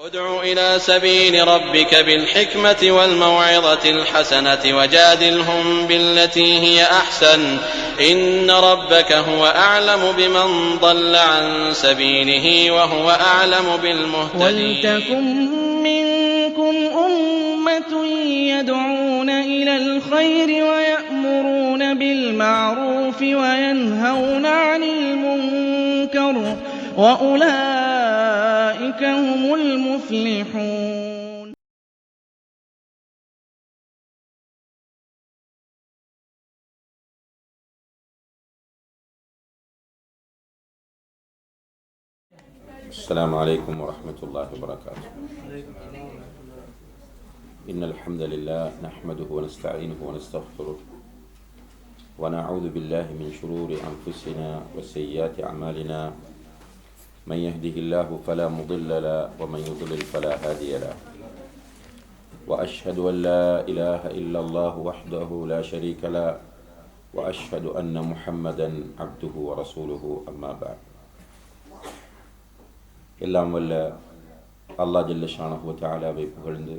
ادع إلى سبيل ربك بالحكمة والموعظة الحسنة وجادلهم بالتي هي أحسن إن ربك هو أعلم بمن ضل عن سبيله وهو أعلم بالمهتدين. ولتكن منكم أمة يدعون إلى الخير ويأمرون بالمعروف وينهون عن المنكر وأولئك هم المفلحون. السلام عليكم ورحمة الله وبركاته. إن الحمد لله نحمده ونستعينه ونستغفره ونعوذ بالله من شرور أنفسنا وسيئات أعمالنا من يهده الله فلا مضل له ومن يضلل فلا هادي له وأشهد أن لا إله إلا الله وحده لا شريك له وأشهد أن محمدا عبده ورسوله أما بعد. எல்லாம் வல்ல அல்லாஹ் ஜல்ல ஷானஹு வ தஆலாவை புகழ்ந்து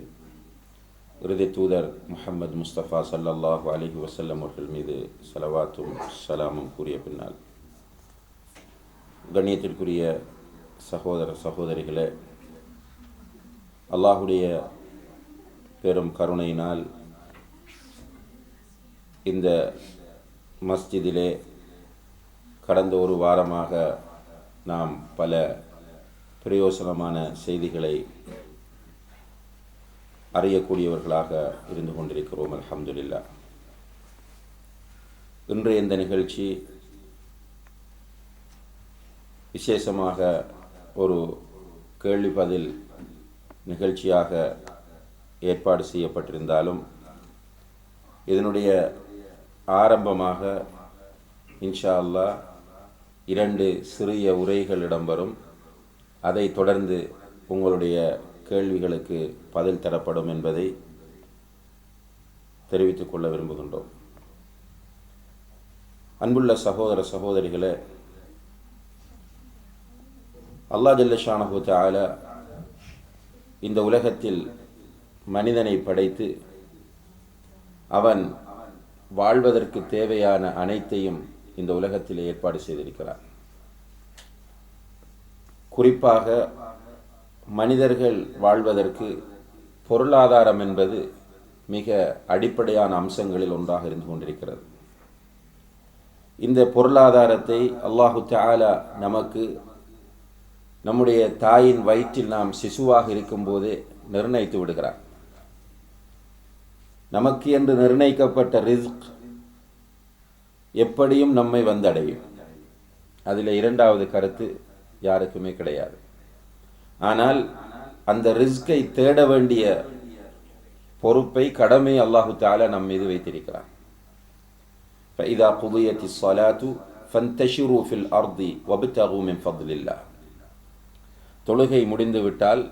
இறுதி தூதர் முஹம்மது முஸ்தபா ஸல்லல்லாஹு அலைஹி வஸல்லம் அவர்கள் மீது ஸலவாத்தும் ஸலாமும் கூறிய பின்னால், கண்ணியத்திற்குரிய சகோதர சகோதரிகளே, அல்லாஹுடைய பெரும் கருணையினால் இந்த மஸ்ஜிதிலே கடந்த ஒரு வாரமாக நாம் பல பிரயோசனமான செய்திகளை அறியக்கூடியவர்களாக இருந்து கொண்டிருக்கிறோம். அல்ஹம்துலில்லாஹ். இன்றைய இந்த நிகழ்ச்சி விசேஷமாக ஒரு கேள்வி பதில் நிகழ்ச்சியாக ஏற்பாடு செய்யப்பட்டிருந்தாலும், இதனுடைய ஆரம்பமாக இன்ஷா அல்லாஹ் 2 சிறிய உரைகள் இடம்பெறும். அதை தொடர்ந்து உங்களுடைய கேள்விகளுக்கு பதில் தரப்படும் என்பதை தெரிவித்துக் கொள்ள விரும்புகின்றோம். அன்புள்ள சகோதர சகோதரிகளே, அல்லாஹ் ஜல்ல ஷானஹு வ தஆலா இந்த உலகத்தில் மனிதனை படைத்து அவன் வாழ்வதற்கு தேவையான அனைத்தையும் இந்த உலகத்தில் ஏற்பாடு செய்திருக்கிறார். குறிப்பாக மனிதர்கள் வாழ்வதற்கு பொருளாதாரம் என்பது மிக அடிப்படையான அம்சங்களில் ஒன்றாக இருந்து கொண்டிருக்கிறது. இந்த பொருளாதாரத்தை அல்லாஹு தஆலா நமக்கு நம்முடைய தாயின் வயிற்றில் நாம் சிசுவாக இருக்கும்போதே நிர்ணயித்து விடுகிறார். நமக்கு என்று நிர்ணயிக்கப்பட்ட ரிஸ்க் எப்படியும் நம்மை வந்தடையும். அதில் 2வது கருத்து யாருக்குமே கிடையாது. ஆனால் அந்த ரிஸ்கை தேட வேண்டிய பொறுப்பை, கடமை அல்லாஹு தஆலா நம் மீது வைத்திருக்கிறார். فَإِذَا قُضِيَتِ الصَّلَاةُ فَانْتَشِرُوا فِي الْأَرْضِ وَابْتَغُوا مِنْ فَضْلِ اللَّهِ. தொழுகை முடிந்துவிட்டால்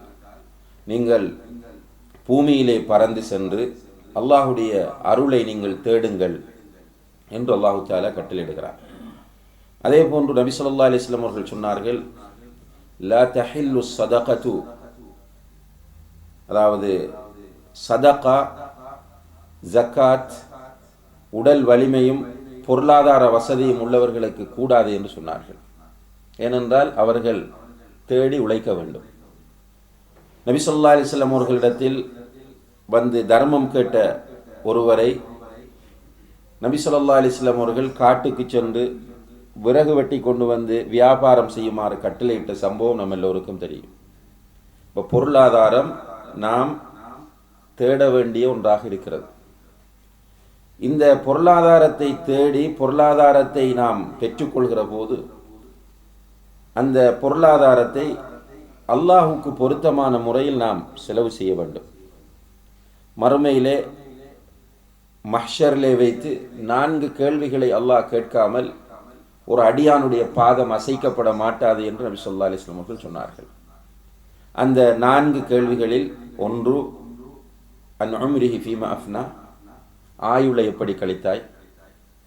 நீங்கள் பூமியிலே பறந்து சென்று அல்லாஹுடைய அருளை நீங்கள் தேடுங்கள் என்று அல்லாஹு தஆலா கட்டளையிடுகிறார். அதே போன்று நபி ஸல்லல்லாஹு அலைஹி வஸல்லம் அவர்கள் சொன்னார்கள், லா தஹில்லு ஸதகது, அதாவது சதகா, ஜக்காத், உடல் வலிமையும் பொருளாதார வசதியும் உள்ளவர்களுக்கு கூடாது என்று சொன்னார்கள். ஏனென்றால் அவர்கள் தேடி உழைக்க வேண்டும். நபி ஸல்லல்லாஹு அலைஹி வஸல்லம் அவர்களிடத்தில் வந்து தர்மம் கேட்ட ஒருவரை நபி ஸல்லல்லாஹு அலைஹி வஸல்லம் அவர்கள் காட்டுக்கு சென்று விறகு வெட்டி கொண்டு வந்து வியாபாரம் செய்யுமாறு கட்டளையிட்ட சம்பவம் நம்ம எல்லோருக்கும் தெரியும். இப்போ பொருளாதாரம் நாம் தேட வேண்டிய ஒன்றாக இருக்கிறது. இந்த பொருளாதாரத்தை தேடி பொருளாதாரத்தை நாம் பெற்றுக்கொள்கிற போது அந்த பொருளாதாரத்தை அல்லாஹுக்கு பொருத்தமான முறையில் நாம் செலவு செய்ய வேண்டும். மறுமையிலே மஹ்ஷரிலே வைத்து 4 கேள்விகளை அல்லாஹ் கேட்காமல் ஒரு அடியானுடைய பாதம் அசைக்கப்பட மாட்டாது என்று நபி ஸல்லல்லாஹு அலைஹி வஸல்லம் அவர்கள் சொன்னார்கள். அந்த 4 கேள்விகளில் ஒன்று அன் உம்ரிஹி ஃபீமா அஃப்னா, ஆயுளை எப்படி கழித்தாய்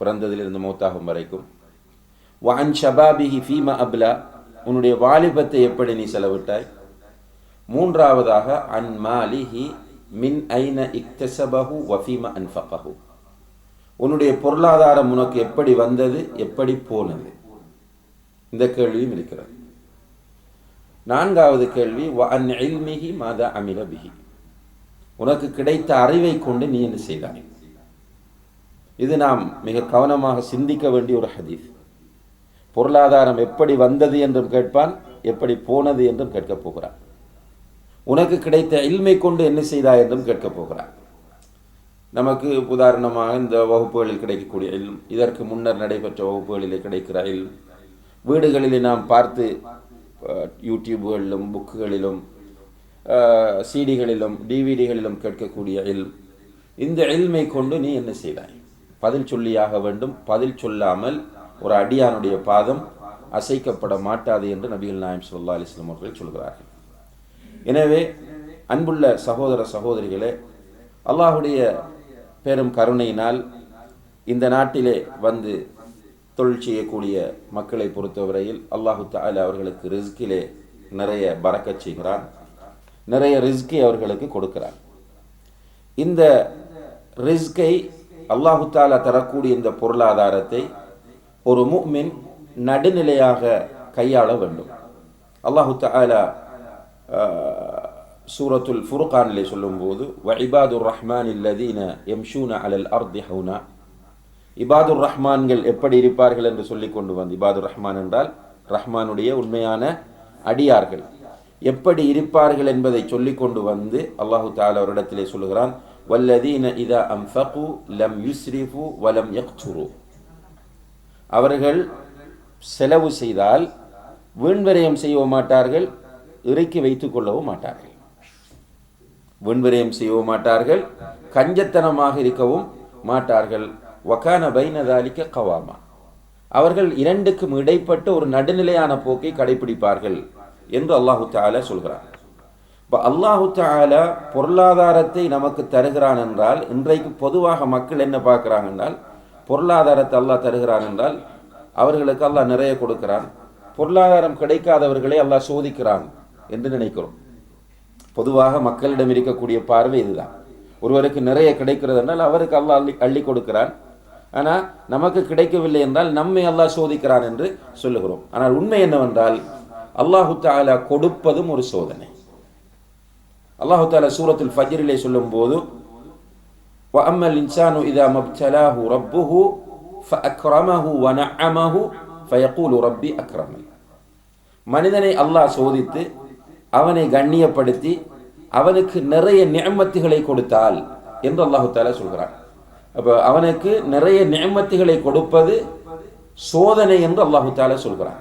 பிறந்ததிலிருந்து மௌத்தாகும் வரைக்கும். வ அன் ஷபாபிஹி ஃபீமா அப்லா, உன்னுடைய வாலிபத்தை எப்படி நீ செலவிட்டாய். மூன்றாவதாக அன் மாலிஹி மின் ஐன இக்தஸபஹு வ ஃபீமா அன்ஃபகஹு, உன்னுடைய பொருளாதாரம் உனக்கு எப்படி வந்தது, எப்படி போனது, இந்த கேள்வியும் இருக்கிறது. நான்காவது கேள்வி வ அன் இல்மிஹி மாதா அமில பிஹி, உனக்கு கிடைத்த அறிவை கொண்டு நீ என்ன செய்தாய். இது நாம் மிக கவனமாக சிந்திக்க வேண்டிய ஒரு ஹதீஸ். பொருளாதாரம் எப்படி வந்தது என்றும் கேட்பான், எப்படி போனது என்றும் கேட்கப் போகிறான். உனக்கு கிடைத்த இல்மை கொண்டு என்ன செய்தாய் என்றும் கேட்கப் போகிறான். நமக்கு உதாரணமாக இந்த வகுப்புகளில் கிடைக்கக்கூடிய இல்ம், இதற்கு முன்னர் நடைபெற்ற வகுப்புகளிலே கிடைக்கிற இல்ம், வீடுகளிலே நாம் பார்த்து யூடியூப்களிலும் புக்குகளிலும் சிடிகளிலும் டிவிடிகளிலும் கேட்கக்கூடிய இல்ம், இந்த இல்மை கொண்டு நீ என்ன செய்தாய்? பதில் சொல்லியாக வேண்டும். பதில் சொல்லாமல் ஒரு அடியானுடைய பாதம் அசைக்கப்பட மாட்டாது என்று நபிகள் நாயகம் ஸல்லல்லாஹு அலைஹி வஸல்லம் அவர்கள் சொல்கிறார்கள். எனவே அன்புள்ள சகோதர சகோதரிகளே, அல்லாஹுடைய பெரும் கருணையினால் இந்த நாட்டிலே வந்து தொழில் செய்யக்கூடிய மக்களை பொறுத்தவரையில் அல்லாஹு தஆலா அவர்களுக்கு ரிஸ்கிலே நிறைய பரக்கத் செய்கிறான், நிறைய ரிஸ்கை அவர்களுக்கு கொடுக்கிறான். இந்த ரிஸ்கை அல்லாஹு தஆலா தரக்கூடிய இந்த பொருளாதாரத்தை ஒரு முஃமின் நடுநிலையாக கையாள வேண்டும். அல்லாஹு தஆலா சூரத்துல் ஃபுர்கானிலே சொல்லும்போது வ இபாதுர் ரஹ்மானில் லதீன யம்ஷூன அலல் அர்தி ஹௌனா, இபாதுர் ரஹ்மான்கள் எப்படி இருப்பார்கள் என்று சொல்லி கொண்டு வந்து, இபாதுர் ரஹ்மான் என்றால் ரஹ்மானுடைய உண்மையான அடியார்கள் எப்படி இருப்பார்கள் என்பதை சொல்லிக் கொண்டு வந்து அல்லாஹு தஆலா ஒரு இடத்திலே சொல்லுகிறான், வல்லதீன இதா அன்ஃபகு லம் யுஸ்ரிஃபு வலம் யக்துரு, அவர்கள் செலவு செய்தால் வீண்விரயம் செய்யவும் மாட்டார்கள், இறக்கி வைத்துக் கொள்ளவும் மாட்டார்கள். வீண்விரயம் செய்யவும் மாட்டார்கள், கஞ்சத்தனமாக இருக்கவும் மாட்டார்கள். வகான பைன தாலிக கவாமா, அவர்கள் இரண்டுக்கும் இடைப்பட்ட ஒரு நடுநிலையான போக்கை கடைபிடிப்பார்கள் என்று அல்லாஹு தஆலா சொல்கிறார். இப்போ அல்லாஹு தஆலா பொருளாதாரத்தை நமக்கு தருகிறான் என்றால், இன்றைக்கு பொதுவாக மக்கள் என்ன பார்க்குறாங்க என்றால், பொருளாதாரத்தை அல்லாஹ் தருகிறான் என்றால் அவர்களுக்கு அல்லாஹ் நிறைய கொடுக்கிறான், பொருளாதாரம் கிடைக்காதவர்களை அல்லாஹ் சோதிக்கிறான் என்று நினைக்கிறோம். பொதுவாக மக்களிடம் இருக்கக்கூடிய பார்வை இதுதான். ஒருவருக்கு நிறைய கிடைக்கிறது என்றால் அவருக்கு அல்லாஹ் அள்ளி கொடுக்கிறான், ஆனால் நமக்கு கிடைக்கவில்லை என்றால் நம்மை அல்லாஹ் சோதிக்கிறான் என்று சொல்லுகிறோம். ஆனால் உண்மை என்னவென்றால் அல்லாஹு தஆலா கொடுப்பதும் ஒரு சோதனை. அல்லாஹு தஆலா சூரத்துல் ஃபஜ்ரிலே சொல்லும்போது வ அம்மல் இன்சானு இதா மப்தலாஹு ரப்புஹு ஃபஅக்ரமஹு வ நஅமஹு ஃபயகூலு ரப்பி அக்ரமன், மனிதனை அல்லாஹ் சோதித்து அவனை கண்ணியப்படுத்தி அவனுக்கு நிறைய நிஅமத்துகளை கொடுத்தால் என்று அல்லாஹு தஆலா சொல்கிறான். அப்போ அவனுக்கு நிறைய நிஅமத்துகளை கொடுப்பது சோதனை என்று அல்லாஹு தஆலா சொல்கிறான்.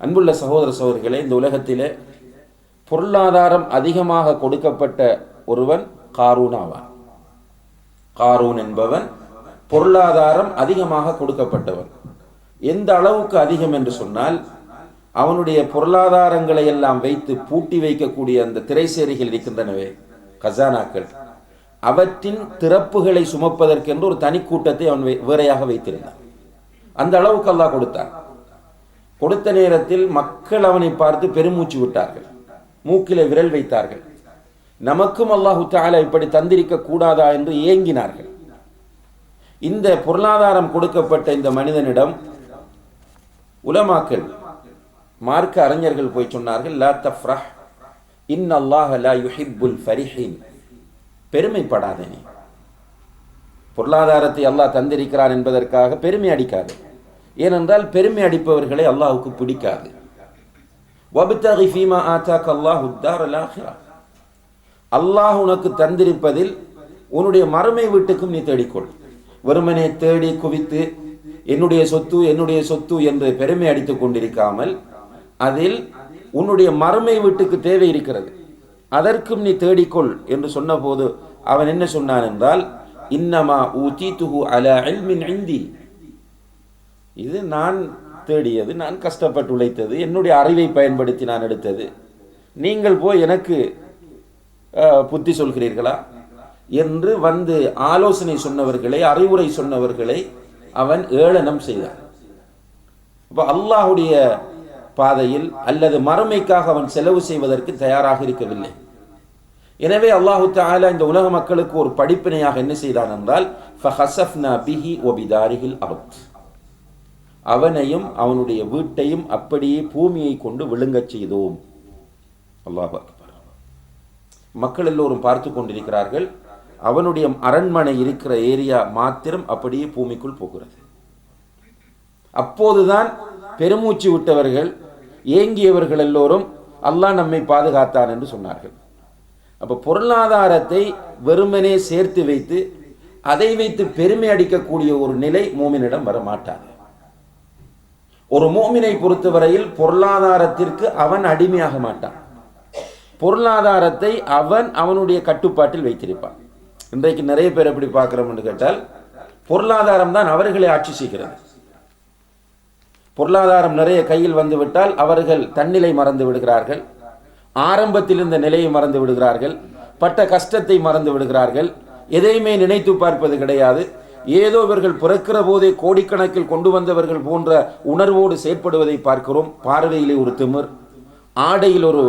அன்புள்ள சகோதர சகோதரிகளே, இந்த உலகத்திலே பொருளாதாரம் அதிகமாக கொடுக்கப்பட்ட ஒருவன் காரூன் ஆவான். காரூன் என்பவன் பொருளாதாரம் அதிகமாக கொடுக்கப்பட்டவன். எந்த அளவுக்கு அதிகம் என்று சொன்னால், அவனுடைய பொருளாதாரங்களை எல்லாம் வைத்து பூட்டி வைக்கக்கூடிய அந்த திரைசேரிகள் இருக்கின்றனவே, கசானாக்கள், அவற்றின் திறப்புகளை சுமப்பதற்கென்று ஒரு தனி கூட்டத்தை அவன் வேறையாக வைத்திருந்தான். அந்த அளவுக்கு அல்லாஹ் கொடுத்தான். கொடுத்த நேரத்தில் மக்கள் அவனை பார்த்து பெருமூச்சு விட்டார்கள், மூக்கிலே விரல் வைத்தார்கள். நமக்கும் அல்லாஹு தஆலா இப்படி தந்திருக்க கூடாதா என்று ஏங்கினார்கள். இந்த பொருளாதாரம் கொடுக்கப்பட்ட இந்த மனிதனிடம் உலமாக்கள், மார்க்க அறிஞர்கள் போய் சொன்னார்கள், லா தஃப்ரஹ் இன்னல்லாஹ லா யுஹிப்புல் ஃபரிஹின், பெருமைப்படாதே நீ. பொருளாதாரத்தை அல்லாஹ் தந்திருக்கிறான் என்பதற்காக பெருமை அடிக்காது. ஏனென்றால் பெருமை அடிப்பவர்களை அல்லாஹ்வுக்கு பிடிக்காது. வப்தகி ஃபீமா ஆதாக அல்லாஹு தாரல் ஆகிரா, அல்லாஹ் உனக்கு தந்திருப்பதில் உன்னுடைய மறுமை வீட்டுக்கும் நீ தேடிக்கொள். வெறுமனே தேடி குவித்து என்னுடைய சொத்து என்னுடைய சொத்து என்று பெருமை அடித்துக் கொண்டிருக்காமல், அதில் உன்னுடைய மறுமை வீட்டுக்கு தேவை இருக்கிறது, அதற்கும் நீ தேடிக்கொள் என்று சொன்னபோது அவன் என்ன சொன்னான் என்றால், இன்னமா ஊதீதுஹு அலா இல்மின் இந்தி, இது நான் தேடியது, நான் கஷ்டப்பட்டு உழைத்தது, என்னுடைய அறிவை பயன்படுத்தி நான் எடுத்தது, நீங்கள் போய் எனக்கு புத்தி சொல்கிறீர்களா என்று வந்து ஆலோசனை சொன்னவர்களை, அறிவுரை சொன்னவர்களை அவன் ஏளனம் செய்தான். அப்போ அல்லாஹுடைய பாதையில் அல்லது மறுமைக்காக அவன் செலவு செய்வதற்கு தயாராக இருக்கவில்லை. எனவே அல்லாஹு தஆலா இந்த உலக மக்களுக்கு ஒரு படிப்பினையாக என்ன செய்தான் என்றால் ஃபஹஸஃப்னா பிஹி வபிதாரிஹில் அர்த், அவனையும் அவனுடைய வீட்டையும் அப்படியே பூமியை கொண்டு விழுங்கச் செய்தோம். அல்லாஹ் அக்பர். மக்கள் எல்லோரும் பார்த்து கொண்டிருக்கிறார்கள். அவனுடைய அரண்மனை இருக்கிற ஏரியா மாத்திரம் அப்படியே பூமிக்குள் போகிறது. அப்போதுதான் பெருமூச்சு விட்டவர்கள், ஏங்கியவர்கள் எல்லோரும் அல்லாஹ் நம்மை பாதுகாத்தான் என்று சொன்னார்கள். அப்ப பொருளாதாரத்தை வெறுமனே சேர்த்து வைத்து அதை வைத்து பெருமை அடிக்கக்கூடிய ஒரு நிலை மூமினிடம் வர மாட்டாது. ஒரு மூமினை பொறுத்தவரையில் பொருளாதாரத்திற்கு அவன் அடிமையாக மாட்டான். பொருளாதாரத்தை அவன் அவனுடைய கட்டுப்பாட்டில் வைத்திருப்பான். இன்றைக்கு நிறைய பேர் எப்படி பார்க்கிறோம் என்று கேட்டால், பொருளாதாரம் தான் அவர்களை ஆட்சி செய்கிறது. பொருளாதாரம் நிறைய கையில் வந்து விட்டால் அவர்கள் தன்னிலை மறந்து விடுகிறார்கள், ஆரம்பத்தில் இருந்த நிலையை மறந்து விடுகிறார்கள், பட்ட கஷ்டத்தை மறந்து விடுகிறார்கள், எதையுமே நினைத்து பார்ப்பது கிடையாது. ஏதோ இவர்கள் பிறக்கிற போதே கோடிக்கணக்கில் கொண்டு வந்தவர்கள் போன்ற உணர்வோடு செயற்படுவதை பார்க்கிறோம். பார்வையிலே ஒரு திமிர், ஆடையில் ஒரு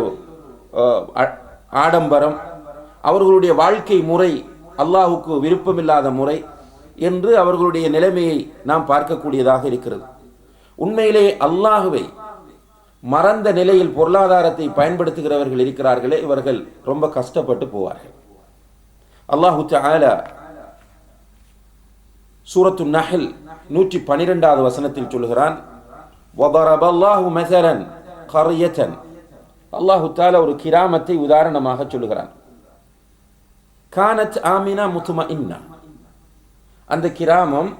ஆடம்பரம், அவர்களுடைய வாழ்க்கை முறை அல்லாஹுக்கு விருப்பமில்லாத முறை என்று அவர்களுடைய நிலைமையை நாம் பார்க்கக்கூடியதாக இருக்கிறது. உண்மையிலே அல்லாஹுவை மறந்த நிலையில் பொருளாதாரத்தை பயன்படுத்துகிறவர்கள் இருக்கிறார்களே, இவர்கள் ரொம்ப கஷ்டப்பட்டு போவார்கள். அல்லாஹு தஆலா சூரத்து நஹல் 112வது வசனத்தில் சொல்கிறான், வதரபல்லாஹு மஸலன் கர்யத்தன். அல்லாஹு தஆலா ஒரு கிராமத்தை உதாரணமாக சொல்கிறான். கானத் ஆமினா முத்மஇன்னா, அந்த கிராமம்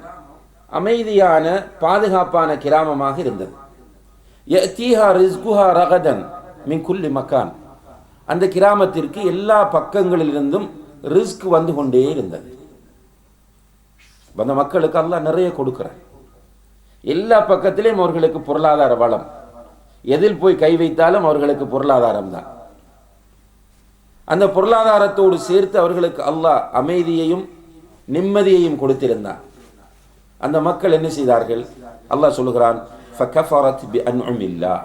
அமைதியான பாதுகாப்பான கிராமமாக இருந்தது. யஅதீஹா ரிஸ்குஹா ரகதன் மின் குல்லி மக்கான், அந்த கிராமத்திற்கு எல்லா பக்கங்களிலிருந்தும் ரிஸ்க் வந்து கொண்டே இருந்தது. அந்த மக்களுக்கு அல்லாஹ் நிறைய கொடுக்கிறார். எல்லா பக்கத்திலையும் அவர்களுக்கு பொருளாதார வளம், எதில் போய் கை வைத்தாலும் அவர்களுக்கு பொருளாதாரம் தான். அந்த பொருளாதாரத்தோடு சேர்த்து அவர்களுக்கு அல்லாஹ் அமைதியையும் நிம்மதியையும் கொடுத்திருந்தான். அந்த மக்கள் என்ன செய்தார்கள்? அல்லாஹ் சொல்லுகிறான், ஃபகஃபரத் பிஅன்உமில்லாஹ்,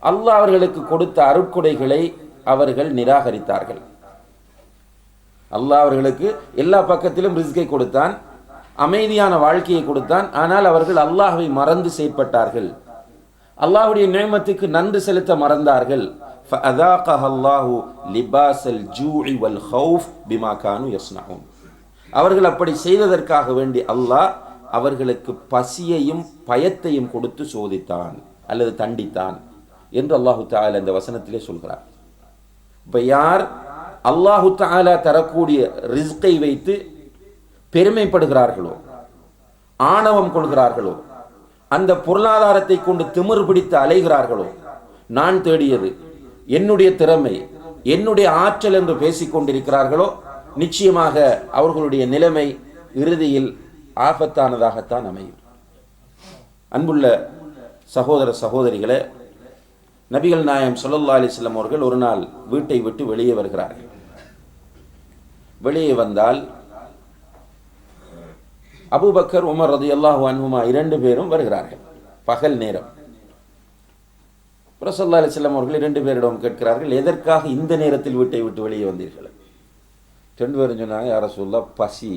அல்லாஹ் அவர்களுக்கு கொடுத்த அருட்கொடைகளை அவர்கள் நிராகரித்தார்கள். அல்லாஹ் அவர்களுக்கு எல்லா பக்கத்திலும் ரிஸ்கை கொடுத்தான், அமைதியான வாழ்க்கையை கொடுத்தான். ஆனால் அவர்கள் அல்லாஹ்வை மறந்து செயற்பட்டார்கள். அல்லாஹ்வுடைய நியமத்துக்கு நன்றி செலுத்த மறந்தார்கள். ஃபஅதாகஹ அல்லாஹு லிபாஸல் ஜூஇ வல் ஹௌஃப் பிமா கானூ யஸ்னஊன், அவர்கள் அப்படி செய்ததற்காக வேண்டி அல்லாஹ் அவர்களுக்கு பசியையும் பயத்தையும் கொடுத்து சோதித்தான் அல்லது தண்டித்தான் என்று அல்லாஹு தஆலா இந்த வசனத்திலே சொல்கிறார். இப்ப யார் அல்லாஹு தஆலா தரக்கூடிய ரிஸ்கை வைத்து பெருமைப்படுகிறார்களோ, ஆணவம் கொள்கிறார்களோ, அந்த பொருளாதாரத்தை கொண்டு திமிர் பிடித்து அலைகிறார்களோ, நான் தேடியது, என்னுடைய திறமை, என்னுடைய ஆற்றல் என்று பேசிக் கொண்டிருக்கிறார்களோ, நிச்சயமாக அவர்களுடைய நிலைமை இறுதியில் ஆபத்தானதாகத்தான் அமையும். அன்புள்ள சகோதர சகோதரிகளே, நபிகள் நாயகம் ஸல்லல்லாஹு அலைஹி வஸல்லம் அவர்கள் ஒரு நாள் வீட்டை விட்டு வெளியே வருகிறார்கள். வெளியே வந்தால் அபூபக்கர், உமர் ரலியல்லாஹு அன்ஹுமா 2 பேரும் வருகிறார்கள். பகல் நேரம். ரசூலுல்லாஹி ஸல்லல்லாஹு அலைஹி வஸல்லம் அவர்கள் 2 பேரிடம் கேட்கிறார்கள், எதற்காக இந்த நேரத்தில் வீட்டை விட்டு வெளியே வந்தீர்கள்? 2 பேரும் சொன்னாங்க, யா ரசூலுல்லாஹ், பசி,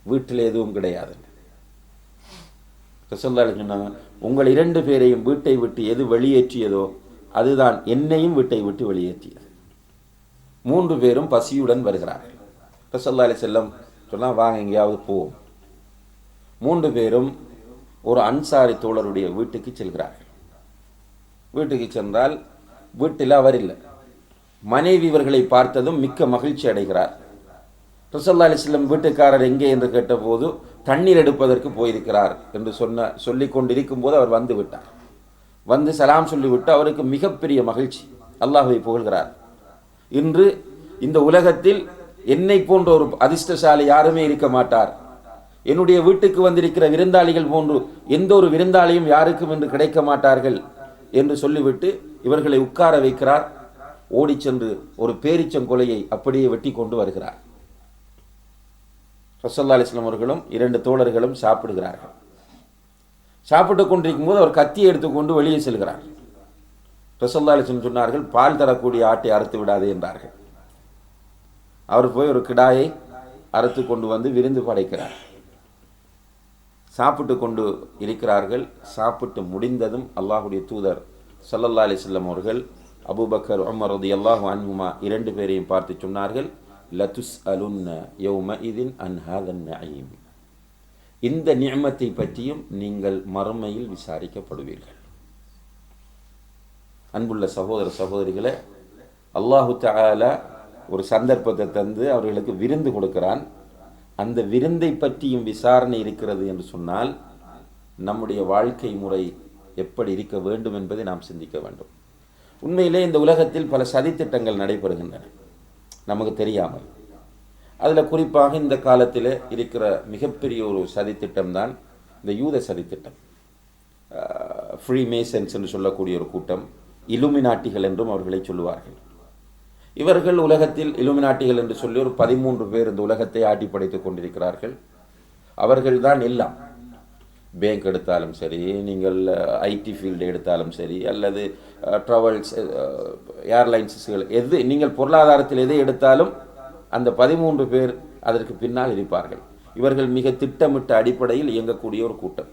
வீட்டில் எதுவும் கிடையாது. ரசூலுல்லாஹி அலைஹி சொன்னாங்க, உங்கள் 2 பேரையும் வீட்டை விட்டு எது வெளியேற்றியதோ அதுதான் என்னையும் வீட்டை விட்டு வெளியேற்றியது. 3 பேரும் பசியுடன் வருகிறார்கள். ரசூலுல்லாஹி அலைஹி வஸல்லம் சொன்னா, வாங்க எங்கேயாவது போவோம். 3 பேரும் ஒரு அன்சாரி தோழருடைய வீட்டுக்கு செல்கிறார்கள். வீட்டுக்கு சென்றால் வீட்டில் அவர் இல்லை. மனைவி இவர்களை பார்த்ததும் மிக்க மகிழ்ச்சி அடைகிறார். ரசூலுல்லாஹி அலைஹி வஸல்லம் வீட்டுக்காரர் எங்கே என்று கேட்டபோது, தண்ணீர் எடுப்பதற்கு போயிருக்கிறார் என்று சொல்லிக் கொண்டிருக்கும் போது அவர் வந்து விட்டார். வந்து சலாம் சொல்லிவிட்டு அவருக்கு மிகப்பெரிய மகிழ்ச்சி, அல்லாஹ்வை புகழ்கிறார். இன்று இந்த உலகத்தில் என்னை போன்ற ஒரு அதிர்ஷ்டசாலி யாருமே இருக்க மாட்டார், என்னுடைய வீட்டுக்கு வந்திருக்கிற விருந்தாளிகள் போன்று எந்த ஒரு விருந்தாளியும் யாருக்கும் என்று கிடைக்க மாட்டார்கள் என்று சொல்லிவிட்டு இவர்களை உட்கார வைக்கிறார். ஓடி சென்று ஒரு பேரிச்சங்கொலையை அப்படியே வெட்டி கொண்டு வருகிறார். ரசூலுல்லாஹி அலைஹி வஸல்லம் அவர்களும் 2 தோழர்களும் சாப்பிடுகிறார்கள். சாப்பிட்டு கொண்டிருக்கும் போது அவர் கத்தியை எடுத்துக்கொண்டு வெளியே செல்கிறார். ரசூலுல்லாஹி அலைஹி வஸல்லம் சொன்னார்கள், பால் தரக்கூடிய ஆட்டை அறுத்து விடாதே என்றார்கள். அவர் போய் ஒரு கிடாயை அறுத்து கொண்டு வந்து விருந்து படைக்கிறார். சாப்பிட்டு கொண்டு இருக்கிறார்கள். சாப்பிட்டு முடிந்ததும் அல்லாஹ்வுடைய தூதர் ஸல்லல்லாஹு அலைஹி வஸல்லம் அவர்கள் அபூபக்கர் உமர் ரலியல்லாஹு அன்ஹுமா 2 பேரையும் பார்த்து சொன்னார்கள், லதுஸ்அலுன்ன யௌமஇதின் அன் ஹாதன் நஈம், இந்த நிஅமத்தை பற்றியும் நீங்கள் மறுமையில் விசாரிக்கப்படுவீர்கள். அன்புள்ள சகோதர சகோதரிகளே, அல்லாஹு தஆலா ஒரு சந்தர்ப்பத்தை தந்து அவர்களுக்கு விருந்து கொடுக்கிறான். அந்த விருந்தை பற்றியும் விசாரணை இருக்கிறது என்று சொன்னால் நம்முடைய வாழ்க்கை முறை எப்படி இருக்க வேண்டும் என்பதை நாம் சிந்திக்க வேண்டும். உண்மையிலே இந்த உலகத்தில் பல சதித்திட்டங்கள் நடைபெறுகின்றன நமக்கு தெரியாமல். அதில் குறிப்பாக இந்த காலத்தில் இருக்கிற மிகப்பெரிய ஒரு சதித்திட்டம் தான் இந்த யூத சதித்திட்டம். ஃப்ரீ மேசன்ஸ் என்று சொல்லக்கூடிய ஒரு கூட்டம், இலுமினாட்டிகள் என்றும் அவர்களை சொல்லுவார்கள். இவர்கள் உலகத்தில் இலுமினாட்டிகள் என்று சொல்லி ஒரு 13 பேர் இந்த உலகத்தை ஆட்டி படைத்துக் கொண்டிருக்கிறார்கள். அவர்கள்தான் எல்லாம். பேங்க் எடுத்தாலும் சரி, நீங்கள் ஐடி ஃபீல்டு எடுத்தாலும் சரி, அல்லது ட்ராவல்ஸ், ஏர்லைன்ஸுகள், எது நீங்கள் பொருளாதாரத்தில் எதை எடுத்தாலும் அந்த 13 பேர் அதற்கு பின்னால் இருப்பார்கள். இவர்கள் மிக திட்டமிட்ட அடிப்படையில் இயங்கக்கூடிய ஒரு கூட்டம்.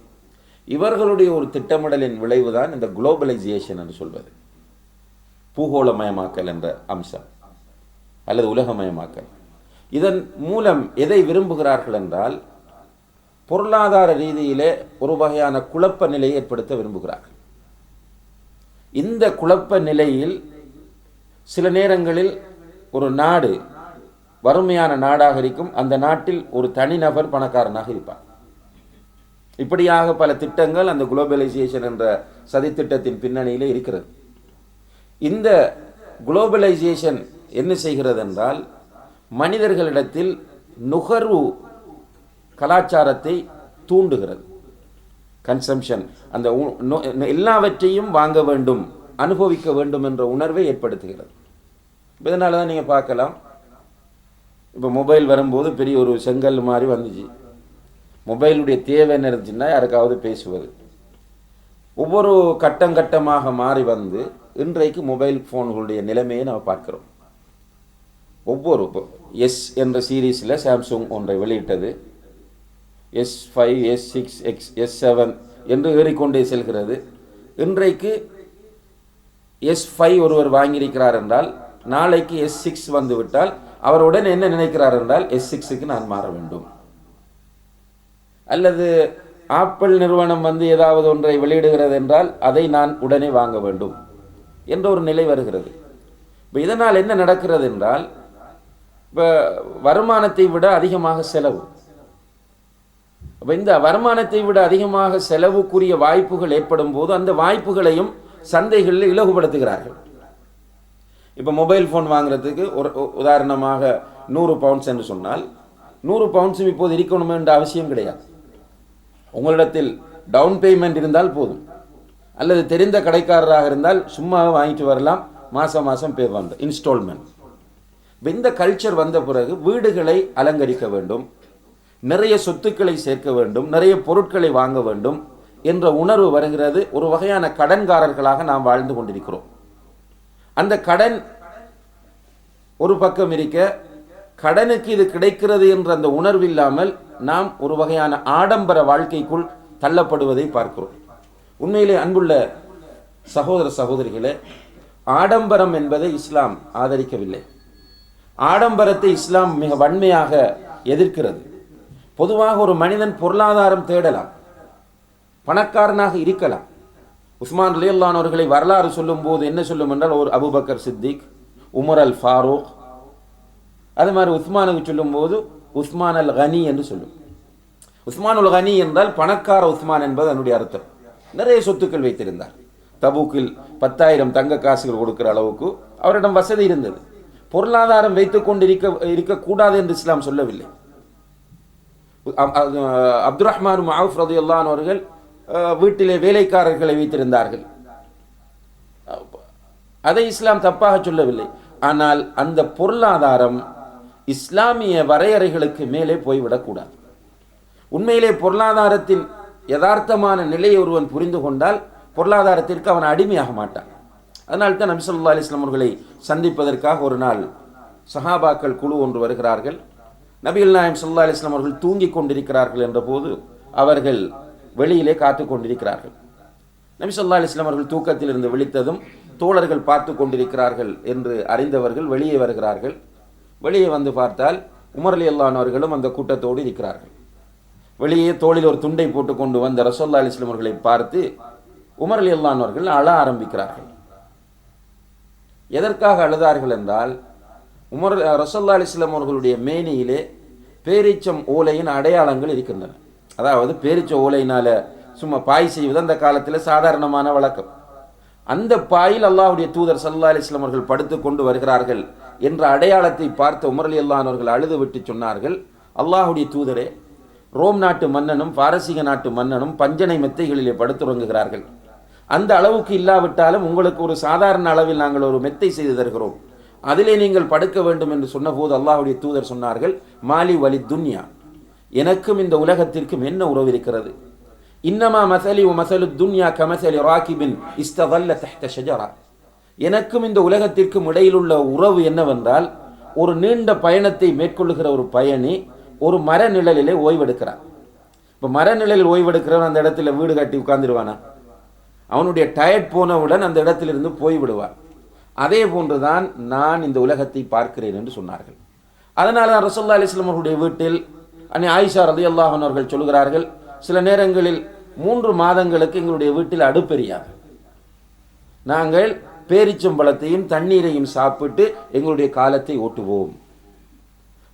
இவர்களுடைய ஒரு திட்டமிடலின் விளைவுதான் இந்த குளோபலைசேஷன் என்று சொல்வது, பூகோளமயமாக்கல் என்ற அம்சம் அல்லது உலகமயமாக்கல். இதன் மூலம் எதை விரும்புகிறார்கள் என்றால், பொருளாதார ரீதியிலே ஒரு வகையான குழப்ப நிலையை ஏற்படுத்த விரும்புகிறார்கள். இந்த குழப்ப நிலையில் சில நேரங்களில் ஒரு நாடு வறுமையான நாடாக இருக்கும், அந்த நாட்டில் ஒரு தனிநபர் பணக்காரனாக இருப்பார். இப்படியாக பல திட்டங்கள் அந்த குளோபலைசேஷன் என்ற சதித்திட்டத்தின் பின்னணியிலே இருக்கிறது. இந்த குளோபலைசேஷன் என்ன செய்கிறது என்றால், மனிதர்களிடத்தில் நுகர்வு கலாச்சாரத்தை தூண்டுகிறது. கன்சம்ஷன், அந்த எல்லாவற்றையும் வாங்க வேண்டும், அனுபவிக்க வேண்டும் என்ற உணர்வை ஏற்படுத்துகிறது. இதனால தான் நீங்கள் பார்க்கலாம், இப்போ மொபைல் வரும்போது பெரிய ஒரு செங்கல் மாதிரி வந்துச்சு. மொபைலுடைய தேவை என்ன இருந்துச்சுன்னா யாருக்காவது பேசுவது. ஒவ்வொரு கட்டமாக மாறி வந்து இன்றைக்கு மொபைல் ஃபோன்களுடைய நிலைமையை நாம் பார்க்கிறோம். ஒவ்வொரு எஸ் என்ற சீரீஸில் சாம்சங் ஒன்றை வெளியிட்டது, S5, S6, S7 என்று ஏறிக்கொண்டே செல்கிறது. இன்றைக்கு S5 ஒருவர் வாங்கியிருக்கிறார் என்றால், நாளைக்கு S6 வந்துவிட்டால் அவருடன் என்ன நினைக்கிறார் என்றால், S6க்கு நான் மாற வேண்டும். அல்லது ஆப்பிள் நிறுவனம் வந்து ஏதாவது ஒன்றை வெளியிடுகிறது என்றால் அதை நான் உடனே வாங்க வேண்டும் என்ற ஒரு நிலை வருகிறது. இப்போ இதனால் என்ன நடக்கிறது என்றால், இப்போ வருமானத்தை விட அதிகமாக செலவு. அப்போ இந்த வருமானத்தை விட அதிகமாக செலவுக்குரிய வாய்ப்புகள் ஏற்படும் போது அந்த வாய்ப்புகளையும் சந்தைகளில் இலகுபடுத்துகிறார்கள். இப்போ மொபைல் ஃபோன் வாங்குறதுக்கு ஒரு உதாரணமாக 100 பவுண்ட்ஸ் என்று சொன்னால் 100 பவுண்ட்ஸும் இப்போது இருக்கணும் என்ற அவசியம் கிடையாது. உங்களிடத்தில் டவுன் பேமெண்ட் இருந்தால் போதும், அல்லது தெரிந்த கடைக்காரராக இருந்தால் சும்மா வாங்கிட்டு வரலாம், மாதம் பே பண்ண இன்ஸ்டால்மெண்ட். இந்த கல்ச்சர் வந்த பிறகு வீடுகளை அலங்கரிக்க வேண்டும், நிறைய சொத்துக்களை சேர்க்க வேண்டும், நிறைய பொருட்களை வாங்க வேண்டும் என்ற உணர்வு வருகிறது. ஒரு வகையான கடன்காரர்களாக நாம் வாழ்ந்து கொண்டிருக்கிறோம். அந்த கடன் ஒரு பக்கம் இருக்க, கடனுக்கு இது கிடைக்கிறது என்ற அந்த உணர்வு இல்லாமல் நாம் ஒரு வகையான ஆடம்பர வாழ்க்கைக்குள் தள்ளப்படுவதை பார்க்கிறோம். உண்மையிலே அன்புள்ள சகோதர சகோதரிகளே, ஆடம்பரம் என்பதை இஸ்லாம் ஆதரிக்கவில்லை. ஆடம்பரத்தை இஸ்லாம் மிக வன்மையாக எதிர்க்கிறது. பொதுவாக ஒரு மனிதன் பொருளாதாரம் தேடலாம், பணக்காரனாக இருக்கலாம். உஸ்மான் ரலியல்லாஹு அன்ஹு அவர்களை வரலாறு சொல்லும் போது என்ன சொல்லும் என்றால், ஒரு Abu Bakr Siddique, Omar al Farooq, அது மாதிரி உஸ்மானுக்கு சொல்லும் போது உஸ்மான் அல் கனி என்று சொல்லும். உஸ்மான் அல் கனி என்றால் பணக்கார உஸ்மான் என்பது அதனுடைய அர்த்தம். நிறைய சொத்துக்கள் வைத்திருந்தார். தபூக்கில் 10,000 தங்க காசுகள் கொடுக்கிற அளவுக்கு அவரிடம் வசதி இருந்தது. பொருளாதாரம் வைத்துக் கொண்டு இருக்கக்கூடாது என்று இஸ்லாம் சொல்லவில்லை. அப்துல் ரஹ்மான் மஅஃப் ரலியல்லாஹு அன்ஹு அவர்கள் வீட்டிலே வேலைக்காரர்களை வைத்திருந்தார்கள். அதை இஸ்லாம் தப்பாக சொல்லவில்லை. ஆனால் அந்த பொருளாதாரம் இஸ்லாமிய வரையறைகளுக்கு மேலே போய்விடக்கூடாது. உண்மையிலே பொருளாதாரத்தின் யதார்த்தமான நிலையை ஒருவன் புரிந்து கொண்டால் பொருளாதாரத்திற்கு அவன் அடிமையாக மாட்டான். அதனால்தான் நபி ஸல்லல்லாஹு அலைஹி வஸல்லம் அவர்களை சந்திப்பதற்காக ஒரு நாள் சஹாபாக்கள் குழு ஒன்று வருகிறார்கள். நபிகள் நாயகம் ஸல்லல்லாஹு அலைஹி வஸல்லம் அவர்கள் தூங்கிக் கொண்டிருக்கிறார்கள் என்ற போது அவர்கள் வெளியிலே காத்து கொண்டிருக்கிறார்கள். நபி ஸல்லல்லாஹு அலைஹி வஸல்லம் அவர்கள் தூக்கத்தில் இருந்து விழித்ததும் தோழர்கள் பார்த்து கொண்டிருக்கிறார்கள் என்று அறிந்தவர்கள் வெளியே வருகிறார்கள். வெளியே வந்து பார்த்தால் உமர் ரலியல்லாஹு அன்ஹு அவர்களும் அந்த கூட்டத்தோடு இருக்கிறார்கள். வெளியே தோளில் ஒரு துண்டை போட்டு கொண்டு வந்த ரசூலுல்லாஹி அலைஹி வஸல்லம் அவர்களை பார்த்து உமர் ரலியல்லாஹு அன்ஹு அவர்கள் அழ ஆரம்பிக்கிறார்கள். எதற்காக அழுதார்கள் என்றால், ரசூலுல்லாஹி அலைஹி வஸல்லம் அவர்களுடைய மேனியிலே பேரீச்சம் ஓலையின் அடையாளங்கள் இருக்கின்றன. அதாவது பேரீச்ச ஓலையினால சும்மா பாய் செய்வது அந்த காலத்தில் சாதாரணமான வழக்கம். அந்த பாயில் அல்லாஹ்வுடைய தூதர் ஸல்லல்லாஹு அலைஹி வஸல்லம் அவர்கள் படுத்து கொண்டு வருகிறார்கள் என்ற அடையாளத்தை பார்த்த உமர் ரலியல்லாஹு அன்ஹு அவர்கள் அழுது விட்டு சொன்னார்கள், அல்லாஹ்வுடைய தூதரே, ரோம் நாட்டு மன்னனும் பாரசீக நாட்டு மன்னனும் பஞ்சனை மெத்தைகளிலே படுத்துறங்குகிறார்கள். அந்த அளவுக்கு இல்லாவிட்டாலும் உங்களுக்கு ஒரு சாதாரண அளவில் நாங்கள் ஒரு மெத்தை செய்து தருகிறோம், அதிலே நீங்கள் படுக்க வேண்டும் என்று சொன்னபோது அல்லாஹ்வுடைய தூதர் சொன்னார்கள், மாலி வலி துன்யா, எனக்கும் இந்த உலகத்திற்கும் என்ன உறவு இருக்கிறது? இன்னமா மசலி மசலு துன்யா கமசலி ராகிபின் இஸ்தவல்ல தஹ்த ஷஜரா, எனக்கும் இந்த உலகத்திற்கும் இடையிலுள்ள உறவு என்னவென்றால், ஒரு நீண்ட பயணத்தை மேற்கொள்ளுகிற ஒரு பயணி ஒரு மர நிழலிலே ஓய்வெடுக்கிறான். இப்போ மர நிழலில் ஓய்வெடுக்கிறவன் அந்த இடத்துல வீடு கட்டி உட்கார்ந்துருவானா? அவனுடைய டயர்ட் போனவுடன் அந்த இடத்திலிருந்து போய்விடுவான். அதே போன்றுதான் நான் இந்த உலகத்தை பார்க்கிறேன் என்று சொன்னார்கள். அதனால தான் ரசூலுல்லாஹி அலைஹி வஸல்லம் அவர்களுடைய வீட்டில் அன்னை ஆயிஷா ரலியல்லாஹு அன்ஹா அவர்கள் சொல்கிறார்கள், சில நேரங்களில் 3 மாதங்களுக்கு எங்களுடைய வீட்டில் அடுப்பெரியாது. நாங்கள் பேரிச்சம்பழத்தையும் தண்ணீரையும் சாப்பிட்டு எங்களுடைய காலத்தை ஓட்டுவோம்.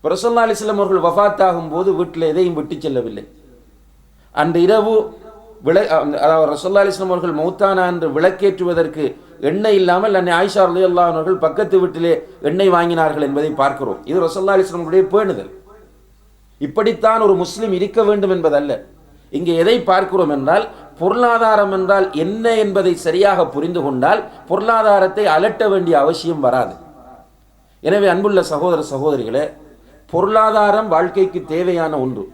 ரசூலுல்லாஹி அலைஹி வஸல்லம் அவர்கள் வஃபாத் ஆகும்போது வீட்டில் எதையும் விட்டு செல்லவில்லை. அன்று இரவு ரசூலுல்லாஹி அலைஹி வஸல்லம் அவர்கள் மௌத்தானா என்று விளக்கேற்றுவதற்கு எண்ணெய் இல்லாமல் அன்னை ஆயிஷா ரலியல்லாஹு அன்ஹா அவர்கள் பக்கத்து வீட்டிலே எண்ணெய் வாங்கினார்கள் என்பதை பார்க்கிறோம். இது ரசூலுல்லாஹி அலைஹி வஸல்லம் அவர்களுடைய பேணுதல். இப்படித்தான் ஒரு முஸ்லிம் இருக்க வேண்டும் என்பதல்ல. இங்கே எதை பார்க்கிறோம் என்றால், பொருளாதாரம் என்றால் என்ன என்பதை சரியாக புரிந்து கொண்டால் பொருளாதாரத்தை அலட்ட வேண்டிய அவசியம் வராது. எனவே அன்புள்ள சகோதர சகோதரிகளே, பொருளாதாரம் வாழ்க்கைக்கு தேவையான ஒன்று.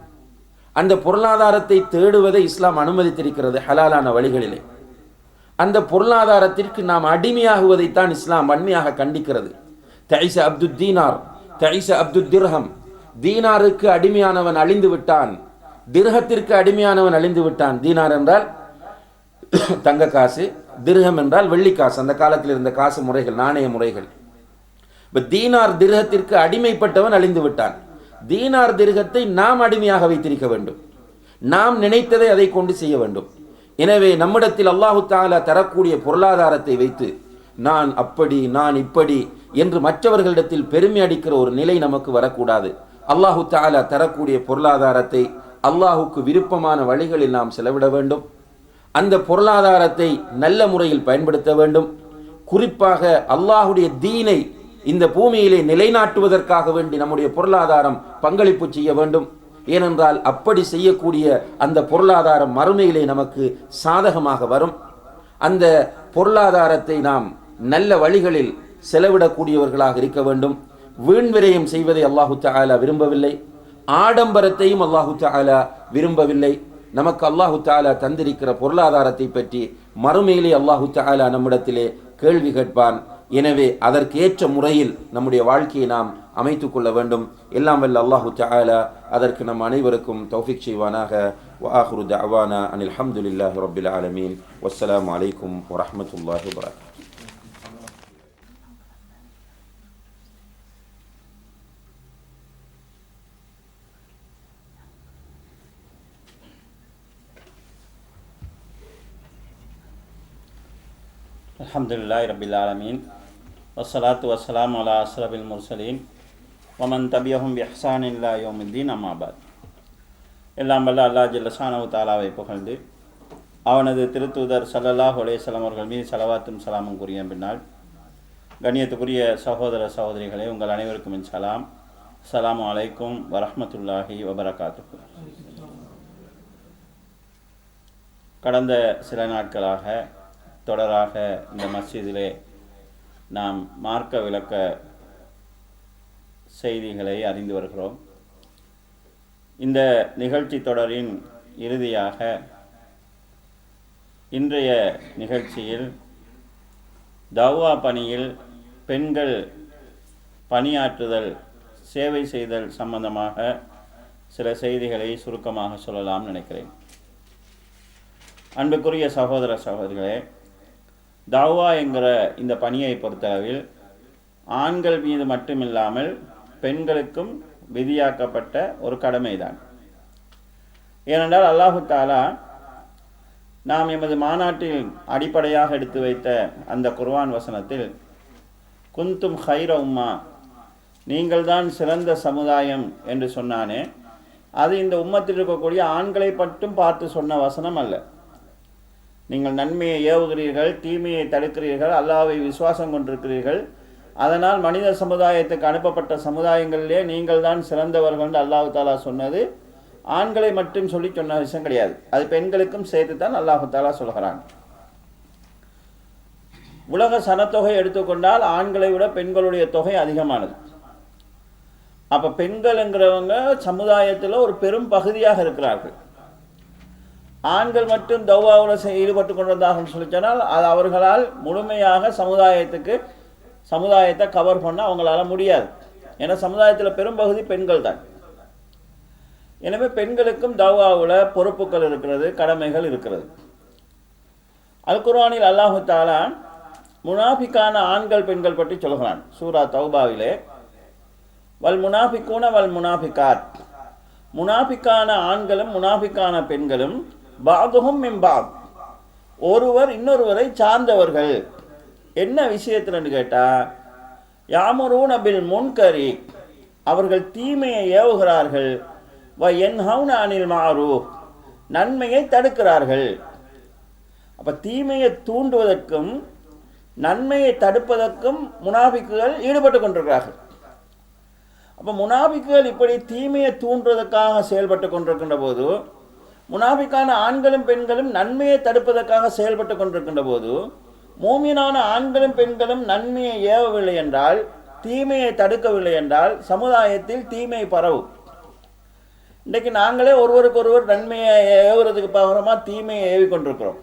அந்த பொருளாதாரத்தை தேடுவதை இஸ்லாம் அனுமதித்திருக்கிறது ஹலாலான வழிகளிலே. அந்த பொருளாதாரத்திற்கு நாம் அடிமையாகுவதைத்தான் இஸ்லாம் வன்மையாக கண்டிக்கிறது. தைஸ அப்துத் தீனார், தைஸ அப்துத் திர்ஹம், தீனாருக்கு அடிமையானவன் அழிந்து விட்டான், திர்ஹத்திற்கு அடிமையானவன் அழிந்து விட்டான். தீனார் என்றால் தங்க காசு, திர்ஹம் என்றால் வெள்ளி காசு, அந்த காலத்தில் இருந்த காசு முறைகள், நாணய முறைகள். இப்போ தீனார் திர்ஹத்திற்கு அடிமைப்பட்டவன் அழிந்து விட்டான். தீனார் திர்ஹத்தை நாம் அடிமையாக வைத்திருக்க வேண்டும். நாம் நினைத்ததை அதை கொண்டு செய்ய வேண்டும். எனவே நம்மிடத்தில் அல்லாஹு தஆலா தரக்கூடிய பொருளாதாரத்தை வைத்து நான் அப்படி நான் இப்படி என்று மற்றவர்களிடத்தில் பெருமை அடிக்கிற ஒரு நிலை நமக்கு வரக்கூடாது. அல்லாஹு தஆலா தரக்கூடிய பொருளாதாரத்தை அல்லாஹுக்கு விருப்பமான வழிகளில் நாம் செலவிட வேண்டும். அந்த பொருளாதாரத்தை நல்ல முறையில் பயன்படுத்த வேண்டும். குறிப்பாக அல்லாஹுடைய தீனை இந்த பூமியிலே நிலைநாட்டுவதற்காக வேண்டி நம்முடைய பொருளாதாரம் பங்களிப்பு செய்ய வேண்டும். ஏனென்றால் அப்படி செய்யக்கூடிய அந்த பொருளாதாரம் மறுமையிலே நமக்கு சாதகமாக வரும். அந்த பொருளாதாரத்தை நாம் நல்ல வழிகளில் செலவிடக்கூடியவர்களாக இருக்க வேண்டும். வீண் விரயம் செய்வதை அல்லாஹு தஆலா விரும்பவில்லை. ஆடம்பரத்தையும் அல்லாஹு தஆலா விரும்பவில்லை. நமக்கு அல்லாஹு தஆலா தந்திருக்கிற பொருளாதாரத்தை பற்றி மறுமையிலே அல்லாஹு தஆலா நம்மிடத்திலே கேள்வி கேட்பான். எனவே அதற்கு ஏற்ற முறையில் நம்முடைய வாழ்க்கையை நாம் அமைத்துக் கொள்ள வேண்டும். எல்லாம் வல்ல அல்லாஹு தஆலா அதற்கு நம் அனைவருக்கும் தௌஃபீக் செய்வானாக. வஆகிரு தஅவானா அனில் ஹம்துலில்லாஹி ரப்பில் ஆலமீன். வஸ்ஸலாமு அலைக்கும் வரஹ்மத்துல்லாஹி வபரகாத்துஹு. அல்ஹம்துலில்லாஹி ரப்பில் ஆலமீன். வஸ்ஸலாத்து வஸ்ஸலாமு அலா அஸ்ரஃபில் முர்சலீன் வமன் தபியஹும் பிஹ்சானின் இலா யௌமித்தீன். அம்மா பாத். எல்லாம் வல்ல அல்லாஹ் ஜல்ல ஷானஹு தஆலாவை புகழ்ந்து அவனது திருத்தூதர் ஸல்லல்லாஹு அலைஹி வஸல்லம் அவர்கள் மீது ஸலவாத்தும் ஸலாமும் கூறிய பின்னால், கண்ணியத்துக்குரிய சகோதர சகோதரிகளே, உங்கள் அனைவருக்கும் என் சலாம். அஸ்ஸலாமு அலைக்கும் வரஹ்மத்துல்லாஹி வபரகாத்துஹு. கடந்த சில நாட்களாக தொடராக இந்த மஸ்ஜிதிலே நாம் மார்க்க விளக்க செய்திகளை அறிந்து வருகிறோம். இந்த நிகழ்ச்சி தொடரின் இறுதியாக இன்றைய நிகழ்ச்சியில் தௌவா பணியில் பெண்கள் பணியாற்றுதல், சேவை செய்தல் சம்பந்தமாக சில செய்திகளை சுருக்கமாக சொல்லலாம் நினைக்கிறேன். அன்புக்குரிய சகோதர சகோதரிகளே, தௌவா என்கிற இந்த பணியை பொறுத்தளவில் ஆண்கள் மீது மட்டுமில்லாமல் பெண்களுக்கும் விதியாக்கப்பட்ட ஒரு கடமைதான். ஏனென்றால் அல்லாஹு தாலா நாம் எமது மாநாட்டில் அடிப்படையாக எடுத்து வைத்த அந்த குர்ஆன் வசனத்தில் குந்தும் ஹைர உம்மா, நீங்கள்தான் சிறந்த சமுதாயம் என்று சொன்னானே, அது இந்த உம்மத்தில் இருக்கக்கூடிய ஆண்களை மட்டும் பார்த்து சொன்ன வசனம் அல்ல. நீங்கள் நன்மையை ஏவுகிறீர்கள், தீமையை தடுக்கிறீர்கள், அல்லாஹ்வை விசுவாசம் கொண்டிருக்கிறீர்கள், அதனால் மனித சமுதாயத்துக்கு அனுப்பப்பட்ட சமுதாயங்களிலே நீங்கள் தான் சிறந்தவர்கள் என்று அல்லாஹு தாலா சொன்னது ஆண்களை மட்டும் சொல்லி சொன்ன விஷயம் கிடையாது. அது பெண்களுக்கும் சேர்த்து தான் அல்லாஹு தாலா சொல்கிறான். உலக சனத்தொகை எடுத்துக்கொண்டால் ஆண்களை விட பெண்களுடைய தொகை அதிகமானது. அப்போ பெண்கள்ங்கிறவங்க சமுதாயத்தில் ஒரு பெரும் பகுதியாக இருக்கிறார்கள். ஆண்கள் மட்டும் தௌவாவில் ஈடுபட்டு கொண்டதாக சொல்லி சொன்னால் அது அவர்களால் முழுமையாக சமுதாயத்தை கவர் பண்ண அவங்களால முடியாது. ஏன்னா சமுதாயத்தில் பெரும்பகுதி பெண்கள் தான். எனவே பெண்களுக்கும் தௌவாவில் பொறுப்புகள் இருக்கிறது, கடமைகள் இருக்கிறது. அல் குர்ஆனில் அல்லாஹு தஆலா முனாஃபிக்கான ஆண்கள் பெண்கள் பற்றி சொல்கிறான். சூரா தௌபாவிலே வல் முனாஃபிக்கூன வல் முனாஃபிகாத், முனாஃபிக்கான ஆண்களும் முனாஃபிக்கான பெண்களும் பாதுஹும் மின் பாத், ஒருவர் இன்னொருவரை சார்ந்தவர்கள். என்ன விஷயத்தில்னு கேட்டால் யாமுரூன பில் முன்கரி, அவர்கள் தீமையை ஏவுகிறார்கள், வ யன்ஹவுன அனில் மஅரூஃப், நன்மையை தடுக்கிறார்கள். அப்போ தீமையை தூண்டுவதற்கும் நன்மையை தடுப்பதற்கும் முனாஃபிக்குகள் ஈடுபட்டு கொண்டிருக்கிறார்கள். அப்போ முனாஃபிக்குகள் இப்படி தீமையை தூண்டுவதற்காக செயல்பட்டு கொண்டிருக்கின்ற போது, முனாஃபிக்கான ஆண்களும் பெண்களும் நன்மையை தடுப்பதற்காக செயல்பட்டு கொண்டிருக்கின்ற போது, மூமினான ஆண்களும் பெண்களும் நன்மையை ஏவவில்லை என்றால், தீமையை தடுக்கவில்லை என்றால் சமுதாயத்தில் தீமை பரவும். இன்றைக்கு நாங்களே ஒருவருக்கொருவர் நன்மையை ஏவுறதுக்கு பகரமாக தீமையை ஏவிக்கொண்டிருக்கிறோம்.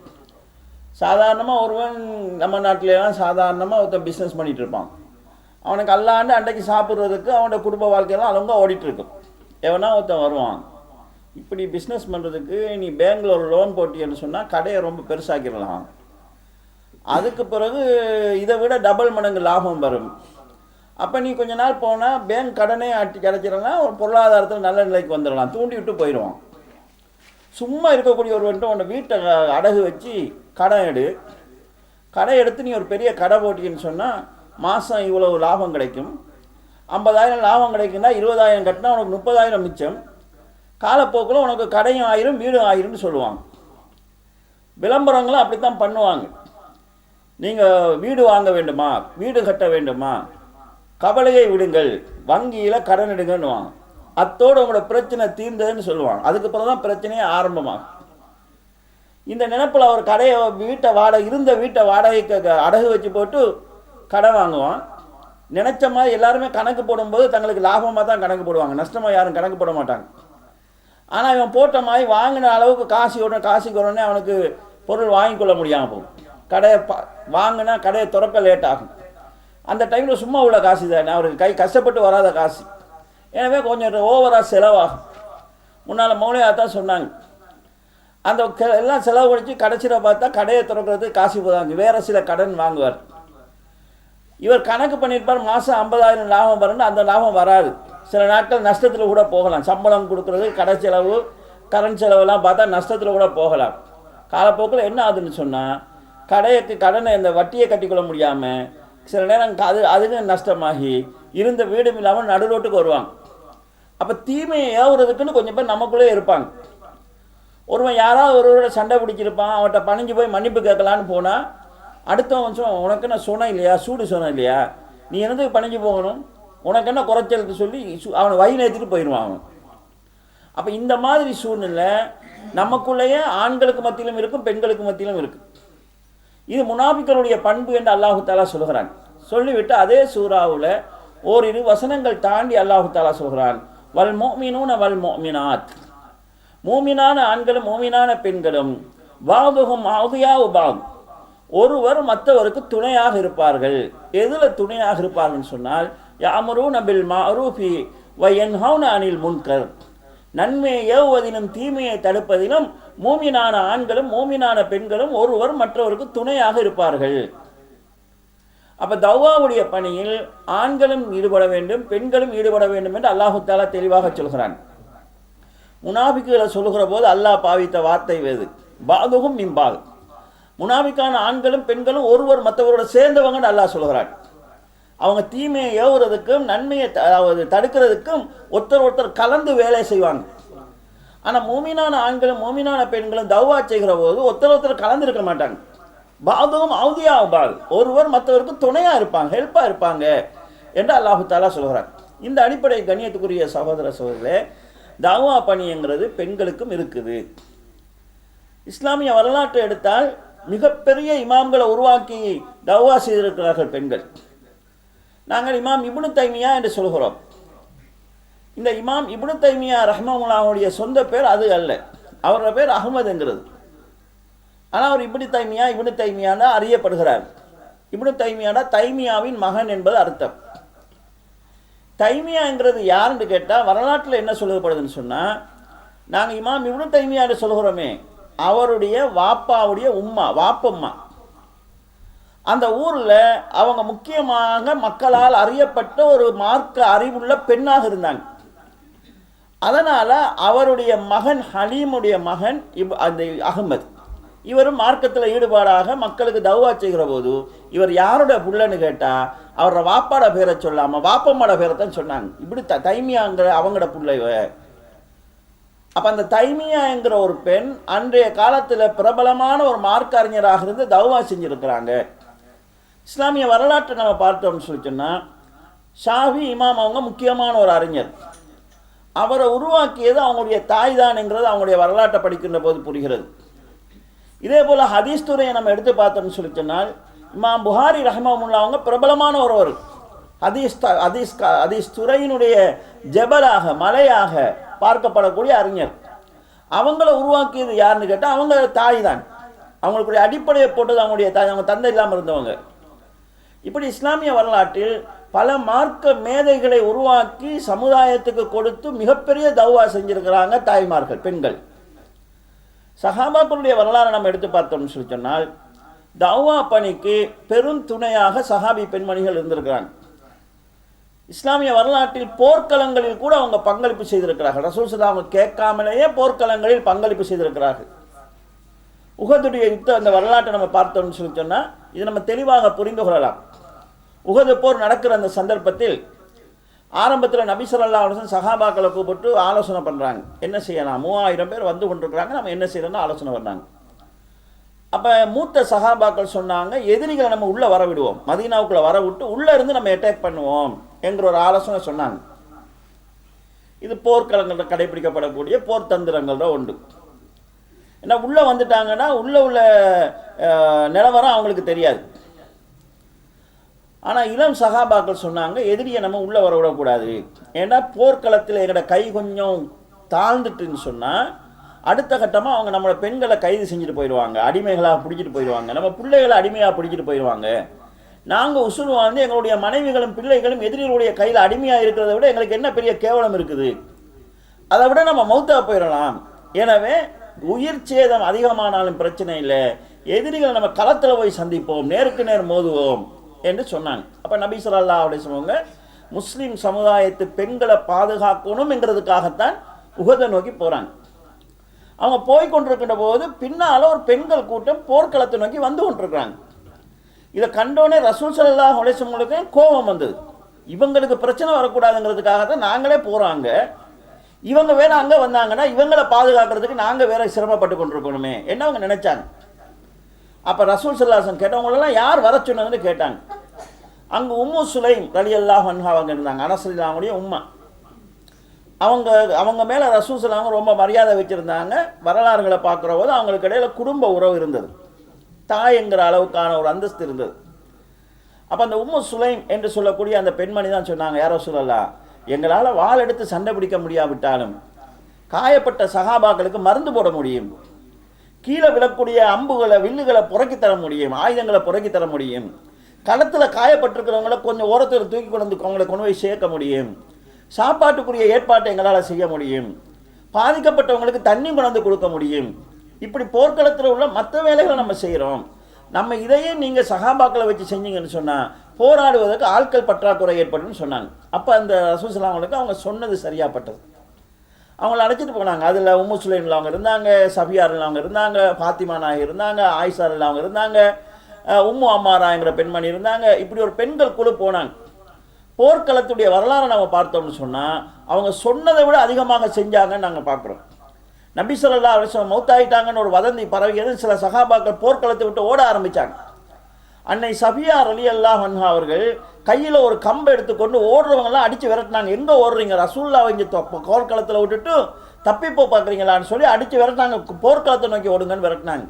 சாதாரணமாக ஒருவன் நம்ம நாட்டிலலாம் சாதாரணமாக ஒருத்தன் பிஸ்னஸ் பண்ணிகிட்டு இருப்பான். அவனுக்கு அல்லாண்டு அன்றைக்கு சாப்பிட்றதுக்கு அவனோட குடும்ப வாழ்க்கையெல்லாம் அவங்க ஓடிட்டுருக்கும். எவனா ஒருத்தன் வருவான், இப்படி பிஸ்னஸ் பண்ணுறதுக்கு நீ பேங்கில் ஒரு லோன் போட்டின்னு சொன்னால் கடையை ரொம்ப பெருசாக்கிடலாம், அதுக்கு பிறகு இதை விட டபுள் மடங்கு லாபம் வரும், அப்போ நீ கொஞ்ச நாள் போனால் பேங்க் கடனே கிடச்சிடனா ஒரு பொருளாதாரத்தில் நல்ல நிலைக்கு வந்துடலாம், தூண்டி விட்டு போயிடுவான். சும்மா இருக்கக்கூடிய ஒருவன்ட்டு உன்னை வீட்டை அடகு வச்சு கடன் எடுத்து நீ ஒரு பெரிய கடை போட்டின்னு சொன்னால் மாதம் இவ்வளவு லாபம் கிடைக்கும், 50,000 லாபம் கிடைக்குன்னா 20,000 கட்டினா உனக்கு 30,000 மிச்சம், காலப்போக்கில் உனக்கு கடையும் ஆயிரும் வீடும் ஆயிரும்னு சொல்லுவாங்க. விளம்பரங்களும் அப்படித்தான் பண்ணுவாங்க. நீங்கள் வீடு வாங்க வேண்டுமா, வீடு கட்ட வேண்டுமா, கவலையை விடுங்கள், வங்கியில் கடன் எடுங்கன்னுவாங்க. அத்தோடு உங்களோட பிரச்சனை தீர்ந்ததுன்னு சொல்லுவாங்க. அதுக்கப்புறம் தான் பிரச்சனையே ஆரம்பமாகும். இந்த நினைப்பில் அவர் இருந்த வீட்டை வாடகைக்கு அடகு வச்சு போட்டு கடை வாங்குவான். நினச்ச மாதிரி எல்லாருமே கணக்கு போடும்போது தங்களுக்கு லாபமாக தான் கணக்கு போடுவாங்க, நஷ்டமாக யாரும் கணக்கு போட மாட்டாங்க. ஆனால் இவன் போட்ட மாதிரி வாங்கின அளவுக்கு காசுக்கு உடனே அவனுக்கு பொருள் வாங்கிக்கொள்ள முடியாமல் போகும். கடையை வாங்கினா கடையை திறக்க லேட் ஆகும். அந்த டைமில் சும்மா உள்ள காசு தானே, அவருக்கு கஷ்டப்பட்டு வராத காசு, எனவே கொஞ்சம் ஓவராக செலவாகும். முன்னால் மௌலியா தான் சொன்னாங்க, அந்த எல்லாம் செலவு கழிச்சு கடைசியில் பார்த்தா கடையை திறக்கிறதுக்கு காசு போதாங்க, வேறு சில கடன் வாங்குவார். இவர் கணக்கு பண்ணியிருப்பார், மாதம் 50,000 லாபம் வரணும், அந்த லாபம் வராது, சில நாட்கள் நஷ்டத்தில் கூட போகலாம். சம்பளம் கொடுக்குறது, கடை செலவு, கரண்ட் செலவெல்லாம் பார்த்தா நஷ்டத்தில் கூட போகலாம். காலப்போக்கில் என்ன ஆகுதுன்னு சொன்னால் கடனை இந்த வட்டியை கட்டிக்கொள்ள முடியாமல் சில நேரம் அதுக்கு நஷ்டமாகி இருந்த வீடும் இல்லாமல் நடு ரோட்டுக்கு வருவாங்க. அப்போ தீமையை ஏவுறதுக்குன்னு கொஞ்சம் பேர் நமக்குள்ளே இருப்பாங்க. ஒருவன் யாராவது ஒருவரோட சண்டை பிடிச்சிருப்பான், அவன்கிட்ட பணிஞ்சு போய் மன்னிப்பு கேட்கலான்னு போனால் அடுத்தவன் சொல்லுவான், உனக்கு என்ன சொன்ன இல்லையா, சூடு சொன்ன இல்லையா, நீ என்னதுக்கு பணிஞ்சு போகணும், உனக்கு என்ன குறைச்சலுக்கு சொல்லி அவனை வழி நேர்த்திட்டு போயிடுவான் அவன். அப்போ இந்த மாதிரி சூழ்நிலை நமக்குள்ளேயே ஆண்களுக்கு மத்தியிலும் இருக்கும், பெண்களுக்கு மத்தியிலும் இருக்கும். இது முனாஃபிக்களுடைய பண்பு என்று அல்லாஹு தாலா சொல்கிறான். சொல்லிவிட்டு அதே சூராவில் ஓரிரு வசனங்கள் தாண்டி அல்லாஹு தாலா சொல்கிறான், வல் முஃமினூன வல் முஃமினாத், மூமினான ஆண்களும் மூமினான பெண்களும் பாதுகும் அவுதியாவு பாத், ஒருவர் மற்றவருக்கு துணையாக இருப்பார்கள். எதில் துணையாக இருப்பார்கள் சொன்னால், யாமரூன பில் மஅரூஃபி வ யன்ஹவுன அனில் முன்கர், நன்மையை ஏவுவதிலும் தீமையை தடுப்பதிலும் மூமினான ஆண்களும் மூமினான பெண்களும் ஒருவர் மற்றவருக்கு துணையாக இருப்பார்கள். அப்போ தௌவாவுடைய பணியில் ஆண்களும் ஈடுபட வேண்டும், பெண்களும் ஈடுபட வேண்டும் என்று அல்லாஹு தஆலா தெளிவாக சொல்கிறான். முனாஃபிக்குகளை சொல்லுகிற போது அல்லாஹ் பாவித்த வார்த்தை வேது, பாதுகும் மின்பால். முனாஃபிக்கான ஆண்களும் பெண்களும் ஒருவர் மற்றவரோட சேர்ந்தவங்கன்னு அல்லாஹ் சொல்கிறான். அவங்க தீமையை ஏவுறதுக்கும் நன்மையை தடுக்கிறதுக்கும் ஒருத்தர் கலந்து வேலை செய்வாங்க. ஆனால் மூமினான ஆண்களும் மூமினான பெண்களும் தௌவா செய்கிற போது ஒருத்தர் கலந்து இருக்க மாட்டாங்க. பாதுகும் அவுதியா பால், ஒருவர் மற்றவருக்கு துணையாக இருப்பாங்க, ஹெல்ப்பாக இருப்பாங்க என்று அல்லாஹு தஆலா சொல்கிறார். இந்த அடிப்படை கண்ணியத்துக்குரிய சகோதர சகோதரர்களே, தாவா பணிங்கிறது பெண்களுக்கும் இருக்குது. இஸ்லாமிய வரலாற்றை எடுத்தால் மிகப்பெரிய இமாம்களை உருவாக்கி தௌவா செய்திருக்கிறார்கள் பெண்கள். நாங்கள் இமாம் இப்னு தைமியா என்று சொல்கிறோம். இந்த இமாம் இப்னு தைமியா ரஹ்மத்துல்லாஹுடைய சொந்த பேர் அது அல்ல, அவரோட பேர் அஹ்மதுங்கிறது. ஆனால் அவர் இப்னு தைமியான்னு அறியப்படுகிறார். இப்னு தைமியானா தைமியாவின் மகன் என்பது அர்த்தம். தைமியாங்கிறது யாருன்னு கேட்டால் வரலாற்றில் என்ன சொல்லப்படுதுன்னு சொன்னால், நாங்கள் இமாம் இப்னு தைமியா என்று சொல்கிறோமே, அவருடைய வாப்பாவுடைய வாப்பம்மா அந்த ஊரில் அவங்க முக்கியமாக மக்களால் அறியப்பட்ட ஒரு மார்க்க அறிவுள்ள பெண்ணாக இருந்தாங்க. அதனால் அவருடைய மகன் ஹலீமுடைய மகன் அந்த அஹ்மத், இவரும் மார்க்கத்தில் ஈடுபாடாக மக்களுக்கு தௌவா செய்கிற போது இவர் யாரோட புள்ளன்னு கேட்டால் அவரோட வாப்பாட பேரை சொல்லாமல் வாப்பம்மாட பேரை தான் சொன்னாங்க. இப்படி தைமியாங்கிற அவங்களோட புள்ள இவ. அப்போ அந்த தைமியாங்கிற ஒரு பெண் அன்றைய காலத்தில் பிரபலமான ஒரு மார்க்க அறிஞராக இருந்து தௌவா செஞ்சுருக்கிறாங்க. இஸ்லாமிய வரலாற்றை நம்ம பார்த்தோம்னு சொல்லி சொன்னால், ஷாஃபி இமாம் அவங்க முக்கியமான ஒரு அறிஞர். அவரை உருவாக்கியது அவங்களுடைய தாய் தான்ங்கிறது அவங்களுடைய வரலாற்றை படிக்கின்ற போது புரிகிறது. இதே போல் ஹதீஸ் துறையை நம்ம எடுத்து பார்த்தோம்னு சொல்லி சொன்னால், இமாம் புகாரி ரஹ்மத்துல்லாஹி அவங்க பிரபலமான ஒருவர். ஹதீஸ் துறையினுடைய ஜபலாக மலையாக பார்க்கப்படக்கூடிய அறிஞர். அவங்கள உருவாக்கியது யாருன்னு கேட்டால் அவங்க தாய் தான். அவங்களுடைய அடிப்படையை போட்டது அவங்களுடைய தாய், அவங்க தந்தை இல்லாமல் இருந்தவங்க. இப்படி இஸ்லாமிய வரலாற்றில் பல மார்க்க மேதைகளை உருவாக்கி சமுதாயத்துக்கு கொடுத்து மிகப்பெரிய தௌவா செஞ்சிருக்கிறாங்க தாய்மார்கள், பெண்கள். சஹாபாக்களுடைய வரலாறு நம்ம எடுத்து பார்த்தோம்னு சொல்லி சொன்னால், தௌவா பணிக்கு பெரும் துணையாக சஹாபி பெண்மணிகள் இருந்திருக்கிறாங்க. இஸ்லாமிய வரலாற்றில் போர்க்களங்களில் கூட அவங்க பங்களிப்பு செய்திருக்கிறார்கள். ரசூல் ஸல்லல்லாஹு அலைஹி வஸல்லம் கேட்காமலேயே போர்க்களங்களில் பங்களிப்பு செய்திருக்கிறார்கள். உஹதுடைய யுத்தம் அந்த வரலாற்றை நம்ம பார்த்தோம்னு சொல்லி சொன்னால் இதை நம்ம தெளிவாக புரிந்து கொள்ளலாம். உஹது போர் நடக்கிற அந்த சந்தர்ப்பத்தில் ஆரம்பத்தில் நபி ஸல்லல்லாஹு அலைஹி வஸல்லம் சஹாபாக்களை கூப்பிட்டு ஆலோசனை பண்ணுறாங்க. என்ன செய்யலாம், 3000 பேர் வந்து கொண்டிருக்கிறாங்க, நம்ம என்ன செய்யணும்னு ஆலோசனை பண்ணாங்க. அப்போ மூத்த சஹாபாக்கள் சொன்னாங்க, எதிரிகளை நம்ம உள்ளே வர விடுவோம், மதீனாவுக்குள்ளே வர விட்டு உள்ளே இருந்து நம்ம அட்டாக் பண்ணுவோம் என்கிற ஒரு ஆலோசனை சொன்னாங்க. இது போர்க்களங்களில் கடைபிடிக்கப்படக்கூடிய போர் தந்திரங்கள் தான் உண்டு. ஏன்னா உள்ளே வந்துட்டாங்கன்னா உள்ள நிலவரம் அவங்களுக்கு தெரியாது. ஆனால் இளம் சகாபாக்கள் சொன்னாங்க, எதிரியை நம்ம உள்ளே வர விடக்கூடாது. ஏன்னா போர்க்களத்தில் எங்களோட கை கொஞ்சம் தாழ்ந்துட்டுன்னு சொன்னால் அடுத்த கட்டமாக அவங்க நம்மளோட பெண்களை கைது செஞ்சுட்டு போயிடுவாங்க, அடிமைகளாக பிடிச்சிட்டு போயிடுவாங்க, நம்ம பிள்ளைகளை அடிமையாக பிடிச்சிட்டு போயிடுவாங்க. நாங்கள் உசுறு வந்து எங்களுடைய மனைவிகளும் பிள்ளைகளும் எதிரிகளுடைய கையில் அடிமையாக இருக்கிறத விட எங்களுக்கு என்ன பெரிய கேவலம் இருக்குது, அதை விட நம்ம மௌத்தாக போயிடலாம். எனவே உயிர் சேதம் அதிகமானாலும் பிரச்சனை இல்லை, எதிரிகளை நம்ம களத்தில் போய் சந்திப்போம், நேருக்கு நேர் மோதுவோம் என்று சொன்னாங்க. அப்போ நபி ஸல்லல்லாஹு அலைஹி வஸல்லம் முஸ்லீம் சமுதாயத்து பெண்களை பாதுகாக்கணும் என்கிறதுக்காகத்தான் உஹதை நோக்கி போகிறாங்க. அவங்க போய் கொண்டிருக்கின்ற போது பின்னால் ஒரு பெண்கள் கூட்டம் போர்க்களத்தை நோக்கி வந்து கொண்டிருக்கிறாங்க. இதை கண்டோடனே ரசூல் ஸல்லல்லாஹு அலைஹி வஸல்லம் கோபம் வந்தது. இவங்களுக்கு பிரச்சனை வரக்கூடாதுங்கிறதுக்காக தான் நாங்களே போகிறாங்க, இவங்க வேற அங்கே வந்தாங்கன்னா இவங்களை பாதுகாக்கிறதுக்கு நாங்கள் வேற சிரமப்பட்டு கொண்டிருக்கணுமே என்ன அவங்க நினைச்சாங்க. அப்போ ரசூல் ஸல்லல்லாஹு அலைஹி வஸல்லம் கேட்டவங்களெல்லாம் யார் வர சொன்னதுன்னு கேட்டாங்க. அங்கே உம்மு சுலைம் ரலியல்லாஹு அன்ஹா அவங்க இருந்தாங்க, அனஸ் ரலியல்லாஹுடைய உம்மா. அவங்க மேலே ரசூல் ஸல்லல்லாஹு அலைஹி வஸல்லம் ரொம்ப மரியாதை வச்சுருந்தாங்க. வரலாறுகளை பார்க்குற போது அவங்களுக்கு இடையில குடும்ப உறவு இருந்தது, தாய்ங்கிற அளவுக்கான ஒரு அந்தஸ்து இருந்தது. அப்போ அந்த உம்மு சுலைம் என்று சொல்லக்கூடிய அந்த பெண்மணி தான் சொன்னாங்க, யார் ரசூலல்லாஹ், எங்களால் வாள் எடுத்து சண்டை பிடிக்க முடியாவிட்டாலும் காயப்பட்ட சஹாபாக்களுக்கு மருந்து போட முடியும், கீழே விழக்கூடிய அம்புகளை வில்லுகளை புறக்கி தர முடியும், ஆயுதங்களை புறக்கி தர முடியும். களத்தில் காயப்பட்டிருக்கிறவங்கள கொஞ்சம் ஓரத்தில் தூக்கி கொண்டு வந்து அவங்களை கொண்டு போய் சேர்க்க முடியும். சாப்பாட்டுக்குரிய ஏற்பாட்டை எங்களால் செய்ய முடியும். பாதிக்கப்பட்டவங்களுக்கு தண்ணி கொண்டு கொடுக்க முடியும். இப்படி போர்க்களத்தில் உள்ள மற்ற வேலைகளை நம்ம செய்கிறோம். நம்ம இதையே நீங்கள் சஹாபாக்களை வச்சு செஞ்சீங்கன்னு சொன்னால் போராடுவதற்கு ஆட்கள் பற்றாக்குறை ஏற்படும்னு சொன்னாங்க. அப்போ அந்த ரசூல் ஸல்லல்லாஹு அலைஹி வஸல்லம் அவங்க சொன்னது சரியாப்பட்டது. அவங்கள அழைச்சிட்டு போனாங்க. அதில் உம்மு சுலைமில் அவங்க இருந்தாங்க, சஃபியாரில் அவங்க இருந்தாங்க, ஃபாத்திமா நாயகி இருந்தாங்க, ஆயிஷாரில் அவங்க இருந்தாங்க, உம்மு அம்மாராங்கிற பெண்மணி இருந்தாங்க. இப்படி ஒரு பெண்கள் குழு போனாங்க. போர்க்களத்துடைய வரலாறை நம்ம பார்த்தோம்னு சொன்னால் அவங்க சொன்னதை விட அதிகமாக செஞ்சாங்கன்னு நாங்கள் பார்க்குறோம். நபி ஸல்லல்லாஹு அலைஹி வஸல்லம் மௌத்தாயிட்டாங்கன்னு ஒரு வதந்தி பரவியது. சில சஹாபாக்கள் போர்க்களத்தை விட்டு ஓட ஆரம்பித்தாங்க. அன்னை சஃபியா ரலியல்லாஹு அன்ஹா அவர்கள் கையில் ஒரு கம்பை எடுத்துக்கொண்டு ஓடுறவங்களாம் அடித்து விரட்டினாங்க. எங்கே ஓடுறீங்க, ரசூலுல்லாஹ் இங்கே போர்க்களத்தில் விட்டுட்டு தப்பிப்போ பார்க்குறீங்களான்னு சொல்லி அடித்து விரட்டினாங்க. போர்க்களத்தை நோக்கி ஓடுங்கன்னு விரட்டினாங்க.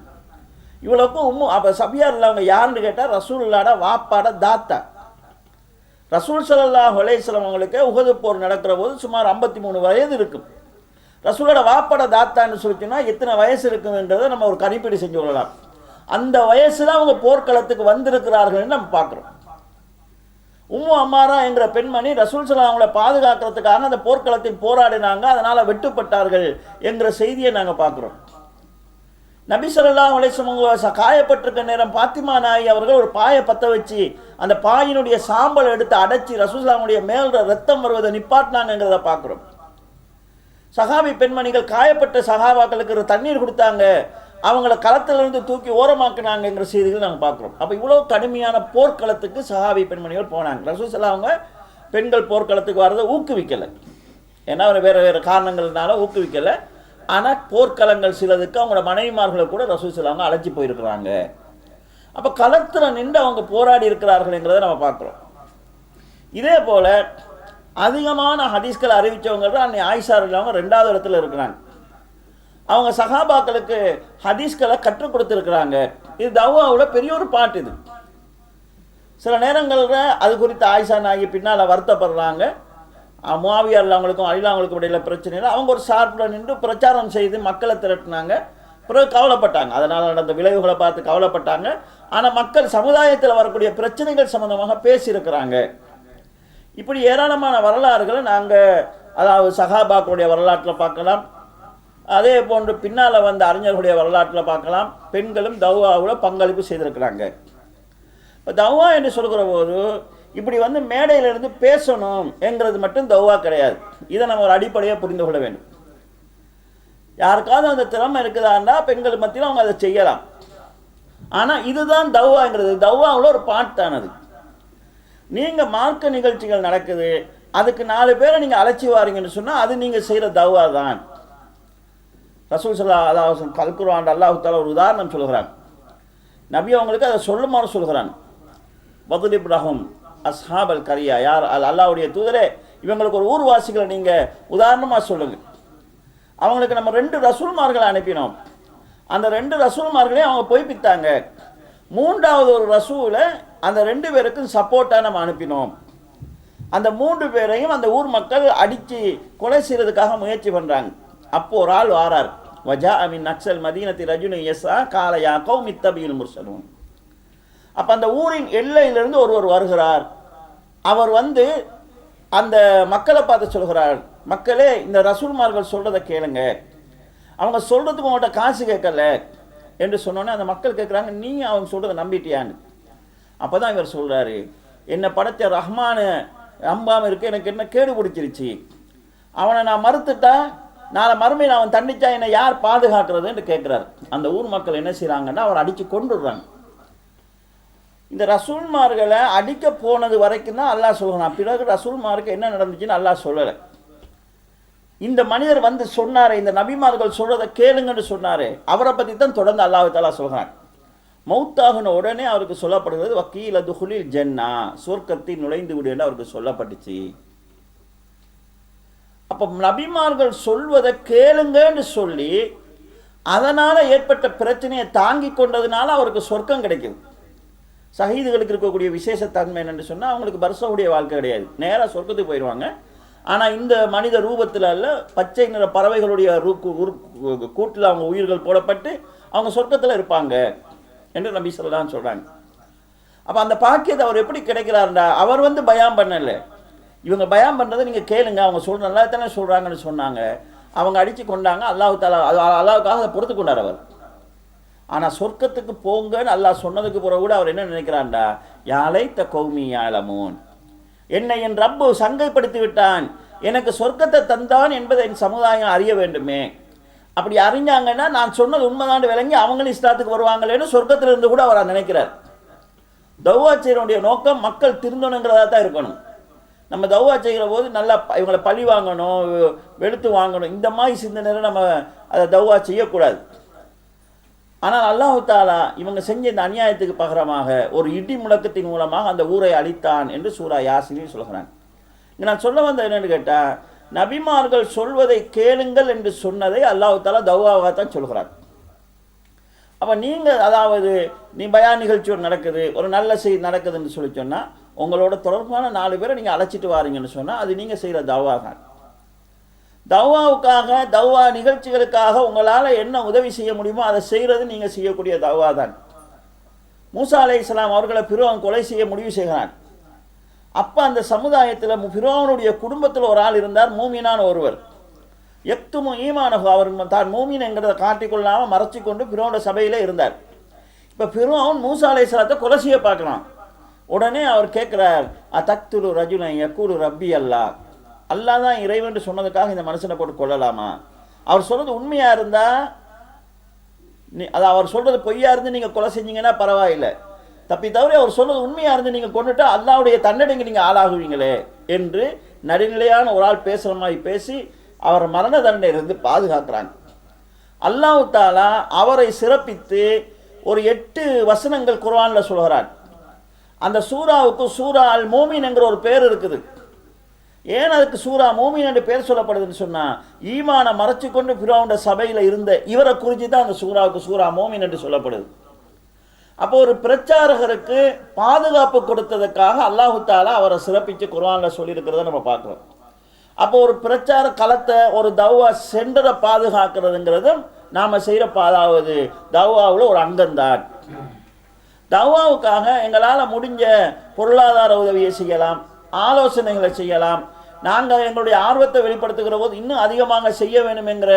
இவ்வளோக்கும் அப்போ சஃபியா அவங்க யாருன்னு கேட்டால் ரசூலுல்லாஹ்ட வாப்பாட தாத்தா. ரசூல் ஸல்லல்லாஹு அலைஹி வஸல்லம் அவங்களுக்கு உஹது போர் நடக்கிற போது சுமார் 53 வயது இருக்கும். ரசூலோட வாப்பட தாத்தான்னு சொல்லிச்சுன்னா எத்தனை வயசு இருக்குன்றதை நம்ம ஒரு கணிப்பீடு செஞ்சு கொள்ளலாம். அந்த வயசுல அவங்க போர்க்களத்துக்கு வந்திருக்கிறார்கள் நம்ம பார்க்குறோம். உம்மு அம்மாரா என்கிற பெண்மணி ரசூல் ஸல்லல்லாஹு அவங்களை பாதுகாக்கிறதுக்காக அந்த போர்க்களத்தில் போராடினாங்க, அதனால வெட்டுப்பட்டார்கள் என்கிற செய்தியை நாங்கள் பார்க்குறோம். நபி ஸல்லல்லாஹு அலைஹி வஸல்லம் காயப்பட்டிருக்க நேரம் பாத்திமா நாயகி அவர்கள் ஒரு பாயை பற்ற வச்சு அந்த பாயினுடைய சாம்பலை எடுத்து அடைச்சி ரசூல் ஸல்லல்லாஹு அவங்களுடைய மேல ரத்தம் வருவதை நிப்பாட்டினாங்கிறத பார்க்குறோம். சஹாபி பெண்மணிகள் காயப்பட்ட சஹாபாக்களுக்கு தண்ணீர் கொடுத்தாங்க, அவங்கள களத்திலிருந்து தூக்கி ஓரமாக்கினாங்கிற செய்திகள் நாங்கள் பார்க்குறோம். அப்போ இவ்வளோ கடுமையான போர்க்களத்துக்கு சஹாபி பெண்மணிகள் போனாங்க. ரசூல் ஸல்லல்லாஹு அவங்க பெண்கள் போர்க்களத்துக்கு வர்றதை ஊக்குவிக்கலை, ஏன்னா வேறு வேறு காரணங்கள்னால ஊக்குவிக்கலை. ஆனால் போர்க்களங்கள் சிலதுக்கு அவங்களோட மனைவிமார்களை கூட ரசூல் ஸல்லல்லாஹு அவங்க அழைச்சி போயிருக்கிறாங்க. அப்போ களத்தில் நின்று அவங்க போராடி இருக்கிறார்கள்ங்கிறத நம்ம பார்க்குறோம். இதே போல் அதிகமான ஹதீஸ்களை அறிவித்தவங்க தான் அன்னை ஆயிஷா அவங்க 2வது இடத்துல இருக்கிறாங்க. அவங்க சஹாபாக்களுக்கு ஹதீஸ்களை கற்றுக் கொடுத்துருக்குறாங்க. இது தவ்வாவில் பெரிய ஒரு பாட்டு. இது சில நேரங்களில் அது குறித்து ஆயிஷா நாயகி பின்னால் வருத்தப்படுறாங்க. முஆவியா அவங்களுக்கும் அலிலாங்களுக்கும் இடையில பிரச்சனையில் அவங்க ஒரு சார்பில் நின்று பிரச்சாரம் செய்து மக்களை திரட்டினாங்க. பிறகு கவலைப்பட்டாங்க, அதனால் நடந்த விளைவுகளை பார்த்து கவலைப்பட்டாங்க. ஆனால் மக்கள் சமுதாயத்தில் வரக்கூடிய பிரச்சனைகள் சம்பந்தமாக பேசியிருக்கிறாங்க. இப்படி ஏராளமான வரலாறுகளை நாங்கள் அதாவது சஹாபாக்களுடைய வரலாற்றில் பார்க்கலாம். அதே போன்று பின்னால் வந்த அறிஞர்களுடைய வரலாற்றில் பார்க்கலாம். பெண்களும் தவ்வாவில் பங்களிப்பு செய்திருக்கிறாங்க. இப்போ தவ்வா என்று சொல்கிற போது இப்படி மேடையிலிருந்து பேசணும் என்கிறது மட்டும் தவ்வா கிடையாது. இதை நம்ம ஒரு அடிப்படையாக புரிந்து கொள்ள வேண்டும். யாருக்காவது அந்த திறமை இருக்குதான்னா பெண்கள் மத்தியில் அவங்க அதை செய்யலாம். ஆனால் இதுதான் தவ்வாங்கிறது தவ்வாவில் ஒரு பாட்டானது. நீங்கள் மார்க்க நிகழ்ச்சிகள் நடக்குது, அதுக்கு 4 பேரை நீங்கள் அழைச்சி வாரீங்கன்னு சொன்னால் அது நீங்கள் செய்கிற தவ்வா தான். ரசூல் ஸல்லல்லாஹு அலைஹி வஸல்லம் அல்குர்ஆன் அல்லாஹ் தஆலா ஒரு உதாரணம் சொல்கிறான். நபி அவங்களுக்கு அதை சொல்லுமாறு சொல்கிறான். வதுலிப் லஹும் அஸ்ஹாபல் கரியா, யார் அல்லாஹ்வுடைய தூதரே இவங்களுக்கு ஒரு ஊர்வாசிகளை நீங்கள் உதாரணமாக சொல்லுங்கள். அவங்களுக்கு நம்ம 2 ரசூல்மார்களை அனுப்பினோம். அந்த 2 ரசூல்மார்களையும் அவங்க பொய்ப்பித்தாங்க. 3வது ஒரு ரசூலை அந்த 2 பேருக்கும் சப்போர்ட்டாக நம்ம அனுப்பினோம். அந்த 3 பேரையும் அந்த ஊர் மக்கள் அடித்து கொலை செய்கிறதுக்காக முயற்சி பண்ணுறாங்க. அப்போ ஒரு ஆள் வாரார். வஜா அமின் நக்சல் மதீனத்தி ரஜுனு யஸா கால யா கௌமி இத்தபியுல் முர்சலூன். அப்போ அந்த ஊரின் எல்லையிலிருந்து ஒருவர் வருகிறார். அவர் அந்த மக்களை பார்த்து சொல்கிறார், மக்களே இந்த ரசூல்மார்கள் சொல்கிறத கேளுங்க, அவங்க சொல்கிறதுக்கு உங்கள்கிட்ட காசு கேட்கல என்று சொன்னோன்னே அந்த மக்கள் கேட்குறாங்க, நீ அவங்க சொல்கிறத நம்பிட்டியான்னு. அப்போ தான் இவர் சொல்கிறாரு, என்னை படைத்த ரஹ்மானு நம்பாமல் இருக்கு, எனக்கு என்ன கேடு பிடிச்சிருச்சு, அவனை நான் மறுத்துட்டா நாளை மறுமையில் அவன் தண்டிச்சா என்னை யார் பாதுகாக்கிறதுன்னு கேட்குறாரு. அந்த ஊர் மக்கள் என்ன செய்கிறாங்கன்னா அவர் அடித்து கொண்டுடுறாங்க. இந்த ரசூல்மார்களை அடிக்க போனது வரைக்கும் தான் அல்லாஹ் சொல்கிறான். பிறகு ரசூல்மாருக்கு என்ன நடந்துச்சுன்னு அல்லாஹ் சொல்லலை. இந்த மனிதர் சொன்னாரே, இந்த நபிமார்கள் சொல்கிறத கேளுங்கன்னு சொன்னாரே, அவரை பற்றி தான் தொடர்ந்து அல்லாஹ் தஆலா சொல்கிறான். மௌத்தாகுன உடனே அவருக்கு சொல்லப்படுகிறது வக்கீல துஹுலில் ஜன்னா, சொர்க்கத்தில் நுழைந்து விடு என்று அவருக்கு சொல்லப்பட்டுச்சு. அப்போ நபிமார்கள் சொல்வதை கேளுங்கன்னு சொல்லி அதனால் ஏற்பட்ட பிரச்சனையை தாங்கி கொண்டதுனால அவருக்கு சொர்க்கம் கிடைக்குது. ஷஹீதுகளுக்கு இருக்கக்கூடிய விசேஷத்தன்மை என்னென்னு சொன்னால் அவங்களுக்கு பர்சவுடைய வாழ்க்கை கிடையாது, நேராக சொர்க்கத்துக்கு போயிடுவாங்க. ஆனால் இந்த மனித ரூபத்தில் அல்ல, பச்சை நிற பறவைகளுடைய கூட்டில் அவங்க உயிர்கள் போடப்பட்டு அவங்க சொர்க்கத்தில் இருப்பாங்க என்று நபி ஸல்லல்லாஹு சொல்கிறாங்க. அப்போ அந்த பாக்கியத்தை அவர் எப்படி கிடைக்கிறாருண்டா, அவர் வந்து பயான் பண்ணல, இவங்க பயான் பண்ணுறதை நீங்கள் கேளுங்க, அவங்க சொல்கிற நல்லா தானே சொல்கிறாங்கன்னு சொன்னாங்க. அவங்க அடித்து கொண்டாங்க, அல்லாஹ் தாலா அல்லாஹ்வுக்காக அதை பொறுத்து கொண்டார் அவர். ஆனால் சொர்க்கத்துக்கு போங்கன்னு அல்லாஹ் சொன்னதுக்கு பிறகு கூட அவர் என்ன நினைக்கிறான்டா, யாலைத்த கௌமி யாலமூன், என்னை என் ரப்பு சங்கைப்படுத்தி விட்டான், எனக்கு சொர்க்கத்தை தந்தான் என்பதை என் சமுதாயம் அறிய வேண்டுமே. அப்படி அறிஞ்சாங்கன்னா நான் சொன்னது உண்மைதான் விளங்கி அவங்களும் இஸ்லாத்துக்கு வருவாங்களேன்னு சொர்க்கத்தில் இருந்து கூட அவர் நினைக்கிறார். தௌவா செய்யறனுடைய நோக்கம் மக்கள் திருந்தணுங்கிறதா தான் இருக்கணும். நம்ம தௌவா செய்கிற போது நல்லா இவங்களை பழி வாங்கணும், வெளுத்து வாங்கணும், இந்த மாதிரி சிந்தனை நம்ம அதை தௌவா செய்யக்கூடாது. ஆனால் அல்லாஹ் தாலா இவங்க செஞ்ச இந்த அநியாயத்துக்கு பகரமாக ஒரு இடி முழக்கத்தின் மூலமாக அந்த ஊரை அழித்தான் என்று சூரா யாசினில் சொல்கிறாங்க. இங்கே நான் சொல்ல வந்த என்னன்னு கேட்டால், நபிமார்கள் சொல்வதை கேளுங்கள் என்று சொன்னதை அல்லாஹ் தாலா தௌவாவாக தான் சொல்கிறார். அப்போ நீங்கள் அதாவது நீ பயான் நிகழ்ச்சி ஒரு நடக்குது, ஒரு நல்ல செய்தி நடக்குதுன்னு சொல்லி சொன்னால் உங்களோட தொடர்பான 4 பேரை நீங்கள் அழைச்சிட்டு வாரீங்கன்னு சொன்னால் அது நீங்கள் செய்கிற தௌவா தான். தௌவாவுக்காக தௌவா நிகழ்ச்சிகளுக்காக உங்களால் என்ன உதவி செய்ய முடியுமோ அதை செய்கிறது நீங்கள் செய்யக்கூடிய தௌவா தான். மூசா அலைஹிஸ்ஸலாம் அவர்களை ஃபிரௌன் கொலை செய்ய முடிவு செய்கிறான். அப்போ அந்த சமுதாயத்தில் ஃபிரௌனுடைய குடும்பத்தில் ஒரு ஆள் இருந்தார், மூமினான ஒருவர். எக்துமு ஈமானஹு, அவர் தான் மூமின் என்கிறத காட்டிக்கொள்ளாமல் மறைச்சி கொண்டு ஃபிரௌனுடைய சபையில் இருந்தார். இப்போ ஃபிரௌன் மூசா அலைஹிஸ்ஸலாத்தை கொலை செய்ய பார்க்கலாம். உடனே அவர் கேட்குறார், அதக்துலு ரஜுலன் யக்கூலு ரப்பி அல்லாஹ், அல்லாஹ் தான் இறைவன் சொன்னதுக்காக இந்த மனுஷனை போட்டு கொள்ளலாமா? அவர் சொல்கிறது உண்மையாக இருந்தால் அவர் சொல்கிறது பொய்யா இருந்து நீங்கள் கொலை செஞ்சீங்கன்னா பரவாயில்லை, தப்பி தவிர அவர் சொல்கிறது உண்மையாக இருந்து நீங்கள் கொண்டுட்டா அல்லாஹ்வுடைய தண்டனைக்கு நீங்கள் ஆளாகுவீங்களே என்று நடுநிலையான ஒரு ஆள் பேசுகிற மாதிரி பேசி அவர் மரண தண்டனையிலிருந்து பாதுகாக்கிறாங்க. அல்லாஹ் தாலா அவரை சிறப்பித்து ஒரு 8 வசனங்கள் குர்ஆனில் சொல்கிறார். அந்த சூராவுக்கு சூரா அல் மூமின் என்கிற ஒரு பேர் இருக்குது. ஏன் அதுக்கு சூரா மூமின் என்று பேர் சொல்லப்படுதுன்னு சொன்னால், ஈமானை மறைச்சு கொண்டு ஃபிரௌனுடைய சபையில் இருந்த இவரை குறித்து தான் அந்த சூராவுக்கு சூரா மூமின் என்று சொல்லப்படுது. அப்போ ஒரு பிரச்சாரகருக்கு பாதுகாப்பு கொடுத்ததுக்காக அல்லாஹ் தாலா அவரை சிறப்பித்து குர்ஆனில் சொல்லியிருக்கிறத நம்ம பார்க்குறோம். அப்போ ஒரு பிரச்சார களத்தை ஒரு தௌவா சென்டரை பாதுகாக்கிறதுங்கிறதும் நாம் செய்கிற அதாவது தௌவாவில் ஒரு அங்கம்தான். தௌவாவுக்காக எங்களால் முடிஞ்ச பொருளாதார உதவியை செய்யலாம், ஆலோசனைகளை செய்யலாம். நாங்கள் எங்களுடைய ஆர்வத்தை வெளிப்படுத்துகிற போது இன்னும் அதிகமாக செய்ய வேண்டும் என்கிற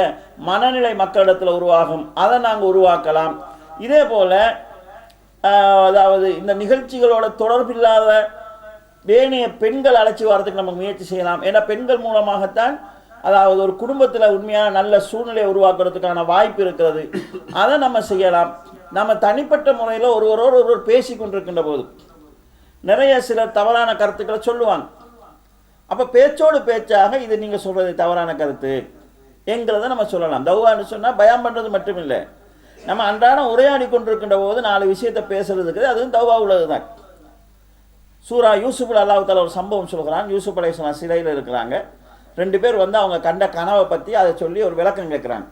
மனநிலை மக்களிடத்தில் உருவாகும், அதை நாங்கள் உருவாக்கலாம். இதே போல் அதாவது இந்த நிகழ்ச்சிகளோட தொடர்பில்லாத வேணிய பெண்கள் அழைச்சி வரதுக்கு நம்ம முயற்சி செய்யலாம். ஏன்னா பெண்கள் மூலமாகத்தான் அதாவது ஒரு குடும்பத்தில் உண்மையான நல்ல சூழ்நிலையை உருவாக்குறதுக்கான வாய்ப்பு இருக்கிறது. அதை நம்ம செய்யலாம். நம்ம தனிப்பட்ட முறையில் ஒருவர் பேசி கொண்டிருக்கின்ற போது நிறைய சிலர் தவறான கருத்துக்களை சொல்லுவாங்க. அப்போ பேச்சோடு பேச்சாக இது நீங்கள் சொல்கிறது தவறான கருத்து என்கிறத நம்ம சொல்லலாம். தௌவான்னு சொன்னால் பயம் பண்ணுறது மட்டும் இல்லை, நம்ம அன்றாடம் உரையாடி கொண்டிருக்கின்ற போது 4 விஷயத்தை பேசுறதுக்கு அதுவும் தௌவா உள்ளது தான். சூரா யூசுஃபில் அல்லாஹ் தாலா ஒரு சம்பவம் சொல்கிறான். யூசுப் அலைஹிஸ்ஸலாம் சிறையில் இருக்கிறாங்க. 2 பேர் வந்து அவங்க கண்ட கனவை பற்றி அதை சொல்லி ஒரு விளக்கம் கேட்குறாங்க.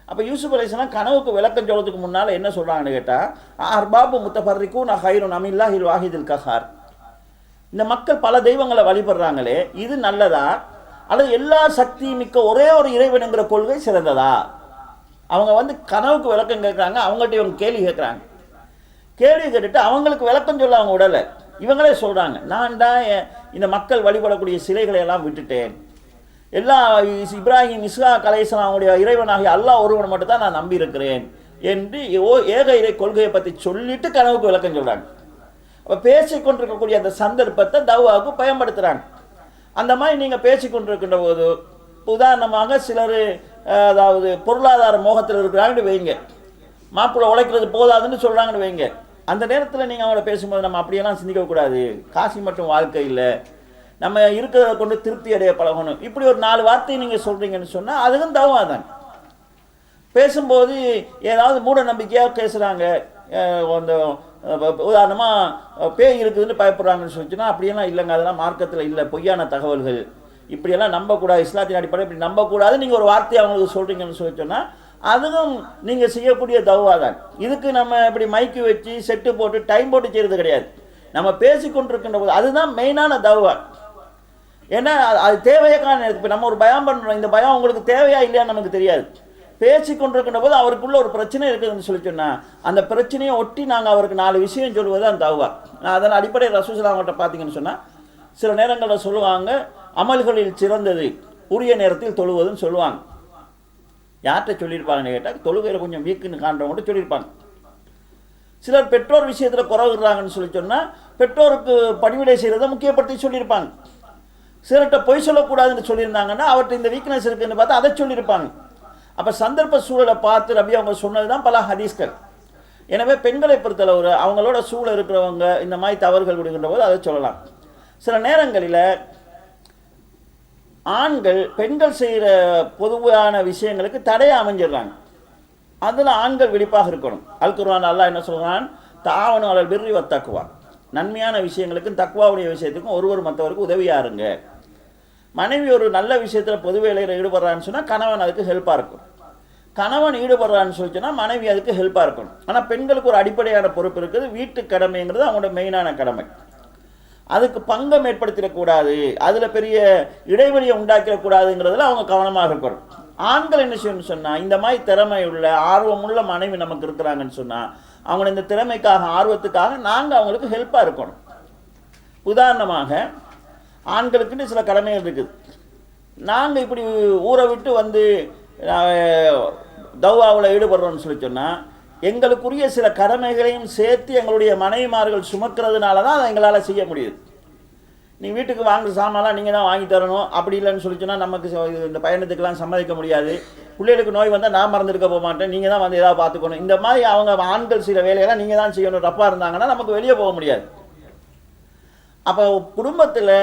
அப்போ யூசுப் அலைஹிஸ்ஸலாம் கனவுக்கு விளக்கம் சொல்கிறதுக்கு முன்னால் என்ன சொல்கிறாங்கன்னு கேட்டால், அர்பாபு முத்தஃபர்ரிகூன ஹைருன் அமில்லாஹில் வாஹிதில் கஹார், இந்த மக்கள் பல தெய்வங்களை வழிபடுறாங்களே இது நல்லதா அல்லது எல்லா சக்தி மிக்க ஒரே ஒரு இறைவனுங்கிற கொள்கை சிறந்ததா? அவங்க வந்து கனவுக்கு விளக்கம் கேட்குறாங்க. அவங்கள்ட்ட இவங்க கேள்வி கேட்குறாங்க. கேள்வி கேட்டுட்டு அவங்களுக்கு விளக்கம் சொல்ல அவங்க விடலை. இவங்களே சொல்கிறாங்க, நான் தான் இந்த மக்கள் வழிபடக்கூடிய சிலைகளை எல்லாம் விட்டுட்டேன், எல்லா இப்ராஹிம் இஸ்ஹாக் அலைஹிஸ்ஸலாம் அவங்களுடைய இறைவனாகிய அல்லாஹ் ஒருவன் மட்டும் தான் நான் நம்பி இருக்கிறேன் என்று ஏக இறை கொள்கையை பற்றி சொல்லிட்டு கனவுக்கு விளக்கம் சொல்கிறாங்க. அப்போ பேசிக்கொண்டிருக்கக்கூடிய அந்த சந்தர்ப்பத்தை தௌவாவுக்கு பயன்படுத்துகிறாங்க. அந்த மாதிரி நீங்கள் பேசிக்கொண்டிருக்கின்ற போது உதாரணமாக சிலர் அதாவது பொருளாதார மோகத்தில் இருக்கிறாங்கன்னு வைங்க, மாப்பிள்ளை உழைக்கிறது போதாதுன்னு சொல்கிறாங்கன்னு வைங்க. அந்த நேரத்தில் நீங்கள் அவங்கள பேசும்போது நம்ம அப்படியெல்லாம் சிந்திக்கக்கூடாது, காசி மட்டும் வாழ்க்கை இல்லை, நம்ம இருக்கிறத கொண்டு திருப்தி அடைய பழகணும், இப்படி ஒரு 4 வார்த்தையை நீங்கள் சொல்கிறீங்கன்னு சொன்னால் அதுவும் தௌவா தான். பேசும்போது ஏதாவது மூட நம்பிக்கையாக பேசுகிறாங்க, அந்த உதாரணமாக பேய் இருக்குதுன்னு பயப்படுறாங்கன்னு சொல்லிச்சுன்னா அப்படியெல்லாம் இல்லைங்க, அதெல்லாம் மார்க்கத்தில் இல்லை, பொய்யான தகவல்கள், இப்படியெல்லாம் நம்பக்கூடாது, இஸ்லாத்தின் அடிப்படை இப்படி நம்பக்கூடாது நீங்கள் ஒரு வார்த்தையை அவங்களுக்கு சொல்கிறீங்கன்னு சொல்லி சொன்னால் அதுவும் நீங்கள் செய்யக்கூடிய தௌவா தான். இதுக்கு நம்ம இப்படி மைக்கு வச்சு செட்டு போட்டு டைம் போட்டு செய்கிறது கிடையாது. நம்ம பேசிக்கொண்டிருக்கின்ற போது அதுதான் மெயினான தௌவா. ஏன்னா அது தேவையான நேரத்துக்கு இப்போ நம்ம ஒரு பயம் பண்ணுறோம், இந்த பயம் உங்களுக்கு தேவையா இல்லையான்னு நமக்கு தெரியாது. பேசி கொண்டிருக்கின்ற போது அவருக்குள்ள ஒரு பிரச்சனை இருக்குதுன்னு சொல்லி சொன்னால் அந்த பிரச்சனையை ஒட்டி நாங்கள் அவருக்கு 4 விஷயம் சொல்லுவது அந்த தௌவா. நான் அதன் அடிப்படையில் ரசூலுல்லாஹி அவங்கள்ட்ட பார்த்தீங்கன்னு சொன்னால் சில நேரங்களில் சொல்லுவாங்க, அமல்களில் சிறந்தது உரிய நேரத்தில் தொழுவதுன்னு சொல்லுவாங்க. யார்கிட்ட சொல்லியிருப்பாங்கன்னு கேட்டால் தொழுகையில் கொஞ்சம் வீக்குன்னு காண்றவங்கள்ட்ட சொல்லியிருப்பாங்க. சிலர் பெற்றோர் விஷயத்தில் குறவுறாங்கன்னு சொல்லி சொன்னால் பெற்றோருக்கு பணிவிடை செய்கிறத முக்கியப்படுத்தி சொல்லியிருப்பாங்க. சிலர்கிட்ட பொய் சொல்லக்கூடாதுன்னு சொல்லியிருந்தாங்கன்னா அவர்கிட்ட இந்த வீக்னஸ் இருக்குன்னு பார்த்து அதை சொல்லியிருப்பாங்க. அப்போ சந்தர்ப்ப சூழலை பார்த்து ரபி அவங்க சொன்னது தான் பல ஹதீஸ்கள். எனவே பெண்களை பொறுத்தளவு அவங்களோட சூழல் இருக்கிறவங்க இந்த மாதிரி தவறுகள் விடுகின்ற போது அதை சொல்லலாம். சில நேரங்களில் ஆண்கள் பெண்கள் செய்கிற பொதுவான விஷயங்களுக்கு தடையை அமைஞ்சிடுறாங்க. அதில் ஆண்கள் விழிப்பாக இருக்கணும். அல் குர்ஆன் அல்லாஹ் என்ன சொல்கிறான், தாவனு அலல் பிர்ரி வத் தக்வா, நன்மையான விஷயங்களுக்கும் தக்வாவுடைய விஷயத்துக்கும் ஒருவர் மற்றவருக்கு உதவியாக இருங்க. மனைவி ஒரு நல்ல விஷயத்தில் பொது வேலையில் ஈடுபடுறான்னு சொன்னால் கணவன் அதுக்கு ஹெல்ப்பாக இருக்கும். கணவன் ஈடுபடுறான்னு சொல்லி சொன்னால் மனைவி அதுக்கு ஹெல்ப்பாக இருக்கணும். ஆனால் பெண்களுக்கு ஒரு அடிப்படையான பொறுப்பு இருக்குது. வீட்டு கடமைங்கிறது அவங்களோட மெயினான கடமை. அதுக்கு பங்கம் ஏற்படுத்திடக்கூடாது, அதில் பெரிய இடைவெளியை உண்டாக்கிடக்கூடாதுங்கிறதுல அவங்க கவனமாக இருக்கணும். ஆண்கள் என்ன செய்யணும்னு சொன்னால், இந்த மாதிரி திறமை உள்ள ஆர்வமுள்ள மனைவி நமக்கு இருக்கிறாங்கன்னு சொன்னால் அவங்கள இந்த திறமைக்காக ஆர்வத்துக்காக நாங்கள் அவங்களுக்கு ஹெல்ப்பாக இருக்கணும். உதாரணமாக ஆண்களுக்குன்னு சில கடமைகள் இருக்குது. நாங்கள் இப்படி ஊரை விட்டு வந்து தௌவாவில் ஈடுபடுறோம்னு சொல்லி சொன்னால் எங்களுக்குரிய சில கடமைகளையும் சேர்த்து எங்களுடைய மனைவிமார்கள் சுமக்கிறதுனால தான் அதை எங்களால் செய்ய முடியுது. நீங்கள் வீட்டுக்கு வாங்குற சாமான்லாம் நீங்கள் தான் வாங்கி தரணும், அப்படி இல்லைன்னு சொல்லி சொன்னால் நமக்கு இந்த பயணத்துக்கெல்லாம் சம்மதிக்க முடியாது. பிள்ளைகளுக்கு நோய் வந்தால் நான் மறந்துருக்க போக மாட்டேன், நீங்கள் தான் வந்து ஏதாவது பார்த்துக்கணும். இந்த மாதிரி அவங்க ஆண்கள் சில வேலையெல்லாம் நீங்கள் தான் செய்யணும். ரப்பாக இருந்தாங்கன்னா நமக்கு வெளியே போக முடியாது. அப்போ குடும்பத்தில்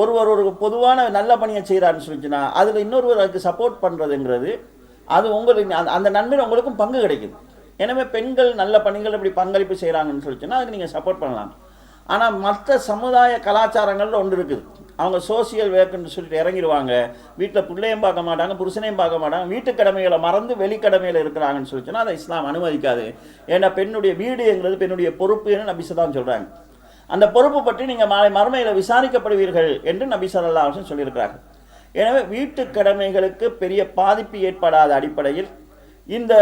ஒருவர் ஒரு பொதுவான நல்ல பணியை செய்கிறாருன்னு சொல்லிச்சுன்னா அதில் இன்னொருவருக்கு சப்போர்ட் பண்ணுறதுங்கிறது அது உங்களுக்கு அந்த நன்மையில் உங்களுக்கும் பங்கு கிடைக்குது. எனவே பெண்கள் நல்ல பணிகள் இப்படி பங்களிப்பு செய்கிறாங்கன்னு சொல்லிச்சுன்னா அதுக்கு நீங்கள் சப்போர்ட் பண்ணலாம். ஆனால் மற்ற சமுதாய கலாச்சாரங்களில் ஒன்று இருக்குது. அவங்க சோசியல் வேக்குன்னு சொல்லிட்டு இறங்கிடுவாங்க. வீட்டில் பிள்ளையும் பார்க்க மாட்டாங்க, புருஷனையும் பார்க்க மாட்டாங்க, வீட்டு கடமைகளை மறந்து வெளிக்கடமையில் இருக்கிறாங்கன்னு சொல்லிச்சுன்னா அதை இஸ்லாம் அனுமதிக்காது. ஏன்னா பெண்ணுடைய வீடுங்கிறது பெண்ணுடைய பொறுப்புன்னு நபி தான் சொல்கிறாங்க. அந்த பொறுப்பு பற்றி நீங்கள் மாலை மறுமையில் விசாரிக்கப்படுவீர்கள் என்று நபி ஸல்லல்லாஹு அலைஹி வஸல்லம் சொல்லியிருக்கிறார்கள். எனவே வீட்டு கடமைகளுக்கு பெரிய பாதிப்பு ஏற்படாத அடிப்படையில் இந்த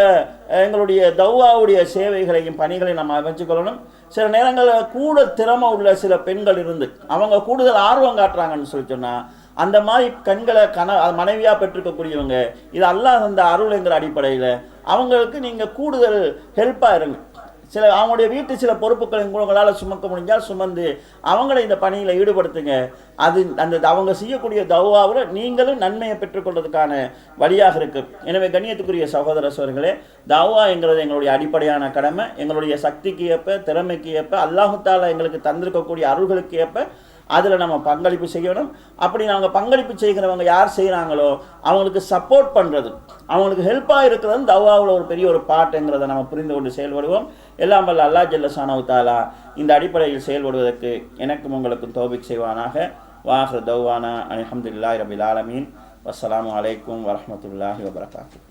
எங்களுடைய தௌவாவுடைய சேவைகளையும் பணிகளையும் நம்ம அமைச்சுக்கொள்ளணும். சில நேரங்களில் கூட திறமை உள்ள சில பெண்கள் இருந்து அவங்க கூடுதல் ஆர்வம் காட்டுறாங்கன்னு சொல்லி சொன்னால் அந்த மாதிரி கண்களை மனைவியாக பெற்றிருக்கக்கூடியவங்க இது அல்லாஹ் அந்த அருள்ங்கிற அடிப்படையில் அவங்களுக்கு நீங்கள் கூடுதல் ஹெல்ப்பாக இருங்க. சில அவங்களுடைய வீட்டு சில பொறுப்புகளை உங்களால் சுமக்க முடிஞ்சால் சுமந்து அவங்கள இந்த பணியில் ஈடுபடுத்துங்க. அது அந்த அவங்க செய்யக்கூடிய தௌவாவில் நீங்களும் நன்மையை பெற்றுக்கொள்வதற்கான வழியாக இருக்குது. எனவே கண்ணியத்துக்குரிய சகோதர சகோதரிகளே, தௌவா என்கிறது எங்களுடைய அடிப்படையான கடமை. எங்களுடைய சக்திக்கு ஏற்ப திறமைக்கு ஏற்ப அல்லாஹ் தஆலா எங்களுக்கு தந்திருக்கக்கூடிய அருள்களுக்கு ஏற்ப அதில் நம்ம பங்களிப்பு செய்யணும். அப்படி நாங்கள் பங்களிப்பு செய்கிறவங்க யார் செய்கிறாங்களோ அவங்களுக்கு சப்போர்ட் பண்ணுறது, அவங்களுக்கு ஹெல்ப்பாக இருக்கிறது தௌவாவில் ஒரு பெரிய ஒரு பாட்டுங்கிறத நம்ம புரிந்து கொண்டு செயல்படுவோம். எல்லாம் வல்ல அல்லாஹ் ஜல்ல ஷானஹு தஆலா இந்த அடிப்படையில் செயல்படுவதற்கு எனக்கும் உங்களுக்கும் தௌஃபீக் செய்வானாக. வாஹிரு தௌவானா அல்ஹம்துலில்லாஹி ரப்பில் ஆலமீன். வஸ்ஸலாமு அலைக்கும் வரஹ்மத்துல்லாஹி வபரகாத்துஹு.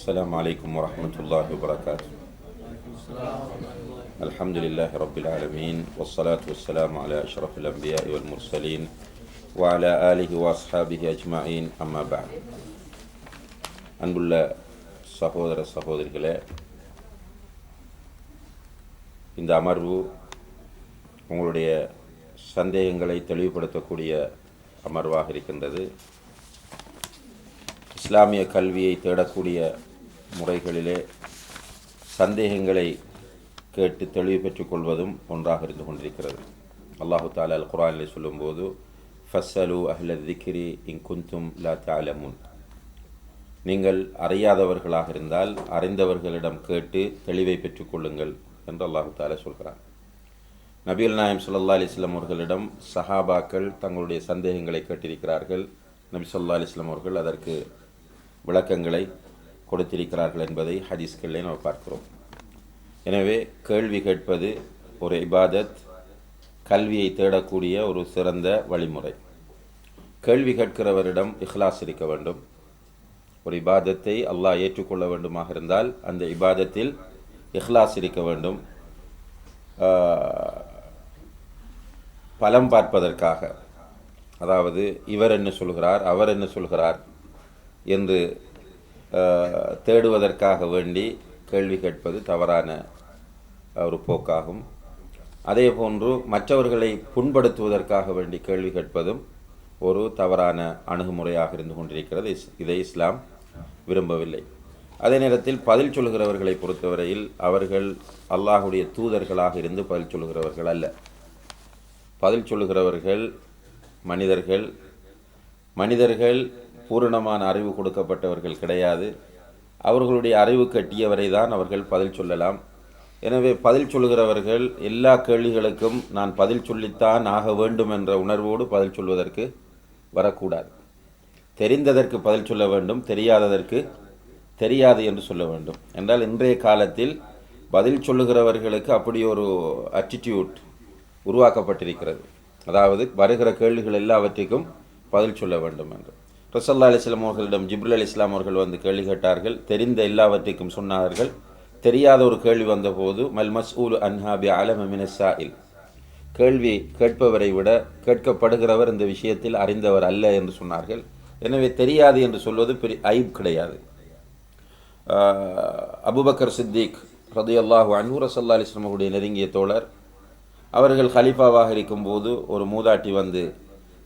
السلام عليكم ورحمة الله وبركاته. الحمد لله رب العالمين والصلاة والسلام على أشرف الأنبياء والمرسلين وعلى آله وأصحابه أجمعين أما بعد. அன்புள்ள சகோதர சகோதரிகளே, இந்த அமர்வு உங்களுடைய சந்தேகங்களை தெளிவுபடுத்தக்கூடிய அமர்வாக இருக்கின்றது. இஸ்லாமிய கல்வியை தேடக்கூடிய முறைகளிலே சந்தேகங்களை கேட்டு தெளிவு பெற்றுக்கொள்வதும் ஒன்றாக இருந்து கொண்டிருக்கிறது. அல்லாஹு தஆலா அல் குர்ஆனிலே சொல்லும்போது ஃபஸ்ஸலு அஹ்ல ذிக்ரி இன் குன்தும் லா தஅலமுன், நீங்கள் அறியாதவர்களாக இருந்தால் அறிந்தவர்களிடம் கேட்டு தெளிவை பெற்றுக்கொள்ளுங்கள் என்று அல்லாஹு தஆலா சொல்கிறார். நபிகள் நாயகம் ஸல்லல்லாஹு அலைஹி வஸல்லம் அவர்களிடம் சஹாபாக்கள் தங்களுடைய சந்தேகங்களை கேட்டிருக்கிறார்கள். நபி ஸல்லல்லாஹு அலைஹி வஸல்லம் அவர்கள் அதற்கு விளக்கங்களை கொடுத்திருக்கிறார்கள் என்பதை ஹதீஸ்களிலே நாம் பார்க்கிறோம். எனவே கேள்வி கேட்பது ஒரு இபாதத், கல்வியை தேடக்கூடிய ஒரு சிறந்த வழிமுறை. கேள்வி கேட்கிறவரிடம் இஹ்லாஸ் இருக்க வேண்டும். ஒரு இபாதத்தை அல்லாஹ் ஏற்றுக்கொள்ள வேண்டுமாக இருந்தால் அந்த இபாதத்தில் இஹ்லாஸ் இருக்க வேண்டும். பலம் பார்ப்பதற்காக, அதாவது இவர் என்ன சொல்கிறார் அவர் என்ன சொல்கிறார் என்று தேடுவதற்காக வேண்டி கேள்வி கேட்பது தவறான ஒரு போக்காகும். அதே போன்று மற்றவர்களை புண்படுத்துவதற்காக வேண்டி கேள்வி கேட்பதும் ஒரு தவறான அணுகுமுறையாக இருந்து கொண்டிருக்கிறது. இதை இஸ்லாம் விரும்பவில்லை. அதே நேரத்தில் பதில் சொல்கிறவர்களை பொறுத்தவரையில் அவர்கள் அல்லாஹுடைய தூதர்களாக இருந்து பதில் சொல்கிறவர்கள் அல்ல. பதில் சொல்கிறவர்கள் மனிதர்கள் பூரணமான அறிவு கொடுக்கப்பட்டவர்கள் கிடையாது. அவர்களுடைய அறிவு கட்டியவரை தான் அவர்கள் பதில் சொல்லலாம். எனவே பதில் சொல்கிறவர்கள் எல்லா கேள்விகளுக்கும் நான் பதில் சொல்லித்தான் ஆக வேண்டும் என்ற உணர்வோடு பதில் சொல்வதற்கு வரக்கூடாது. தெரிந்ததற்கு பதில் சொல்ல வேண்டும், தெரியாததற்கு தெரியாது என்று சொல்ல வேண்டும். என்றால் இன்றைய காலத்தில் பதில் சொல்லுகிறவர்களுக்கு அப்படி ஒரு அட்டிடியூட் உருவாக்கப்பட்டிருக்கிறது. அதாவது வருகிற கேள்விகள் எல்லாவற்றிற்கும் பதில் சொல்ல வேண்டும் என்று. ரசூலுல்லாஹி அலைஹி வஸல்லம் அவர்களிடம் ஜிப்ரீல் அலைஹிஸ்ஸலாம் அவர்கள் வந்து கேள்வி கேட்டார்கள். தெரிந்த எல்லாவற்றிற்கும் சொன்னார்கள். தெரியாத ஒரு கேள்வி வந்தபோது மல் மஸ்ஊலு அன்ஹா பிஅலம மினஸ் ஸாயில், கேள்வி கேட்பவரை விட கேட்கப்படுகிறவர் இந்த விஷயத்தில் அறிந்தவர் அல்ல என்று சொன்னார்கள். எனவே தெரியாது என்று சொல்வது பெரிய ஐப் கிடையாது. அபூபக்கர் சித்திக் ரலியல்லாஹு அன்ஹு ரசூலுல்லாஹி அலைஹி வஸல்லம் அவருடைய நெருங்கிய தோழர். அவர்கள் ஹலீஃபாவாக இருக்கும்போது ஒரு மூதாட்டி வந்து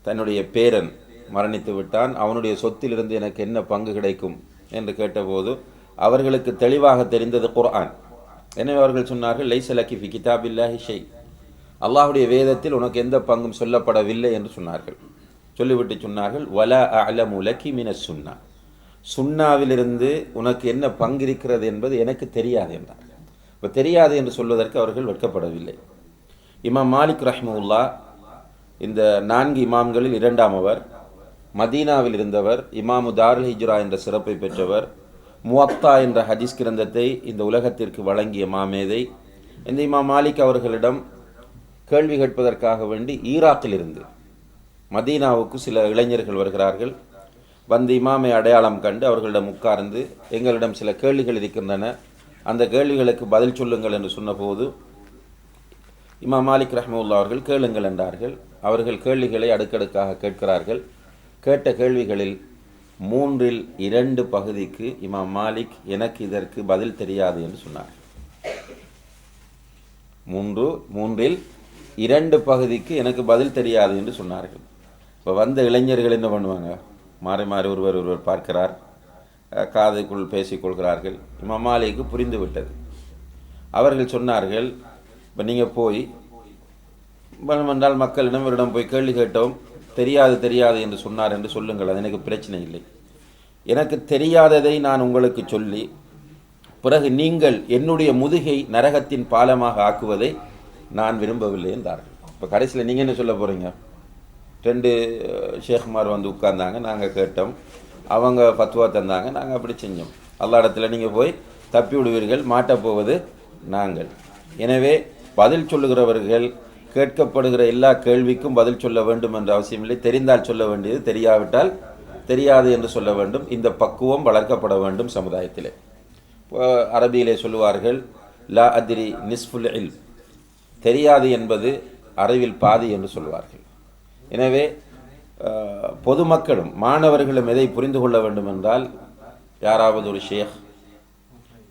தன்னுடைய பேரன் மரணித்து விட்டான், அவனுடைய சொத்திலிருந்து எனக்கு என்ன பங்கு கிடைக்கும் என்று கேட்டபோது அவர்களுக்கு தெளிவாக தெரிந்தது குர்ஆன். எனவே அவர்கள் சொன்னார்கள் லைஸ லக்கி ஃபி கிதாபில்லாஹி ஷை, அல்லாஹ்வுடைய வேதத்தில் உனக்கு எந்த பங்கும் சொல்லப்படவில்லை என்று சொன்னார்கள். சொல்லிவிட்டு சொன்னார்கள் வலா அஅலமு லக்கி மினஸ் சுன்னா, சுன்னாவிலிருந்து உனக்கு என்ன பங்கு இருக்கிறது என்பது எனக்கு தெரியாது என்றார்கள். இப்போ தெரியாது என்று சொல்வதற்கு அவர்கள் வெட்கப்படவில்லை. இமாம் மாலிக் ரஹ்மத்துல்லாஹ் இந்த 4 இமாம்களில் 2ஆம் அவர், மதீனாவில் இருந்தவர், இமாமு தாருல் ஹிஜ்ரா என்ற சிறப்பை பெற்றவர், முவத்தா என்ற ஹதீஸ் கிரந்தத்தை இந்த உலகத்திற்கு வழங்கிய மாமேதை. இந்த இமாம் மாலிக் அவர்களிடம் கேள்வி கேட்பதற்காக வேண்டி ஈராக்கில் இருந்து மதீனாவுக்கு சில இளைஞர்கள் வருகிறார்கள். வந்து இமாமை அடையாளம் கண்டு அவர்களிடம் உட்கார்ந்து எங்களிடம் சில கேள்விகள் இருக்கின்றன, அந்த கேள்விகளுக்கு பதில் சொல்லுங்கள் என்று சொன்னபோது இமாம் மாலிக் ரஹ்மத்துல்லாஹி அவர்கள் கேளுங்கள் என்றார்கள். அவர்கள் கேள்விகளை அடுக்கடுக்காக கேட்கிறார்கள். கேட்ட கேள்விகளில் 3/2 பகுதிக்கு இமாம் மாலிக் எனக்கு இதற்கு பதில் தெரியாது என்று சொன்னார். 3/2 பகுதிக்கு எனக்கு பதில் தெரியாது என்று சொன்னார்கள். இப்போ வந்த இளைஞர்கள் என்ன பண்ணுவாங்க, மாறி மாறி ஒருவர் பார்க்கிறார், காதைக்குள் பேசிக்கொள்கிறார்கள். இமாம் மாலிக்கு புரிந்து விட்டது. அவர்கள் சொன்னார்கள், இப்போ நீங்கள் போய் வேண்டுமென்றால் மக்களிடம் இவரிடம் போய் கேள்வி கேட்டோம், தெரியாது என்று சொன்னார் என்று சொல்லுங்கள், அது எனக்கு பிரச்சனை இல்லை. எனக்கு தெரியாததை நான் உங்களுக்கு சொல்லி பிறகு நீங்கள் என்னுடைய முதுகை நரகத்தின் பாலமாக ஆக்குவதை நான் விரும்பவில்லை என்றார்கள். இப்போ கடைசியில் நீங்கள் என்ன சொல்ல போகிறீங்க? 2 ஷேக்மார் வந்து உட்கார்ந்தாங்க, நாங்கள் கேட்டோம், அவங்க ஃபத்வா தந்தாங்க, நாங்கள் அப்படி செஞ்சோம். அல்லா இடத்துல நீங்கள் போய் தப்பி விடுவீர்கள், மாட்டப்போவது நாங்கள். எனவே பதில் சொல்லுகிறவர்கள் கேட்கப்படுகிற எல்லா கேள்விக்கும் பதில் சொல்ல வேண்டும் என்ற அவசியமில்லை. தெரிந்தால் சொல்ல வேண்டியது, தெரியாவிட்டால் தெரியாது என்று சொல்ல வேண்டும். இந்த பக்குவம் வளர்க்கப்பட வேண்டும் சமுதாயத்திலே. அரபியிலே சொல்லுவார்கள் லா அத்ரி நிஸ்ஃபுல் இல்ம், தெரியாது என்பது அறிவில் பாதி என்று சொல்வார்கள். எனவே பொதுமக்களும் மாணவர்களும் எதை புரிந்து கொள்ள வேண்டும் என்றால், யாராவது ஒரு ஷேக்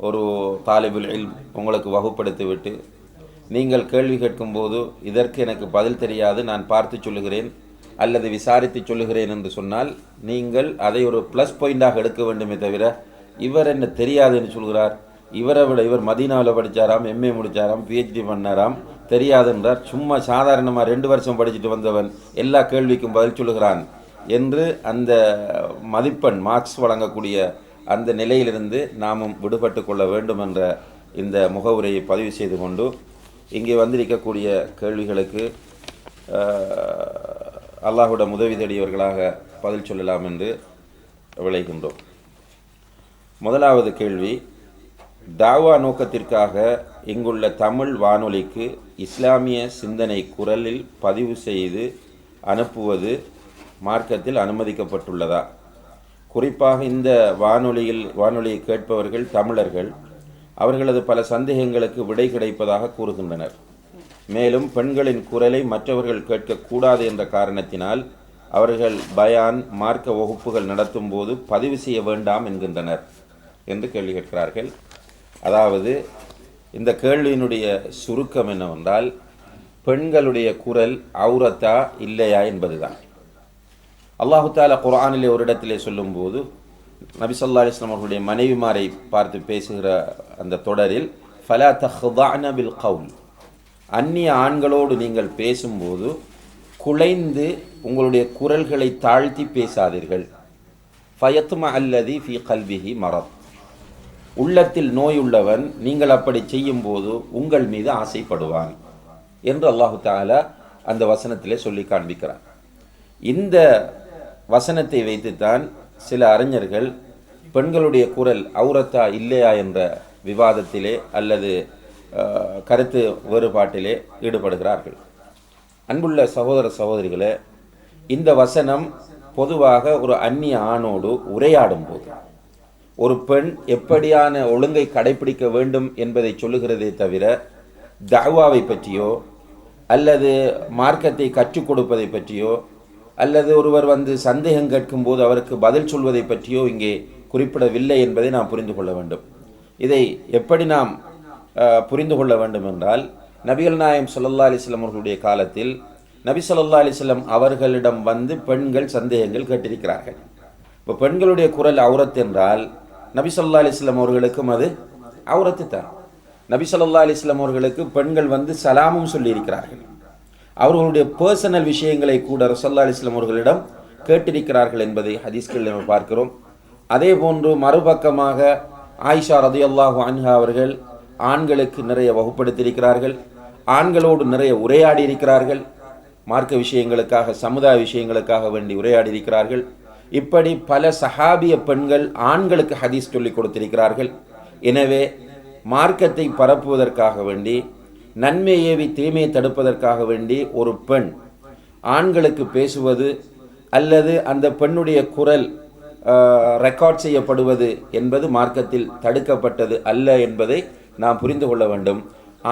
ஒரு தாலிபுல் இல்ம் உங்களுக்கு வகுப்படுத்திவிட்டு நீங்கள் கேள்வி கேட்கும்போது இதற்கு எனக்கு பதில் தெரியாது, நான் பார்த்து சொல்லுகிறேன் அல்லது விசாரித்து சொல்லுகிறேன் என்று சொன்னால் நீங்கள் அதை ஒரு ப்ளஸ் பாயிண்டாக எடுக்க வேண்டுமே தவிர, இவர் என்ன தெரியாது என்று சொல்கிறார், இவரை விட இவர் மதீனாவில் படித்தாராம், MA முடித்தாராம், PhD பண்ணாராம், தெரியாது என்றார், சும்மா சாதாரணமாக 2 வருஷம் படிச்சுட்டு வந்தவன் எல்லா கேள்விக்கும் பதில் சொல்லுகிறான் என்று அந்த மதிப்பெண் மார்க்ஸ் வழங்கக்கூடிய அந்த நிலையிலிருந்து நாமும் விடுபட்டு கொள்ள வேண்டும் என்ற இந்த முகவுரையை பதிவு செய்து கொண்டு இங்கே வந்திருக்கக்கூடிய கேள்விகளுக்கு அல்லாஹ்வுடைய உதவி தேடியவர்களாக பதில் சொல்லலாம் என்று விளைகின்றோம். முதலாவது கேள்வி, தாவா நோக்கத்திற்காக இங்குள்ள தமிழ் வானொலிக்கு இஸ்லாமிய சிந்தனை குரலில் பதிவு செய்து அனுப்புவது மார்க்கத்தில் அனுமதிக்கப்பட்டுள்ளதா? குறிப்பாக இந்த வானொலியை கேட்பவர்கள் தமிழர்கள். அவர்களது பல சந்தேகங்களுக்கு விடை கிடைப்பதாக கூறுகின்றனர். மேலும் பெண்களின் குரலை மற்றவர்கள் கேட்கக்கூடாது என்ற காரணத்தினால் அவர்கள் பயான் மார்க்க வகுப்புகள் நடத்தும் போது பதிவு செய்ய வேண்டாம் என்கின்றனர் என்று கேள்வி கேட்கிறார்கள். அதாவது இந்த கேள்வியினுடைய சுருக்கம் என்னவென்றால், பெண்களுடைய குரல் அவுரத்தா இல்லையா என்பதுதான். அல்லாஹு தஆலா குர்ஆனிலே ஒரு இடத்திலே சொல்லும்போது நபி ஸல்லல்லாஹு அலைஹி வஸல்லம் அவர்களுடைய மனைவிமாரை பார்த்து பேசுகிற அந்த தொடரில் ஃபலா தஹ்தஅன பில் கவுல், அந்நிய ஆண்களோடு நீங்கள் பேசும்போது குலைந்து உங்களுடைய குரல்களை தாழ்த்தி பேசாதீர்கள். ஃபயத்ம அல்லதி ஃபீ கல்பிஹி மரத், உள்ளத்தில் நோயுள்ளவன் நீங்கள் அப்படி செய்யும்போது உங்கள் மீது ஆசைப்படுவான் என்று அல்லாஹு தஆலா அந்த வசனத்திலே சொல்லி காண்பிக்கிறான். இந்த வசனத்தை வைத்துத்தான் சில அறிஞர்கள் பெண்களுடைய குரல் அவுரத்தா இல்லையா என்ற விவாதத்திலே அல்லது கருத்து வேறுபாட்டிலே ஈடுபடுகிறார்கள். அன்புள்ள சகோதர சகோதரிகளே, இந்த வசனம் பொதுவாக ஒரு அந்நிய ஆணோடு உரையாடும் போது ஒரு பெண் எப்படியான ஒழுங்கை கடைபிடிக்க வேண்டும் என்பதை சொல்லுகிறதே தவிர தஅவாவை பற்றியோ அல்லது மார்க்கத்தை கற்றுக் கொடுப்பதை பற்றியோ அல்லது ஒருவர் சந்தேகம் கேட்கும் போது அவருக்கு பதில் சொல்வதை பற்றியோ இங்கே குறிப்பிடவில்லை என்பதை நாம் புரிந்து கொள்ள வேண்டும். இதை எப்படி நாம் புரிந்து கொள்ள வேண்டும் என்றால், நபிகள் நாயகம் ஸல்லல்லாஹு அலைஹி வஸல்லம் அவர்களுடைய காலத்தில் நபி ஸல்லல்லாஹு அலைஹி வஸல்லம் அவர்களிடம் பெண்கள் சந்தேகங்கள் கேட்டிருக்கிறார்கள். இப்போ பெண்களுடைய குரல் அவுரத் என்றால் நபி ஸல்லல்லாஹு அலைஹி வஸல்லம் அவர்களுக்கும் அது அவுரத்து தான். நபி ஸல்லல்லாஹு அலைஹி வஸல்லம் அவர்களுக்கு பெண்கள் சலாமும் சொல்லியிருக்கிறார்கள். அவர்களுடைய பர்சனல் விஷயங்களை கூட ரசூலுல்லாஹி அலைஹி வஸல்லம் அவர்களிடம் கேட்டிருக்கிறார்கள் என்பதை ஹதீஸ்களில் நம்ம பார்க்கிறோம். அதே போன்று மறுபக்கமாக ஆயிஷா ரலியல்லாஹு அன்ஹா அவர்கள் ஆண்களுக்கு நிறைய வகுப்படுத்தியிருக்கிறார்கள், ஆண்களோடு நிறைய உரையாடி இருக்கிறார்கள், மார்க்க விஷயங்களுக்காக சமுதாய விஷயங்களுக்காக வேண்டி உரையாடி இருக்கிறார்கள். இப்படி பல சஹாபிய பெண்கள் ஆண்களுக்கு ஹதீஸ் சொல்லிக் கொடுத்திருக்கிறார்கள். எனவே மார்க்கத்தை பரப்புவதற்காக வேண்டி, நன்மை ஏவி தீமையை தடுப்பதற்காக வேண்டி ஒரு பெண் ஆண்களுக்கு பேசுவது அல்லது அந்த பெண்ணுடைய குரல் ரெக்கார்ட் செய்யப்படுவது என்பது மார்க்கத்தில் தடுக்கப்பட்டது அல்ல என்பதை நாம் புரிந்து கொள்ள வேண்டும்.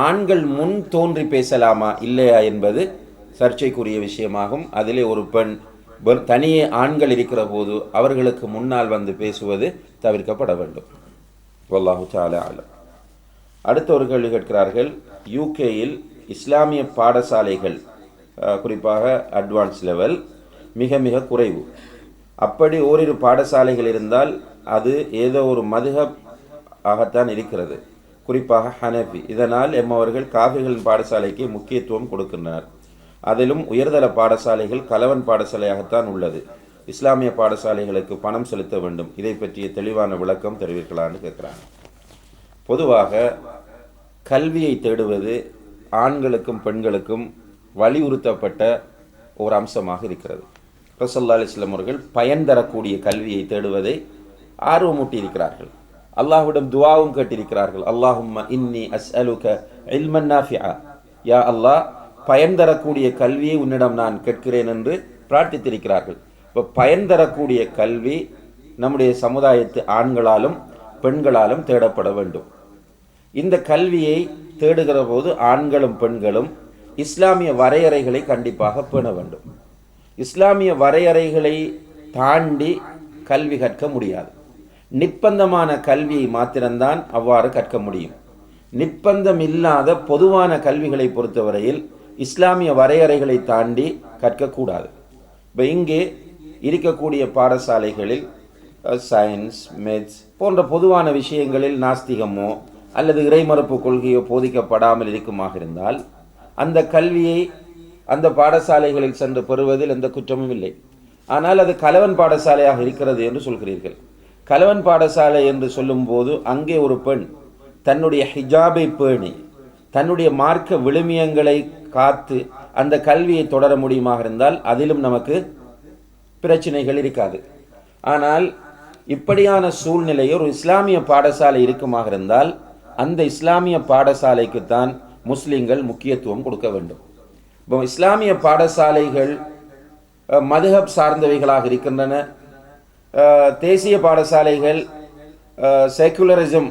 ஆண்கள் முன் தோன்றி பேசலாமா இல்லையா என்பது சர்ச்சைக்குரிய விஷயமாகும். அதிலே ஒரு பெண் தனியே ஆண்கள் இருக்கிற போது அவர்களுக்கு முன்னால் பேசுவது தவிர்க்கப்பட வேண்டும். வல்லாஹு தஆலா அலம். அடுத்த ஒரு கேள்வி கேட்கிறார்கள், யூகேயில் இஸ்லாமிய பாடசாலைகள் குறிப்பாக அட்வான்ஸ் லெவல் மிக மிக குறைவு. அப்படி ஓரிரு பாடசாலைகள் இருந்தால் அது ஏதோ ஒரு மதுஹப் ஆகத்தான் இருக்கிறது, குறிப்பாக ஹனஃபி. இதனால் எம்மவர்கள் காஃபிர்களின் பாடசாலைக்கு முக்கியத்துவம் கொடுக்கின்றனர். அதிலும் உயர்தர பாடசாலைகள் கலவன் பாடசாலையாகத்தான் உள்ளது. இஸ்லாமிய பாடசாலைகளுக்கு பணம் செலுத்த வேண்டும். இதை பற்றிய தெளிவான விளக்கம் தெரிவிக்கலான்னு கேட்குறாங்க. பொதுவாக கல்வியை தேடுவது ஆண்களுக்கும் பெண்களுக்கும் வலியுறுத்தப்பட்ட ஒரு அம்சமாக இருக்கிறது. ரசூலுல்லாஹி அலைஹி வஸல்லம் அவர்கள் பயன் தரக்கூடிய கல்வியை தேடுவதை ஆர்வமூட்டி இருக்கிறார்கள். அல்லாஹ்விடம் துஆவும் கேட்டிருக்கிறார்கள். அல்லாஹும்ம இன்னி அஸ்அலுக இல்மன் நாஃபிஆ, யா அல்லாஹ் பயன் தரக்கூடிய கல்வியை உன்னிடம் நான் கேட்கிறேன் என்று பிரார்த்தித்திருக்கிறார்கள். இப்போ பயன் தரக்கூடிய கல்வி நம்முடைய சமுதாயத்து ஆண்களாலும் பெண்களாலும் தேடப்பட வேண்டும். இந்த கல்வியை தேடுகிற போது ஆண்களும் பெண்களும் இஸ்லாமிய வரையறைகளை கண்டிப்பாக பேண வேண்டும். இஸ்லாமிய வரையறைகளை தாண்டி கல்வி கற்க முடியாது. நிர்பந்தமான கல்வியை மாத்திரம்தான் அவ்வாறு கற்க முடியும். நிர்பந்தம் இல்லாத பொதுவான கல்விகளை பொறுத்தவரையில் இஸ்லாமிய வரையறைகளை தாண்டி கற்கக்கூடாது. இப்போ இங்கே இருக்கக்கூடிய பாடசாலைகளில் சயின்ஸ், மேத்ஸ் போன்ற பொதுவான விஷயங்களில் நாஸ்திகமோ அல்லது இறைமறுப்பு கொள்கையோ போதிக்கப்படாமல் இருக்குமாக இருந்தால் அந்த கல்வியை அந்த பாடசாலைகளில் சென்று பெறுவதில் எந்த குற்றமும் இல்லை. ஆனால் அது கலவன் பாடசாலையாக இருக்கிறது என்று சொல்கிறீர்கள். கலவன் பாடசாலை என்று சொல்லும்போது அங்கே ஒரு பெண் தன்னுடைய ஹிஜாபை பேணி தன்னுடைய மார்க்க விழுமியங்களை காத்து அந்த கல்வியை தொடர முடியுமாக இருந்தால் அதிலும் நமக்கு பிரச்சனைகள் இருக்காது. ஆனால் இப்படியான சூழ்நிலையில் ஒரு இஸ்லாமிய பாடசாலை இருக்குமாக இருந்தால் அந்த இஸ்லாமிய பாடசாலைக்குத்தான் முஸ்லிம்கள் முக்கியத்துவம் கொடுக்க வேண்டும். இப்போ இஸ்லாமிய பாடசாலைகள் மதுஹப் சார்ந்தவைகளாக இருக்கின்றன. தேசிய பாடசாலைகள் செக்குலரிசம்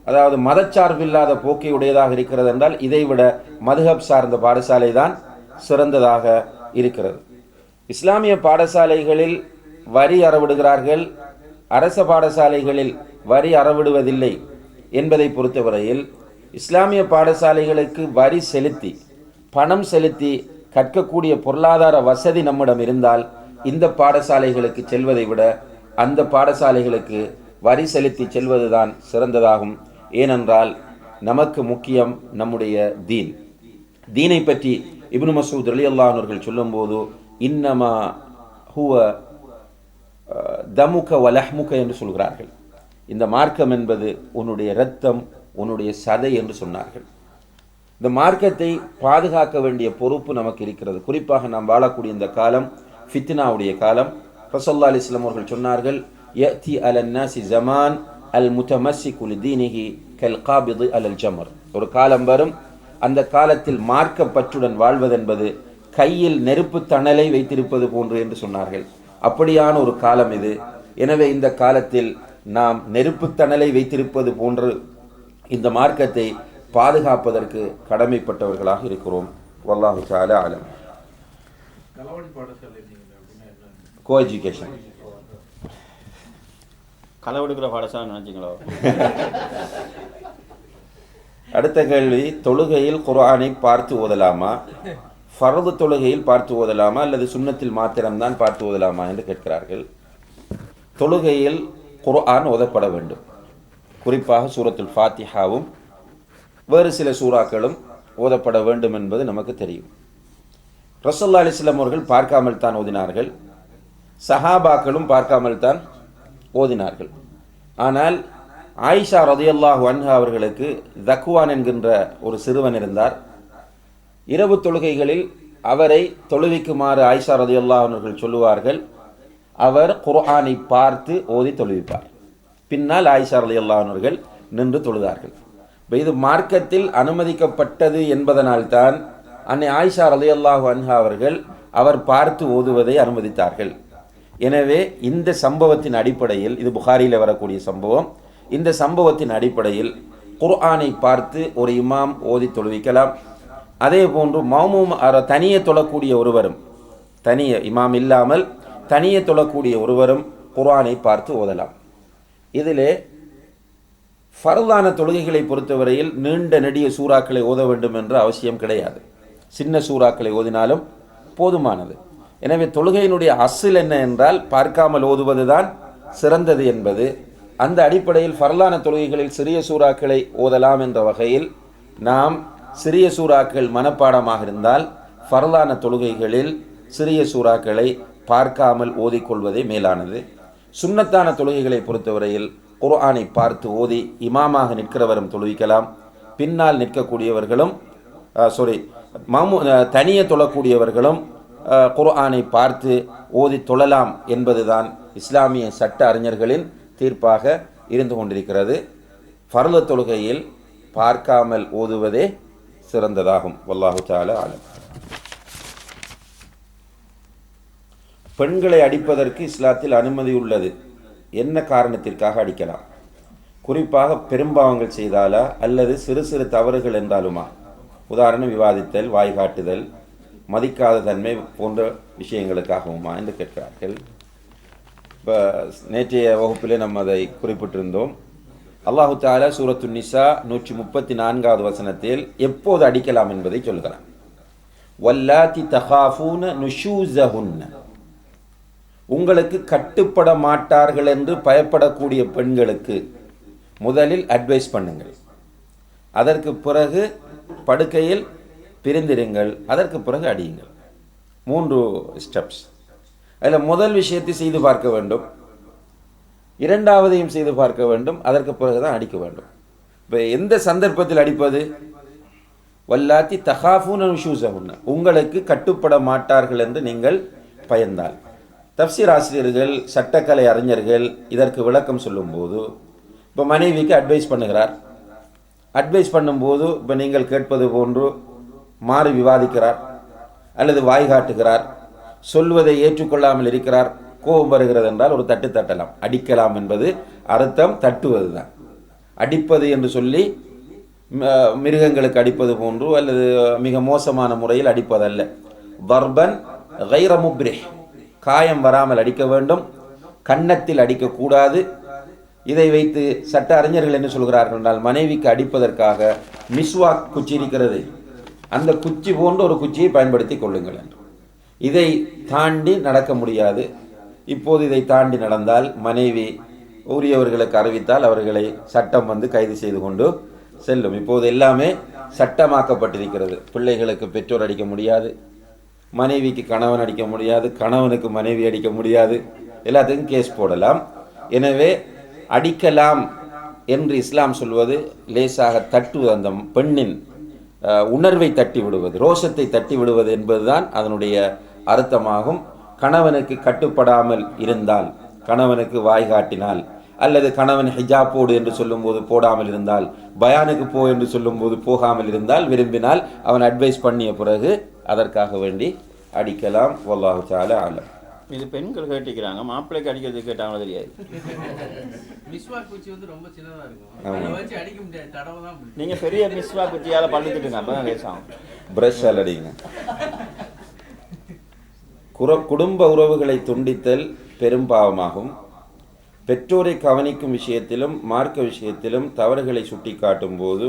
அதாவது மதச்சார்பில்லாத போக்கை உடையதாக இருக்கிறது என்றால் இதைவிட மதுஹப் சார்ந்த பாடசாலை தான் சிறந்ததாக இருக்கிறது. இஸ்லாமிய பாடசாலைகளில் வரி அறவிடுகிறார்கள், அரச பாடசாலைகளில் வரி அறவிடுவதில்லை என்பதை பொறுத்தவரையில் இஸ்லாமிய பாடசாலைகளுக்கு வரி செலுத்தி பணம் செலுத்தி கற்கக்கூடிய பொருளாதார வசதி நம்மிடம் இருந்தால் இந்த பாடசாலைகளுக்கு செல்வதை விட அந்த பாடசாலைகளுக்கு வரி செலுத்தி செல்வதுதான் சிறந்ததாகும். ஏனென்றால் நமக்கு முக்கியம் நம்முடைய தீனை பற்றி இப்னு மஸ்ஊத் ரலியல்லாஹு அன்ஹு அவர்கள் சொல்லும்போது இன்னமா ஹுவ தமுக வலஹ்முக என்று சொல்கிறார்கள். இந்த மார்க்கம் என்பது உன்னுடைய இரத்தம், உன்னுடைய சதை என்று சொன்னார்கள். இந்த மார்க்கத்தை பாதுகாக்க வேண்டிய பொறுப்பு நமக்கு இருக்கிறது. குறிப்பாக நாம் வாழக்கூடிய இந்த காலம் ஃபித்னாவுடைய காலம். ரசூலுல்லாஹி அலைஹி வஸல்லம் அவர்கள் சொன்னார்கள், யஅதி அலன் நாஸி ஜமான் அல் முத்தமஸ்ஸிகு லிதீனிஹி கல் காபிது அலல் ஜமர். ஒரு காலம் வரும், அந்த காலத்தில் மார்க்க பற்றுடன் வாழ்வதென்பது கையில் நெருப்பு தணலை வைத்திருப்பது போன்று என்று சொன்னார்கள். அப்படியான ஒரு காலம் இது. எனவே இந்த காலத்தில் நாம் நெருப்பு தணலை வைத்திருப்பது போன்று இந்த மார்க்கத்தை பாதுகாப்பதற்கு கடமைப்பட்டவர்களாக இருக்கிறோம். வல்லாஹு தஆலா அலம். கோ எஜுகேஷன் களவெடுக்கிற பாடசாலை நினைச்சிங்களோ? அடுத்த கேள்வி, தொழுகையில் குர்ஆனை பார்த்து ஓதலாமா? ஃபர்து தொழுகையில் பார்த்து ஓதலாமா அல்லது சுன்னத்தில் மாத்திரம்தான் பார்த்து ஓதலாமா என்று கேட்கிறார்கள். தொழுகையில் குர்ஆன் ஓதப்பட வேண்டும். குறிப்பாக சூரத்துல் ஃபாத்திஹாவும் வேறு சில சூறாக்களும் ஓதப்பட வேண்டும் என்பது நமக்கு தெரியும். ரசூலுல்லாஹி அலைஹி வஸல்லம் அவர்கள் பார்க்காமல் தான் ஓதினார்கள், சஹாபாக்களும் பார்க்காமல் தான் ஓதினார்கள். ஆனால் ஆயிஷா ரலியல்லாஹு அன்ஹா அவர்களுக்கு தக்வான் என்கின்ற ஒரு சிறுவன் இருந்தார். இரவு தொழுகைகளில் அவரை தொழுவிக்குமாறு ஆயிஷா ரலியல்லாஹு அன்ஹா அவர்கள் சொல்லுவார்கள். அவர் குர்ஆனை பார்த்து ஓதி தொழுவிப்பார். பின்னால் ஆயிஷா ரலியல்லாஹு அன்ஹா அவர்கள் நின்று தொழுதார்கள். இது மார்க்கத்தில் அனுமதிக்கப்பட்டது என்பதனால்தான் அன்னை ஆயிஷா ரலியல்லாஹு அன்ஹா அவர்கள் அவர் பார்த்து ஓதுவதை அனுமதித்தார்கள். எனவே இந்த சம்பவத்தின் அடிப்படையில், இது புகாரியில் வரக்கூடிய சம்பவம், இந்த சம்பவத்தின் அடிப்படையில் குர்ஆனை பார்த்து ஒரு இமாம் ஓதி தொழுவிக்கலாம். அதே போன்று மௌமூம் தனியே தொழக்கூடிய ஒருவரும், தனியே இமாம் இல்லாமல் தனியே தொழக்கூடிய ஒருவரும் குர்ஆனை பார்த்து ஓதலாம். இதிலே ஃபர்லான தொழுகைகளை பொறுத்தவரையில் நீண்ட நெடிய சூறாக்களை ஓத வேண்டும் என்ற அவசியம் கிடையாது. சின்ன சூறாக்களை ஓதினாலும் போதுமானது. எனவே தொழுகையினுடைய அஸ்ல் என்ன என்றால் பார்க்காமல் ஓதுவதுதான் சிறந்தது என்பது. அந்த அடிப்படையில் ஃபர்லான தொழுகைகளில் சிறிய சூறாக்களை ஓதலாம் என்ற வகையில் நாம் சிறிய சூறாக்கள் மனப்பாடமாக இருந்தால் ஃபர்லான தொழுகைகளில் சிறிய சூறாக்களை பார்க்காமல் ஓதிக்கொள்வதே மேலானது. சுன்னத்தான தொழுகைகளை பொறுத்தவரையில் குர்ஆனை பார்த்து ஓதி இமாமாக நிற்கிறவரும் தொழுவிக்கலாம், பின்னால் நிற்கக்கூடியவர்களும் தனியே தொழக்கூடியவர்களும் குர்ஆனை பார்த்து ஓதி தொழலாம் என்பதுதான் இஸ்லாமிய சட்ட அறிஞர்களின் தீர்ப்பாக இருந்து கொண்டிருக்கிறது. ஃபர்து தொழுகையில் பார்க்காமல் ஓதுவதே சிறந்ததாகும். வல்லாஹு தஆலா அலம். பெண்களை அடிப்பதற்கு இஸ்லாத்தில் அனுமதி உள்ளது. என்ன காரணத்திற்காக அடிக்கலாம்? குறிப்பாக பெரும்பாவங்கள் செய்தாலா அல்லது சிறு சிறு தவறுகள் என்றாலுமா? உதாரணம் விவாதித்தல், வாய்காட்டுதல், மதிக்காத தன்மை போன்ற விஷயங்களுக்காகவுமா என்று கேட்கிறார்கள். இப்போ நேற்றைய வகுப்பிலே நம்ம அதை குறிப்பிட்டிருந்தோம். அல்லாஹு தஆலா சூரத்து நிசா 134வது வசனத்தில் எப்போது அடிக்கலாம் என்பதை சொல்கிறான். வல்லாத்தி தகாஃபூன நுஷூஸஹுன்ன, உங்களுக்கு கட்டுப்பட மாட்டார்கள் என்று பயப்படக்கூடிய பெண்களுக்கு முதலில் அட்வைஸ் பண்ணுங்கள், அதற்கு பிறகு படுக்கையில் பிரிந்திருங்கள், அதற்கு பிறகு அடியுங்கள். 3 ஸ்டெப்ஸ். அதில் முதல் விஷயத்தை செய்து பார்க்க வேண்டும், இரண்டாவதையும் செய்து பார்க்க வேண்டும், அதற்கு பிறகுதான் அடிக்க வேண்டும். இப்போ எந்த சந்தர்ப்பத்தில் அடிப்பது? வல்லாத்தி தகாஃபூன நுஷூஸஹுன்ன, உங்களுக்கு கட்டுப்பட மாட்டார்கள் என்று நீங்கள் பயந்தால். தஃப்சீர் ஆசிரியர்கள், சட்டக்கலை அறிஞர்கள் இதற்கு விளக்கம் சொல்லும்போது, இப்போ மனைவிக்கு அட்வைஸ் பண்ணுகிறார். அட்வைஸ் பண்ணும்போது இப்போ நீங்கள் கேட்பது போன்று மாறி விவாதிக்கிறார் அல்லது வாய்காட்டுகிறார், சொல்வதை ஏற்றுக்கொள்ளாமல் இருக்கிறார், கோபம் வருகிறது என்றால் ஒரு தட்டு தட்டலாம், அடிக்கலாம் என்பது அர்த்தம் தட்டுவது தான். அடிப்பது என்று சொல்லி மிருகங்களுக்கு அடிப்பது போன்று அல்லது மிக மோசமான முறையில் அடிப்பதல்ல. தர்பன் கைர முப்ரிஹ், காயம் வராமல் அடிக்க வேண்டும், கன்னத்தில் அடிக்கக்கூடாது. இதை வைத்து சட்ட அறிஞர்கள் என்ன சொல்கிறார்கள் என்றால், மனைவிக்கு அடிப்பதற்காக மிஸ்வாக் குச்சி இருக்கிறது, அந்த குச்சி போன்ற ஒரு குச்சியை பயன்படுத்தி கொள்ளுங்கள் என்று. இதை தாண்டி நடக்க முடியாது. இப்போது இதை தாண்டி நடந்தால் மனைவி உரியவர்களுக்கு அறிவித்தால் அவர்களை சட்டம் கைது செய்து கொண்டு செல்லும். இப்போது எல்லாமே சட்டமாக்கப்பட்டிருக்கிறது. பிள்ளைகளுக்கு பெற்றோர் அடிக்க முடியாது, மனைவிக்கு கணவன் அடிக்க முடியாது, கணவனுக்கு மனைவி அடிக்க முடியாது, எல்லாத்துக்கும் கேஸ் போடலாம். எனவே அடிக்கலாம் என்று இஸ்லாம் சொல்வது லேசாக தட்டுவது, அந்த பெண்ணின் உணர்வை தட்டி விடுவது, ரோஷத்தை தட்டி விடுவது என்பதுதான் அதனுடைய அர்த்தமாகும். கணவனுக்கு கட்டுப்படாமல் இருந்தால், கணவனுக்கு வாய் காட்டினால், அல்லது கணவன் ஹிஜாப் போடு என்று சொல்லும்போது போடாமல் இருந்தால், பயானுக்கு போ என்று சொல்லும்போது போகாமல் இருந்தால், விரும்பினால் அவன் அட்வைஸ் பண்ணிய பிறகு அதற்காக வேண்டி அடிக்கலாம். வல்லாஹு தஆலா அலம். இது பெண்கள் கேட்டிக்கிறாங்க, மாப்பிள்ளைக்கு அடிக்கிறது கேட்டாங்க தெரியாது. நீங்க பெரிய மிஸ்வா குச்சியால பழுத்துட்டுங்க, அப்பதான் லேசாகும். பிரஷால் அடிங்க. குடும்ப உறவுகளை துண்டித்தல் பெரும்பாவமாகும். பெற்றோரை கவனிக்கும் விஷயத்திலும் மார்க்க விஷயத்திலும் தவறுகளை சுட்டி காட்டும் போது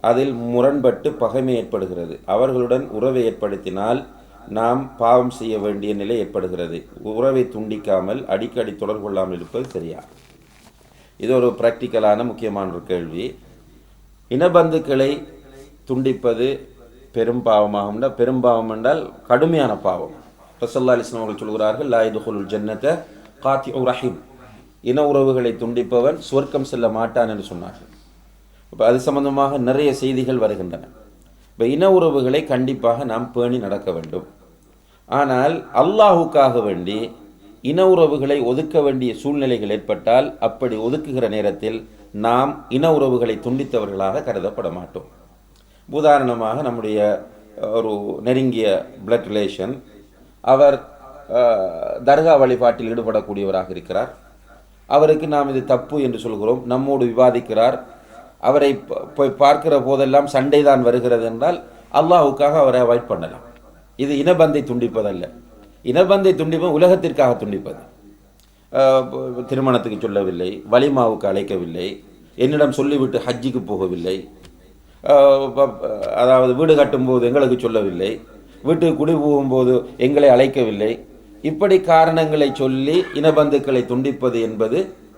அதில் முரண்பட்டு பகைமை ஏற்படுகிறது. அவர்களுடன் உறவை ஏற்படுத்தினால் நாம் பாவம் செய்ய வேண்டிய நிலை ஏற்படுகிறது. உறவை துண்டிக்காமல் அடிக்கடி தொடர்பு கொள்ளாமல் இருப்பது சரியா? இது ஒரு பிராக்டிக்கலான முக்கியமான ஒரு கேள்வி. இனபந்துக்களை துண்டிப்பது பெரும்பாவமாகும். பெரும்பாவம் என்றால் கடுமையான பாவம். ரசூலுல்லாஹி அலைஹி வஸல்லம் அவர்கள் சொல்கிறார்கள், லா யதுகுலுல் ஜன்னத காத்திஉ ரஹீம், இன உறவுகளை துண்டிப்பவன் சுவர்க்கம் செல்ல மாட்டான் என்று சொன்னார்கள். இப்போ அது சம்பந்தமாக நிறைய செய்திகள் வருகின்றன. இப்போ இன உறவுகளை கண்டிப்பாக நாம் பேணி நடக்க வேண்டும். ஆனால் அல்லாஹுக்காக வேண்டி இன உறவுகளை ஒதுக்க வேண்டிய சூழ்நிலைகள் ஏற்பட்டால் அப்படி ஒதுக்குகிற நேரத்தில் நாம் இன உறவுகளை துண்டித்தவர்களாக கருதப்பட மாட்டோம். உதாரணமாக நம்முடைய ஒரு நெருங்கிய பிளட் ரிலேஷன், அவர் தர்கா வழிபாட்டில் ஈடுபடக்கூடியவராக இருக்கிறார். அவருக்கு நாம் இது தப்பு என்று சொல்கிறோம், நம்மோடு விவாதிக்கிறார். அவரை போய் பார்க்கிற போதெல்லாம் சண்டை தான் வருகிறது என்றால் அல்லாஹுக்காக அவரை அவாய்ட் பண்ணலாம். இது இனபந்தை துண்டிப்பதல்ல. இனபந்தை துண்டிப்பது உலகத்திற்காக துண்டிப்பது. திருமணத்துக்கு சொல்லவில்லை, வலிமாவுக்கு அழைக்கவில்லை, என்னிடம் சொல்லிவிட்டு ஹஜ்ஜிக்கு போகவில்லை, அதாவது வீடு கட்டும்போது எங்களுக்கு சொல்லவில்லை, வீட்டுக்கு குடி போகும்போது எங்களை அழைக்கவில்லை, இப்படி காரணங்களை சொல்லி இனபந்துக்களை துண்டிப்பது என்பது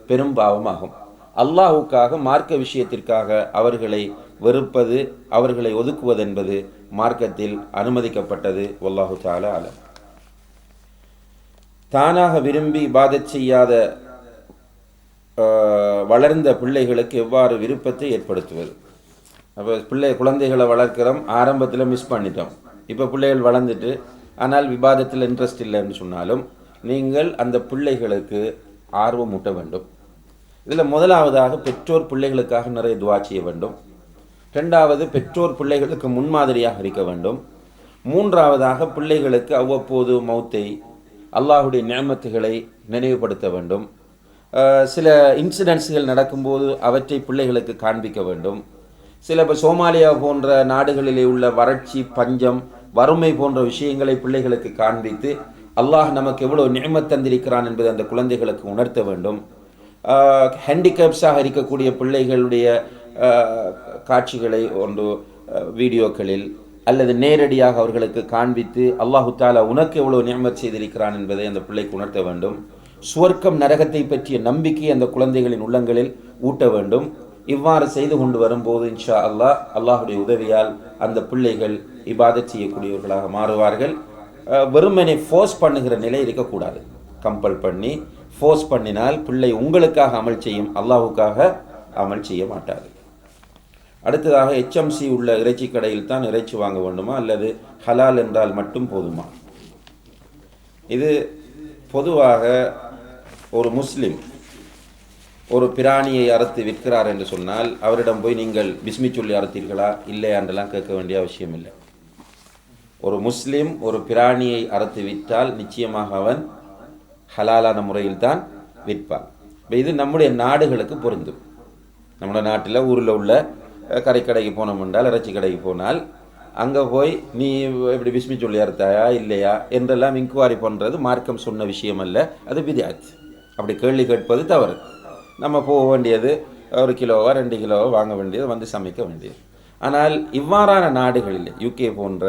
பெரும் பாவமாகும். அல்லாஹுக்காக மார்க்க விஷயத்திற்காக அவர்களை வெறுப்பது, அவர்களை ஒதுக்குவது என்பது மார்க்கத்தில் அனுமதிக்கப்பட்டது. வல்லாஹு தஆலா அலம். தானாக விரும்பி இபாதத் செய்யாத வளர்ந்த பிள்ளைகளுக்கு எவ்வாறு விருப்பத்தை ஏற்படுத்துவது? அப்போ குழந்தைகளை வளர்க்கிறோம், ஆரம்பத்தில் மிஸ் பண்ணிட்டோம், இப்போ பிள்ளைகள் வளர்ந்துட்டு ஆனால் விவாதத்தில் இன்ட்ரெஸ்ட் இல்லைன்னு சொன்னாலும் நீங்கள் அந்த பிள்ளைகளுக்கு ஆர்வம் ஊட்ட வேண்டும். இதில் முதலாவதாக பெற்றோர் பிள்ளைகளுக்காக நிறைய துவா செய்ய வேண்டும். ரெண்டாவது, பெற்றோர் பிள்ளைகளுக்கு முன்மாதிரியாக இருக்க வேண்டும். மூன்றாவதாக, பிள்ளைகளுக்கு அவ்வப்போது மௌத்தை, அல்லாஹுடைய நிஅமத்துகளை நினைவுபடுத்த வேண்டும். சில இன்சிடென்ட்ஸ்கள் நடக்கும்போது அவற்றை பிள்ளைகளுக்கு காண்பிக்க வேண்டும். சில சோமாலியா போன்ற நாடுகளிலே உள்ள வறட்சி, பஞ்சம், வறுமை போன்ற விஷயங்களை பிள்ளைகளுக்கு காண்பித்து அல்லாஹ் நமக்கு எவ்வளோ நிஅமத் தந்திருக்கிறான் என்பதை அந்த குழந்தைகளுக்கு உணர்த்த வேண்டும். ஹேண்டிகேப்ஸாக இருக்கக்கூடிய பிள்ளைகளுடைய காட்சிகளை ஒன்று வீடியோக்களில் அல்லது நேரடியாக அவர்களுக்கு காண்பித்து அல்லாஹு தஆலா உனக்கு எவ்வளோ நிஅமத் செய்திருக்கிறான் என்பதை அந்த பிள்ளைக்கு உணர்த்த வேண்டும். சுவர்க்கம் நரகத்தை பற்றிய நம்பிக்கை அந்த குழந்தைகளின் உள்ளங்களில் ஊட்ட வேண்டும். இவ்வாறு செய்து கொண்டு வரும்போது இன்ஷா அல்லாஹ், அல்லாஹுடைய உதவியால் அந்த பிள்ளைகள் இபாதத் செய்யக்கூடியவர்களாக மாறுவார்கள். வெறுமனை ஃபோர்ஸ் பண்ணுகிற நிலை இருக்கக்கூடாது. கம்பல் பண்ணி ஃபோர்ஸ் பண்ணினால் பிள்ளை உங்களுக்காக அமல் செய்யும், அல்லாஹுக்காக அமல் செய்ய மாட்டாது. அடுத்ததாக, HMC உள்ள இறைச்சி கடையில் தான் இறைச்சி வாங்க வேண்டுமா அல்லது ஹலால் என்றால் மட்டும் போதுமா? இது பொதுவாக ஒரு முஸ்லிம் ஒரு பிராணியை அறுத்து விற்கிறார் என்று சொன்னால் அவரிடம் போய் நீங்கள் பிஸ்மி சொல்லி அறுத்தீர்களா இல்லையா என்றெல்லாம் கேட்க வேண்டிய அவசியம் இல்லை. ஒரு முஸ்லிம் ஒரு பிராணியை அறுத்து விற்றால் நிச்சயமாக அவன் ஹலாலான முறையில் தான் விற்பான். இது நம்முடைய நாடுகளுக்கு பொருந்தும். நம்மளோட நாட்டில் ஊரில் உள்ள கறிக்கடைக்கு போனோம் என்றால், இறைச்சி கடைக்கு போனால் அங்கே போய் நீ இப்படி பிஸ்மி சொல்லி அறுத்தாயா இல்லையா என்றெல்லாம் இன்குவாரி பண்ணுறது மார்க்கம் சொன்ன விஷயம் அல்ல, அது பித்அத். அப்படி கேள்வி கேட்பது தவறு. நம்ம போக வேண்டியது 1 கிலோவோ 2 கிலோவோ வாங்க வேண்டியது, வந்து சமைக்க வேண்டியது. ஆனால் இவ்வாறான நாடுகளில் UK போன்ற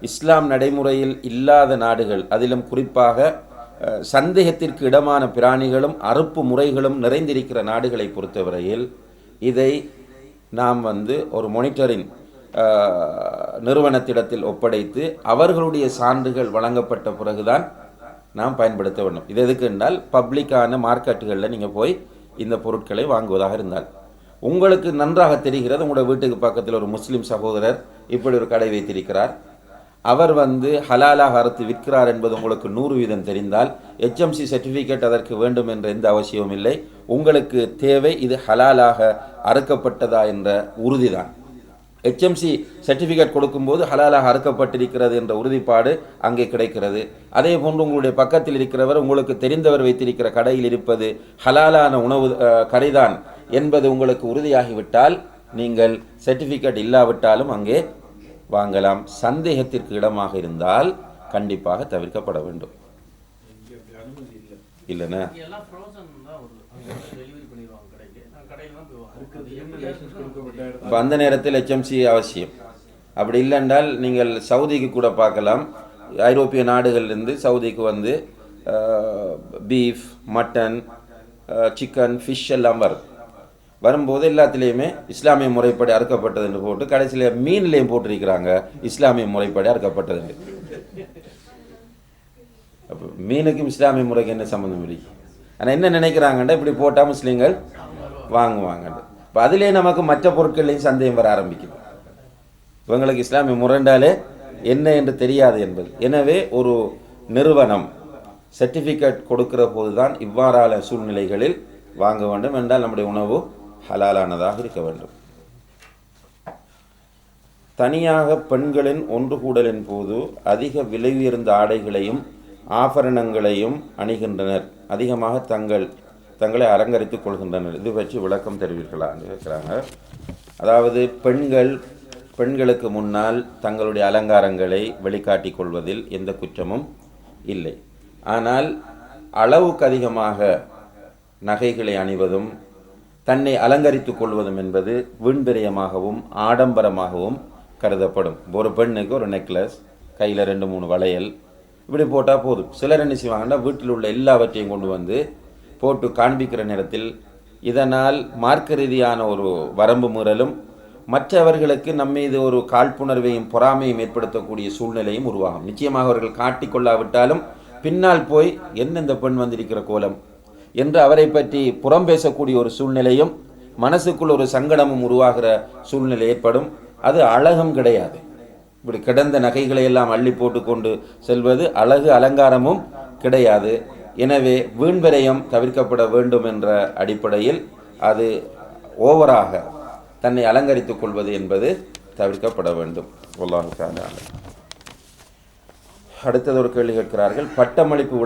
இஸ்லாம் நடைமுறையில் இல்லாத நாடுகள், அதிலும் குறிப்பாக சந்தேகத்திற்கு இடமான பிராணிகளும் அறுப்பு முறைகளும் நிறைந்திருக்கிற நாடுகளை பொறுத்தவரையில் இதை நாம் ஒரு மானிட்டரிங் நிறுவனத்திடத்தில் ஒப்படைத்து அவர்களுடைய சான்றுகள் வழங்கப்பட்ட பிறகுதான் நாம் பயன்படுத்த வேண்டும். இது எதுக்கு என்றால், பப்ளிக்கான மார்க்கெட்டுகளில் நீங்கள் போய் இந்த பொருட்களை வாங்குவதாக இருந்தால் உங்களுக்கு நன்றாக தெரிகிறது, உங்களோட வீட்டுக்கு பக்கத்தில் ஒரு முஸ்லீம் சகோதரர் இப்படி ஒரு கடை வைத்திருக்கிறார், அவர் ஹலாலாக அறுத்து விற்கிறார் என்பது உங்களுக்கு 100% தெரிந்தால் HMC சர்டிஃபிகேட் அதற்கு வேண்டும் என்ற எந்த அவசியமும் இல்லை. உங்களுக்கு தேவை இது ஹலாலாக அறுக்கப்பட்டதா என்ற உறுதிதான். HMC சர்டிஃபிகேட் கொடுக்கும்போது ஹலாலாக அறுக்கப்பட்டிருக்கிறது என்ற உறுதிப்பாடு அங்கே கிடைக்கிறது. அதே போன்று உங்களுடைய பக்கத்தில் இருக்கிறவர், உங்களுக்கு தெரிந்தவர் வைத்திருக்கிற கடையில் இருப்பது ஹலாலான உணவு கறிதான் என்பது உங்களுக்கு உறுதியாகிவிட்டால் நீங்கள் சர்டிஃபிகேட் இல்லாவிட்டாலும் அங்கே வாங்கலாம். சந்தேகத்திற்கு இடமாக இருந்தால் கண்டிப்பாக தவிர்க்கப்பட வேண்டும். இல்லைன்னா அந்த நேரத்தில் HMC அவசியம். அப்படி இல்லைன்றால் நீங்கள் சவுதிக்கு கூட பார்க்கலாம். ஐரோப்பிய நாடுகளிலிருந்து சவுதிக்கு பீஃப், மட்டன், சிக்கன், ஃபிஷ் எல்லாம் வரும்போது எல்லாத்துலேயுமே இஸ்லாமிய முறைப்படி அறுக்கப்பட்டது என்று போட்டு கடைசியில் மீன்லேயும் போட்டிருக்கிறாங்க இஸ்லாமிய முறைப்படி அறுக்கப்பட்டது. அப்போ மீனுக்கும் இஸ்லாமிய முறைக்கு என்ன சம்மந்தம் இருக்கு? ஆனால் என்ன நினைக்கிறாங்கண்டா, இப்படி போட்டால் முஸ்லீம்கள் வாங்குவாங்கண்டு. இப்போ அதிலே நமக்கு மற்ற பொருட்களையும் சந்தேகம் வர ஆரம்பிக்குது. இவங்களுக்கு இஸ்லாமிய முரண்டாலே என்ன என்று தெரியாது என்பது. எனவே ஒரு நிறுவனம் சர்டிஃபிகேட் கொடுக்கிற போது தான் இவ்வாறான சூழ்நிலைகளில் வாங்க வேண்டும். என்றால் நம்முடைய உணவு ஹலாலானதாக இருக்க வேண்டும். தனியாக பெண்களின் ஒன்று கூடலின் போது அதிக விலை உயர்ந்த ஆடைகளையும் ஆபரணங்களையும் அணிகின்றனர், அதிகமாக தங்களை அலங்கரித்துக் கொள்கின்றனர். இது பற்றி விளக்கம் தெரிவிக்கலான்னு கேட்குறாங்க. அதாவது பெண்களுக்கு முன்னால் தங்களுடைய அலங்காரங்களை வெளிக்காட்டிக் கொள்வதில் எந்த குற்றமும் இல்லை. ஆனால் அளவுக்கு அதிகமாக நகைகளை அணிவதும் தன்னை அலங்கரித்துக் கொள்வதும் என்பது வீண்பிரியமாகவும் ஆடம்பரமாகவும் கருதப்படும். ஒரு பெண்ணுக்கு ஒரு நெக்லஸ், கையில் 2-3 வளையல் இப்படி போட்டால் போதும். சிலர் என்ன செய்வாங்கன்னா, வீட்டில் உள்ள எல்லாவற்றையும் கொண்டு போட்டு காண்பிக்கிற நேரத்தில் இதனால் மார்க்க ரீதியான ஒரு வரம்பு மீறலும் மற்றவர்களுக்கு நம்மீது ஒரு காழ்ப்புணர்வையும் பொறாமையும் ஏற்படுத்தக்கூடிய சூழ்நிலையும் உருவாகும். நிச்சயமாக அவர்கள் காட்டிக்கொள்ளாவிட்டாலும் பின்னால் போய் என்ன இந்த பெண் வந்திருக்கிற கோலம் என்று அவரை பற்றி புறம் பேசக்கூடிய ஒரு சூழ்நிலையும் மனசுக்குள் ஒரு சங்கடமும் உருவாகிற சூழ்நிலை ஏற்படும். அது அழகும் கிடையாது. இப்படி கிடந்த நகைகளை எல்லாம் அள்ளி போட்டு கொண்டு செல்வது அழகு அலங்காரமும் கிடையாது. எனவே வீண்விரயம் தவிர்க்கப்பட வேண்டும் என்ற அடிப்படையில் அது ஓவராக தன்னை அலங்கரித்துக் கொள்வது என்பது தவிர்க்கப்பட வேண்டும். அல்லாஹ் தஆலா. அடுத்தது ஒரு கேள்வி கேட்கிறார்கள். பட்டமளிப்பு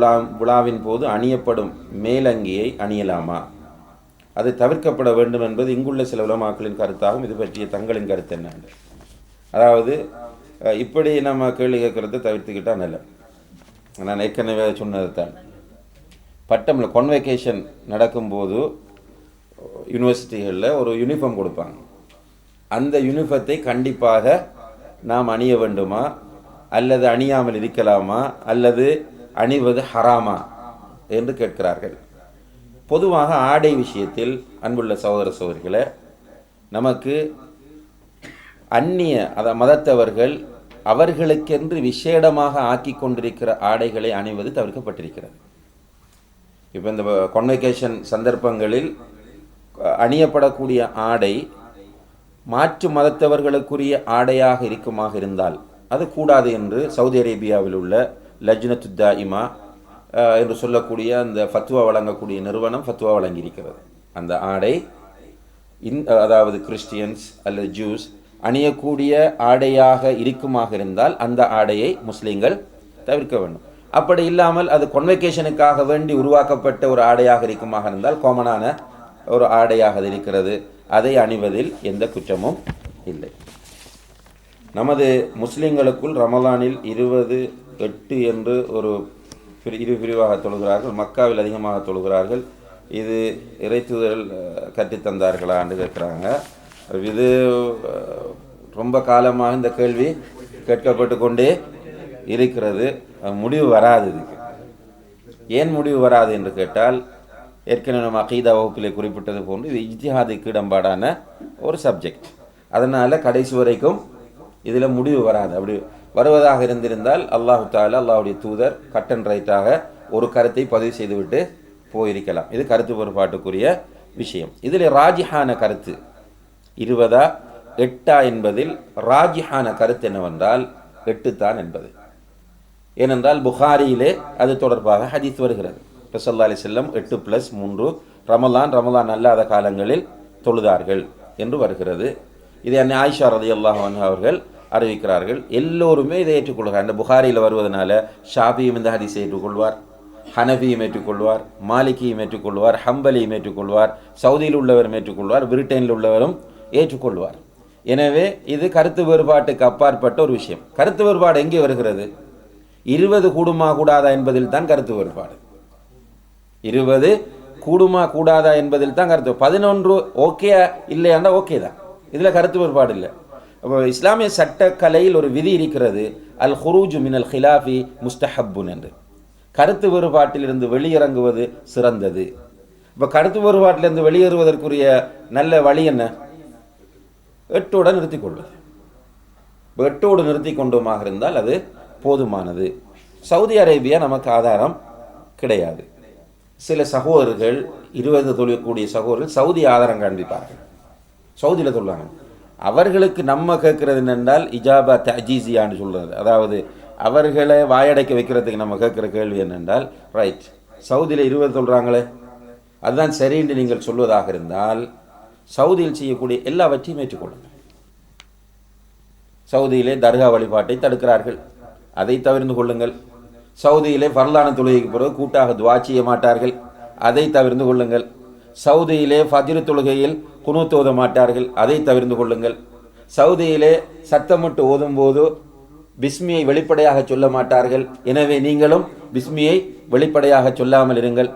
விழாவின் போது அணியப்படும் மேலங்கியை அணியலாமா? அது தவிர்க்கப்பட வேண்டும் என்பது இங்குள்ள சில உலமாக்களின் கருத்தாகும். இது பற்றிய தங்களின் கருத்து என்ன? அதாவது இப்படி நம்ம கேள்வி கேட்கறதை தவிர்த்துக்கிட்டால் நல்ல. நான் ஏற்கனவே சொன்னது தான், பட்டம் கான்வெகேஷன் நடக்கும்போது யூனிவர்சிட்டிகளில் ஒரு யூனிஃபார்ம் கொடுப்பாங்க. அந்த யூனிஃபார்த்தை கண்டிப்பாக நாம் அணிய வேண்டுமா அல்லது அணியாமல் இருக்கலாமா அல்லது அணிவது ஹராமா என்று கேட்கிறார்கள். பொதுவாக ஆடை விஷயத்தில் அன்புள்ள சகோதர சகோதரிகளை, நமக்கு அந்நிய மதத்தவர்கள் அவர்களுக்கென்று விசேடமாக ஆக்கி கொண்டிருக்கிற ஆடைகளை அணிவது தவிர்க்கப்பட்டிருக்கிறது. இப்போ இந்த கான்வெகேஷன் சந்தர்ப்பங்களில் அணியப்படக்கூடிய ஆடை மாற்று மதத்தவர்களுக்குரிய ஆடையாக இருக்குமாக இருந்தால் அது கூடாது என்று சவுதி அரேபியாவில் உள்ள லஜ்னத்து தாயிமா என்று சொல்லக்கூடிய அந்த ஃபத்வா வழங்கக்கூடிய நிறுவனம் ஃபத்வா வழங்கியிருக்கிறது. அந்த ஆடை அதாவது கிறிஸ்டியன்ஸ் அல்லது ஜூஸ் அணியக்கூடிய ஆடையாக இருக்குமாக இருந்தால் அந்த ஆடையை முஸ்லீம்கள் தவிர்க்க வேண்டும். அப்படி இல்லாமல் அது கான்வெகேஷனுக்காக வேண்டி உருவாக்கப்பட்ட ஒரு ஆடையாக இருக்குமாக இருந்தால், காமனான ஒரு ஆடையாக அது இருக்கிறது, அதை அணிவதில் எந்த குற்றமும் இல்லை. நமது முஸ்லிம்களுக்குள் ரமலானில் 20-8 என்று ஒரு இரு பிரிவாக தொழுகிறார்கள். மக்காவில் அதிகமாக தொழுகிறார்கள். இது இறைத்துதல் கற்றுத்தந்தார்களா என்று கேட்குறாங்க. இது ரொம்ப காலமாக இந்த கேள்வி கேட்கப்பட்டு கொண்டே இருக்கிறது. முடிவு வராது. இதுக்கு ஏன் முடிவு வராது என்று கேட்டால், ஏற்கனவே நம்ம அகீதா வகுப்பிலே குறிப்பிட்டது போன்று இது இஜ்திஹாதுக்கு இடம்பாடான ஒரு சப்ஜெக்ட். அதனால் கடைசி வரைக்கும் இதில் முடிவு வராது. அப்படி வருவதாக இருந்திருந்தால் அல்லாஹு தாலா, அல்லாஹுடைய தூதர் கட் அண்ட் ரைட்டாக ஒரு கருத்தை பதிவு செய்துவிட்டு போயிருக்கலாம். இது கருத்து வேறுபாட்டுக்குரிய விஷயம். இதில் ராஜிஹான கருத்து 20-8 என்பதில் ராஜிஹான கருத்து என்னவென்றால் 8 தான் என்பது. ஏனென்றால் புகாரியிலே அது தொடர்பாக ஹதீஸ் வருகிறது. ஸல்லல்லாஹு அலைஹி வஸல்லம் 8+3 ரமலான் அல்லாத காலங்களில் தொழுதார்கள் என்று வருகிறது. இதை அன்னை ஆயிஷா ரலியல்லாஹு அன்ஹா அவர்கள் அறிவிக்கிறார்கள். எல்லோருமே இதை ஏற்றுக்கொள்கிறார். இந்த புகாரியில் வருவதனால ஷாஃபியும் இந்த ஹதீஸை ஏற்றுக்கொள்வார், ஹனஃபியும் ஏற்றுக்கொள்வார், மாலிகியும் ஏற்றுக்கொள்வார், ஹம்பலியும் ஏற்றுக்கொள்வார், சவுதியில் உள்ளவரும் ஏற்றுக்கொள்வார், பிரிட்டனில் உள்ளவரும் ஏற்றுக்கொள்வார். எனவே இது கருத்து வேறுபாட்டுக்கு அப்பாற்பட்ட ஒரு விஷயம். கருத்து வேறுபாடு எங்கே வருகிறது? 20 கூடுமா கூடாதா என்பதில் தான் கருத்து வேறுபாடு. 20 கூடுமா கூடாதா என்பதில் தான் கருத்து. 11 ஓகே இல்லையாண்டா ஓகே தான். இதில் கருத்து வேறுபாடு இல்லை. அப்போ இஸ்லாமிய சட்டக்கலையில் ஒரு விதி இருக்கிறது, அல் ஹுரூஜு மினல் ஹிலாஃபி முஸ்தஹப்புன் என்று. கருத்து வேறுபாட்டிலிருந்து வெளியிறங்குவது சிறந்தது. இப்போ கருத்து வேறுபாட்டிலிருந்து வெளியேறுவதற்குரிய நல்ல வழி என்ன? 8ஓடு நிறுத்தி கொள்வது. 8ஓடு நிறுத்தி கொண்டோமாக இருந்தால் அது போதுமானது. சவுதி அரேபியா நமக்கு ஆதாரம் கிடையாது. சில சகோதரர்கள் 20 தொழிற்கூடிய சகோதரர்கள் சவுதி ஆதாரம் காண்பிப்பார்கள். சவுதியில் தொழுவாங்க. அவர்களுக்கு நம்ம கேட்கறது என்னென்றால் இஜாபா தஜீசியான்னு சொல்கிறது. அதாவது அவர்களை வாயடைக்க வைக்கிறதுக்கு நம்ம கேட்குற கேள்வி என்னென்றால், ரைட், சவுதியில் 20 சொல்கிறாங்களே அதுதான் சரின்னு நீங்கள் சொல்வதாக இருந்தால் சவுதியில் செய்யக்கூடிய எல்லாவற்றையும் ஏற்றுக்கொள்ளுங்கள். சவுதியிலே தர்கா வழிபாட்டை தடுக்கிறார்கள், அதை தவிர்த்து கொள்ளுங்கள். சவுதியிலே ஃபர்லான தொழுகைக்கு பிறகு கூட்டாக துவா செய்ய மாட்டார்கள், அதை தவிர்த்து கொள்ளுங்கள். சவுதியிலே ஃபஜ்ர் தொழுகையில் குனூத் ஓத மாட்டார்கள், அதை தவிர்த்து கொள்ளுங்கள். சவுதியிலே சத்தமிட்டு ஓதும்போது பிஸ்மியை வெளிப்படையாக சொல்ல மாட்டார்கள், எனவே நீங்களும் பிஸ்மியை வெளிப்படையாக சொல்லாமல் இருங்கள்.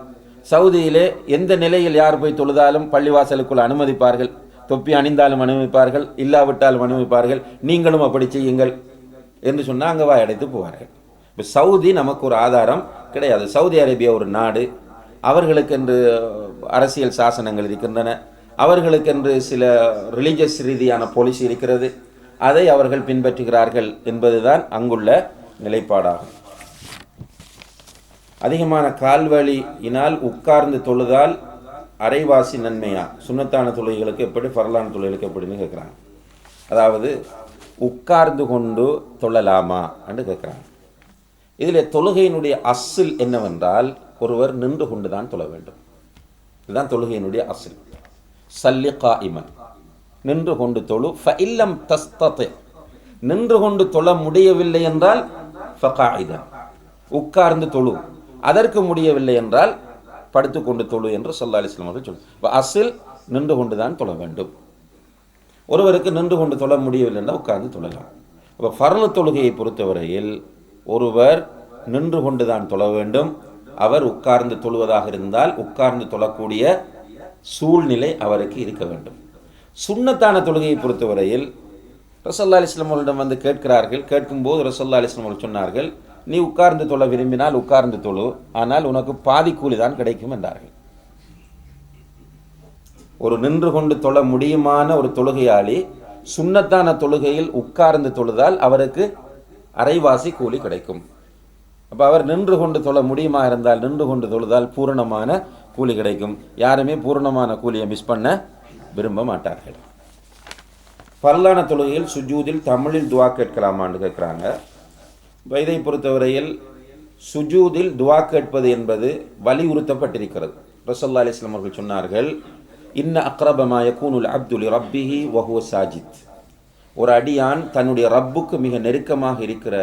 சவுதியிலே எந்த நிலையில் யார் போய் தொழுதாலும் பள்ளிவாசலுக்குள் அனுமதிப்பார்கள், தொப்பி அணிந்தாலும் அனுமதிப்பார்கள், இல்லாவிட்டாலும் அனுமதிப்பார்கள், நீங்களும் அப்படி செய்யுங்கள் என்று சொன்னால் அங்கே வாயடைத்து போவார்கள். இப்போ சவுதி நமக்கு ஒரு ஆதாரம் கிடையாது. சவுதி அரேபியா ஒரு நாடு, அவர்களுக்கென்று அரசியல் சாசனங்கள் இருக்கின்றன, அவர்களுக்கென்று சில ரிலீஜியஸ் ரீதியான பாலிசி இருக்கிறது, அதை அவர்கள் பின்பற்றுகிறார்கள் என்பதுதான் அங்குள்ள நிலைப்பாடாகும். அதிகமான கால்வழியினால் உட்கார்ந்து தொழுதால் அரைவாசி நன்மையா? சுன்னத்தான தொழுகைகளுக்கு எப்படி, ஃபர்லான தொழுகைகளுக்கு எப்படின்னு கேட்குறாங்க. அதாவது உட்கார்ந்து கொண்டு தொழலாமா என்று கேட்குறாங்க. இதில் தொழுகையினுடைய அஸ்ஸில் என்னவென்றால் ஒருவர் நின்று கொண்டு தான் தொழ வேண்டும். இதுதான் தொழுகையினுடைய அஸ்ஸில். சல்லி காயிமன், நின்று கொண்டு தொழு. ஃபஇல்லம் தஸ்ததி, நின்று கொண்டு தொழ முடியவில்லை என்றால் ஃபகாயிதன், உட்கார்ந்து தொழு. அதற்கு முடியவில்லை என்றால் படுத்து கொண்டு தொழு என்று ஸல்லல்லாஹு அலைஹி வஸல்லம் அவர்கள் சொல்லுவாங்க. அஸ்ஸில் நின்று கொண்டு தான் தொழ வேண்டும். ஒருவருக்கு நின்று கொண்டு தொழ முடியவில்லை என்றால் உட்கார்ந்து தொழலாம். அப்போ ஃபர்லு தொழுகையை பொறுத்தவரையில் ஒருவர் நின்று கொண்டு தான் தொழ வேண்டும். அவர் உட்கார்ந்து தொழுவதாக இருந்தால் உட்கார்ந்து தொழக்கூடிய சூழ்நிலை அவருக்கு இருக்க வேண்டும். சுன்னத்தான தொழுகையை பொறுத்தவரையில் ரசூலுல்லாஹி அலைஹி வஸல்லம் அவர்களிடம் வந்து கேட்கிறார்கள். கேட்கும்போது ரசூலுல்லாஹி அலைஹி வஸல்லம் அவர்கள் சொன்னார்கள், நீ உட்கார்ந்து தொழ விரும்பினால் உட்கார்ந்து தொழு, ஆனால் உனக்கு பாதி கூலி தான் கிடைக்கும் என்றார்கள். ஒரு நின்று கொண்டு தொழ முடியுமான ஒரு தொழுகையாளி சுன்னத்தான தொழுகையில் உட்கார்ந்து தொழுதால் அவருக்கு அரைவாசி கூலி கிடைக்கும். அப்போ அவர் நின்று கொண்டு தொழ முடியுமா இருந்தால் நின்று கொண்டு தொழுதால் பூரணமான கூலி கிடைக்கும். யாருமே பூரணமான கூலியை மிஸ் பண்ண விரும்ப மாட்டார்கள். ஃபர்லான தொழுகையில் சுஜூதில் தமிழில் துவா கேட்கலாமான்னு கேட்குறாங்க. இதை பொறுத்தவரையில் சுஜூதில் துவா கேட்பது என்பது வலியுறுத்தப்பட்டிருக்கிறது. ரசூலுல்லாஹி அலைஹி வஸல்லம் அவர்கள் சொன்னார்கள், இன்ன அக்ரப மா யகூனுல் அப்து லிரப்பிஹி வ ஹுவ சாஜித். ஒரு அடியான் தன்னுடைய ரப்புக்கு மிக நெருக்கமாக இருக்கிற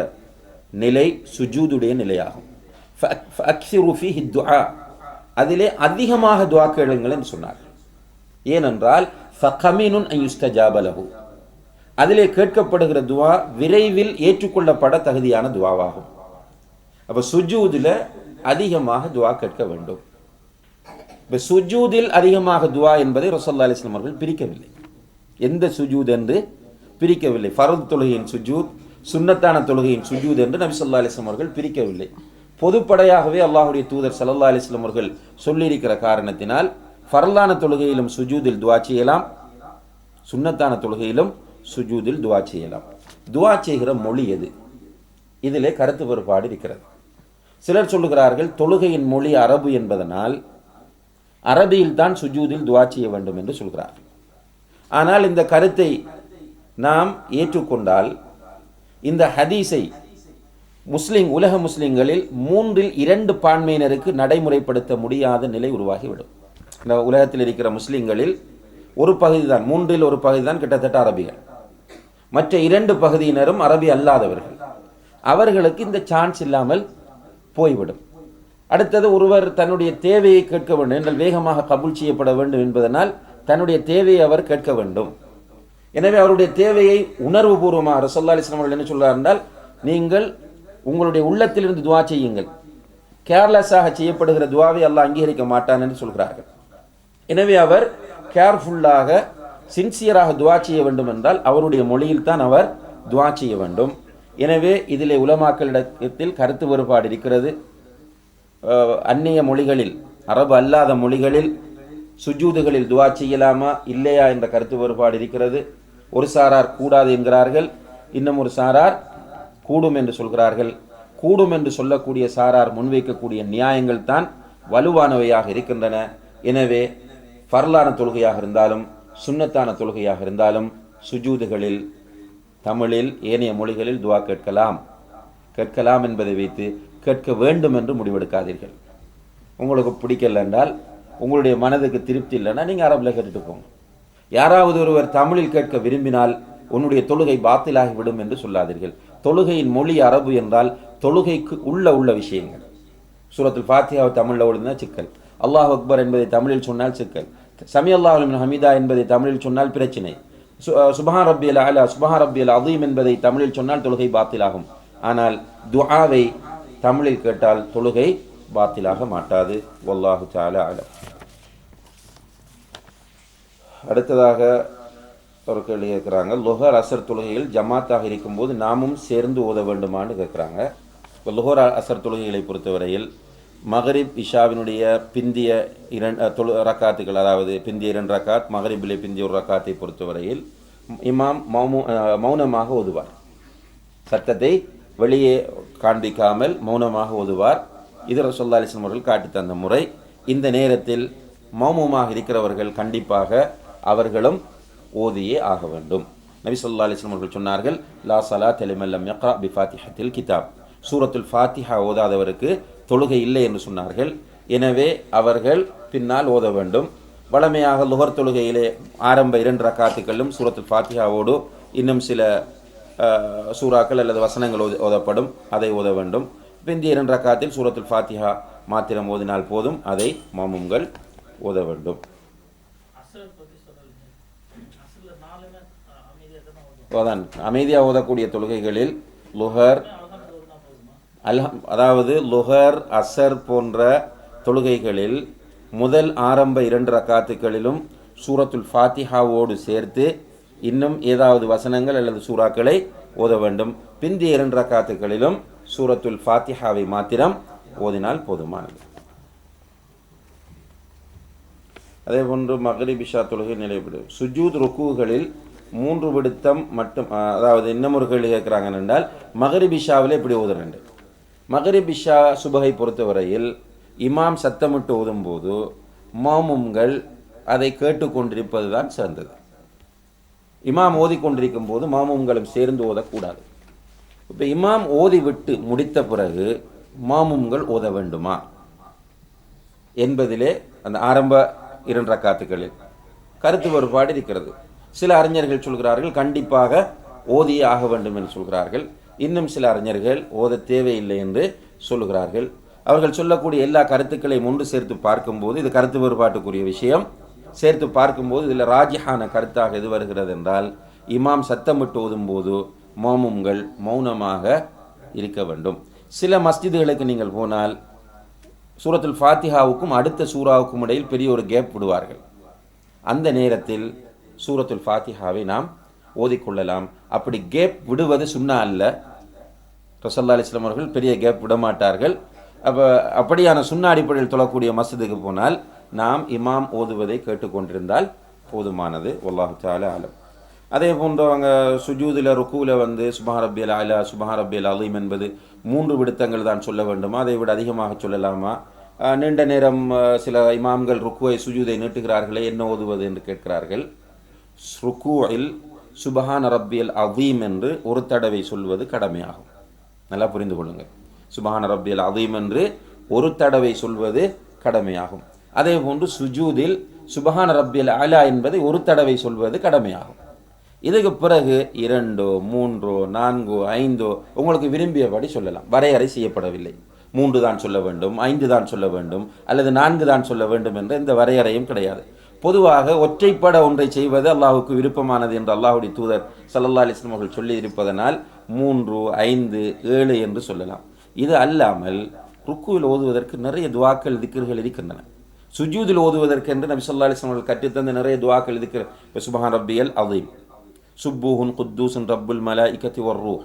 நிலை சுஜூதுடைய நிலையாகும். ஃபஅக்ஸிரு ஃபீஹி துஆ, அதிலே அதிகமாக துஆ கேளுங்கள் என்று சொன்னார். ஏனென்றால் ஃபகமினுன் அன் யுஸ்தஜாப லஹு, அதிலே கேட்கப்படுகிற துவா விரைவில் ஏற்றுக்கொள்ளப்பட தகுதியான துவாவாகும். அப்ப சுஜூதில் அதிகமாக துவா கேட்க வேண்டும். இப்போ சுஜூதில் அதிகமாக துவா என்பதை ரசூலுல்லாஹி அலைஹி வஸல்லம் அவர்கள் பிரிக்கவில்லை. எந்த சுஜூத் என்று பிரிக்கவில்லை. ஃபர்து தொழுகையின் சுஜூத், சுன்னத்தான தொழுகையின் சுஜூத் என்று நபி ஸல்லல்லாஹு அலைஹி வஸல்லம் அவர்கள் பிரிக்கவில்லை. பொதுப்படையாகவே அல்லாஹ்வுடைய தூதர் ஸல்லல்லாஹு அலைஹி வஸல்லம் அவர்கள் சொல்லியிருக்கிற காரணத்தினால் ஃபர்லான தொழுகையிலும் சுஜூதில் துவா செய்யலாம், சுன்னத்தான தொழுகையிலும் சுஜூதில் துவா செய்யலாம். துவா செய்கிற மொழி எது? இதிலே கருத்து வேறுபாடு இருக்கிறது. சிலர் சொல்லுகிறார்கள் தொழுகையின் மொழி அரபு என்பதனால் அரபியில் தான் சுஜூதில் துவா செய்ய வேண்டும் என்று சொல்கிறார்கள். ஆனால் இந்த கருத்தை நாம் ஏற்றுக்கொண்டால் இந்த ஹதீஸை உலக முஸ்லிம்களில் 3/2 பான்மையினருக்கு நடைமுறைப்படுத்த முடியாத நிலை உருவாகிவிடும். இந்த உலகத்தில் இருக்கிற முஸ்லிம்களில் ஒரு பகுதி தான், 1/3 பகுதி தான் கிட்டத்தட்ட அரபிகள், மற்ற 2 பகுதியினரும் அரபி அல்லாதவர்கள். அவர்களுக்கு இந்த சான்ஸ் இல்லாமல் போய்விடும். அடுத்தது ஒருவர் தன்னுடைய தேவையை கேட்க வேண்டும் என்றால் வேகமாக கபூல் செய்யப்பட வேண்டும் என்பதனால் தன்னுடைய தேவையை அவர் கேட்க வேண்டும். எனவே அவருடைய தேவையை உணர்வு பூர்வமாக ரசூலுல்லாஹி அலைஹி வஸல்லம் என்ன சொல்றார் என்றால், நீங்கள் உங்களுடைய உள்ளத்திலிருந்து துவா செய்யுங்கள், கேர்லெஸ்ஸாக செய்யப்படுகிற துவாவை அல்லாஹ் அங்கீகரிக்க மாட்டான் என்று சொல்கிறார்கள். எனவே அவர் கேர்ஃபுல்லாக சின்சியராக துவா செய்ய வேண்டும் என்றால் அவருடைய மொழியில் தான் அவர் துவா செய்ய வேண்டும். எனவே இதிலே உலமாக்களிடத்தில் கருத்து வேறுபாடு இருக்கிறது. அந்நிய மொழிகளில், அரபு அல்லாத மொழிகளில் சுஜூதுகளில் துவா செய்யலாமா இல்லையா என்ற கருத்து வேறுபாடு இருக்கிறது. ஒரு சாரார் கூடாது என்கிறார்கள், இன்னும் ஒரு சாரார் கூடும் என்று சொல்கிறார்கள். கூடும் என்று சொல்லக்கூடிய சாரார் முன்வைக்கக்கூடிய நியாயங்கள் தான் வலுவானவையாக இருக்கின்றன. எனவே ஃபர்லான தொழுகையாக இருந்தாலும் சுன்னத்தான தொழுகையாக இருந்தாலும் சுஜூதுகளில் தமிழில் ஏனைய மொழிகளில் துவா கேட்கலாம் என்பதை வைத்து கேட்க வேண்டும் என்று முடிவெடுக்காதீர்கள். உங்களுக்கு பிடிக்கல என்றால், உங்களுடைய மனதுக்கு திருப்தி இல்லைன்னா நீங்கள் அரபில் கேட்டுட்டு போங்க. யாராவது ஒருவர் தமிழில் கேட்க விரும்பினால் உன்னுடைய தொழுகை பாத்திலாகிவிடும் என்று சொல்லாதீர்கள். தொழுகையின் மொழி அரபு என்றால் தொழுகைக்கு உள்ள விஷயங்கள். சூரத்துல் ஃபாத்திஹாவை தமிழில் ஓடுனா சிக்கல், அல்லாஹ் அக்பர் என்பதை தமிழில் சொன்னால் சிக்கல், சமி அல்லாஹு லிமன் ஹமீதா என்பதை தமிழில் சொன்னால் பிரச்சினை, சுப்ஹான் ரப்பியல் அலா சுப்ஹான் ரப்பியல் அதீம் என்பதை தமிழில் சொன்னால் தொழுகை பாத்திலாகும். ஆனால் துஆவை தமிழில் கேட்டால் தொழுகை பாத்திலாக மாட்டாது. வல்லாஹு தஆலா அலம். அடுத்ததாக ஒரு கேள்வி கேட்குறாங்க, லுஹர் அசர் தொழுகையில் ஜமாத்தாக இருக்கும்போது நாமும் சேர்ந்து ஓத வேண்டுமான்னு கேட்குறாங்க. இப்போ லுஹர் அசர் தொழுகைகளை பொறுத்தவரையில் மகரிப் இஷாவினுடைய பிந்திய 2 ரக்காத்துகள், அதாவது பிந்திய 2 ரக்காத், மகரிபிலே பிந்திய 1 ரக்காத்தை பொறுத்தவரையில் இமாம் மௌனமாக ஓதுவார். சத்தத்தை வெளியே காண்பிக்காமல் மௌனமாக ஓதுவார். இது ரசூலுல்லாஹி அலைஹி வஸல்லம் அவர்கள் காட்டி தந்த முறை. இந்த நேரத்தில் மௌனமாக இருக்கிறவர்கள் கண்டிப்பாக அவர்களும் ஓதியே ஆக வேண்டும். நபி ஸல்லல்லாஹு அலைஹி வஸல்லம் அவர்கள் சொன்னார்கள், லா ஸலாத்த லிமன் லம் யக்ரா பி ஃபாத்திஹத்தில் கிதாப், சூரத்துல் ஃபாத்திஹா ஓதாதவருக்கு தொழுகை இல்லை என்று சொன்னார்கள். எனவே அவர்கள் பின்னால் ஓத வேண்டும். வழமையாக லுஹர் தொழுகையிலே ஆரம்ப 2 ரக்காத்துக்களும் சூரத்துல் ஃபாத்திஹாவோடு இன்னும் சில சூறாக்கள் அல்லது வசனங்கள் ஓதப்படும், அதை ஓத வேண்டும். பிந்திய 2 ரக்காத்தில் சூரத்துல் ஃபாத்திஹா மாத்திரம் ஓதினால் போதும், அதை மாமும்கள் ஓத வேண்டும். அமைதியாக ஓதக்கூடிய தொழுகைகளில் லுஹர் அதாவது லுஹர் அசர் போன்ற தொழுகைகளில் முதல் ஆரம்ப 2 ரக்காத்துக்களிலும் சூரத்துல் ஃபாத்திஹாவோடு சேர்த்து இன்னும் ஏதாவது வசனங்கள் அல்லது சூறாக்களை ஓத வேண்டும். பிந்திய 2 ரக்காத்துகளிலும் சூரத்துல் ஃபாத்திஹாவை மாத்திரம் ஓதினால் போதுமானது. அதே போன்று மக்ரிப் இஷா தொழுகை நிலைப்படும் சுஜூத் ருக்குகளில் 3 விடுத்தம் மட்டும், அதாவது இன்னும் ஒரு கேள்வி கேட்குறாங்க என்றால் மக்ரிப் இஷாவில் எப்படி ஓதுறேன். மக்ரிப் இஷா சுபகை பொறுத்தவரையில் இமாம் சத்தமிட்டு ஓதும்போது மாமும்கள் அதை கேட்டுக்கொண்டிருப்பது தான் சிறந்தது. இமாம் ஓதிக்கொண்டிருக்கும் போது மாமும்களும் சேர்ந்து ஓதக்கூடாது. இப்போ இமாம் ஓதி விட்டு முடித்த பிறகு மாமும்கள் ஓத வேண்டுமா என்பதிலே அந்த ஆரம்ப 2 ரக்காத்துகளில் கருத்து வேறுபாடு இருக்கிறது. சில அறிஞர்கள் சொல்கிறார்கள் கண்டிப்பாக ஓதியே ஆக வேண்டும் என்று சொல்கிறார்கள். இன்னும் சில அறிஞர்கள் ஓத தேவையில்லை என்று சொல்லுகிறார்கள். அவர்கள் சொல்லக்கூடிய எல்லா கருத்துக்களையும் ஒன்று சேர்த்து பார்க்கும்போது இது கருத்து வேறுபாட்டுக்குரிய விஷயம். சேர்த்து பார்க்கும்போது இதில் ராஜிஹான கருத்தாக எது வருகிறது என்றால், இமாம் சத்தமிட்டு ஓதும்போது மாமும்கள் மௌனமாக இருக்க வேண்டும். சில மஸ்ஜிதுகளுக்கு நீங்கள் போனால் சூரத்துல் ஃபாத்திஹாவுக்கும் அடுத்த சூறாவுக்கும் இடையில் பெரிய ஒரு கேப் விடுவார்கள். அந்த நேரத்தில் சூரத்துல் ஃபாத்திஹாவை நாம் ஓதிக்கொள்ளலாம். அப்படி கேப் விடுவது சுன்னா அல்ல. ரசூலுல்லாஹி அலைஹி வஸல்லம் அவர்கள் பெரிய கேப் விட மாட்டார்கள். அப்படியான சுன்னா அடிப்படையில் தொழக்கூடிய மஸ்ஜிதுக்கு போனால் நாம் இமாம் ஓதுவதை கேட்டுக்கொண்டிருந்தால் போதுமானது. வல்லாஹு தஆலா அலம். அதே போன்று அவங்க சுஜூதில் ருக்கூவில் சுப்ஹான ரப்பியல் அலா சுப்ஹான ரப்பியல் அலீம் என்பது 3 விடுத்தங்கள் தான் சொல்ல வேண்டுமா, அதை விட அதிகமாக சொல்லலாமா? நீண்ட நேரம் சில இமாம்கள் ருக்குவை சுஜூதை நீட்டுகிறார்களே, என்ன ஓதுவது என்று கேட்கிறார்கள். ருக்கூஇல் சுப்ஹான ரப்பியல் அலீம் என்று ஒரு தடவை சொல்வது கடமையாகும். நல்லா புரிந்து கொள்ளுங்கள். சுப்ஹான ரப்பியல் அலீம் என்று ஒரு தடவை சொல்வது கடமையாகும். அதே போன்று சுஜூதில் சுப்ஹான ரப்பியல் அலா என்பதை ஒரு தடவை சொல்வது கடமையாகும். இதுக்கு பிறகு 2, 3, 4, 5 உங்களுக்கு விரும்பியபடி சொல்லலாம். வரையறை செய்யப்படவில்லை. 3 தான் சொல்ல வேண்டும், 5 தான் சொல்ல வேண்டும், அல்லது 4 தான் சொல்ல வேண்டும் என்ற இந்த வரையறையும் கிடையாது. பொதுவாக ஒற்றைப்பட ஒன்றை செய்வது அல்லாஹுக்கு விருப்பமானது என்று அல்லாஹுடைய தூதர் ஸல்லல்லாஹு அலைஹி வஸல்லம் அவர்கள் சொல்லி இருப்பதனால் 3, 5, 7 என்று சொல்லலாம். இது அல்லாமல் ருக்குவில் ஓதுவதற்கு நிறைய துஆக்கள் திக்ர்கள் இருக்கின்றன. சுஜூதில் ஓதுவதற்கு என்று நபி ஸல்லல்லாஹு அலைஹி வஸல்லம் அவர்கள் கற்றுத்தந்த நிறைய துஆக்கள் திக்ர். சுப்ஹான ரப்பியல் அலீம், சுப்பூஹுன் குத்தூஸுன் ரப்புல் மலாயிகத்தி வர்ரூஹ்,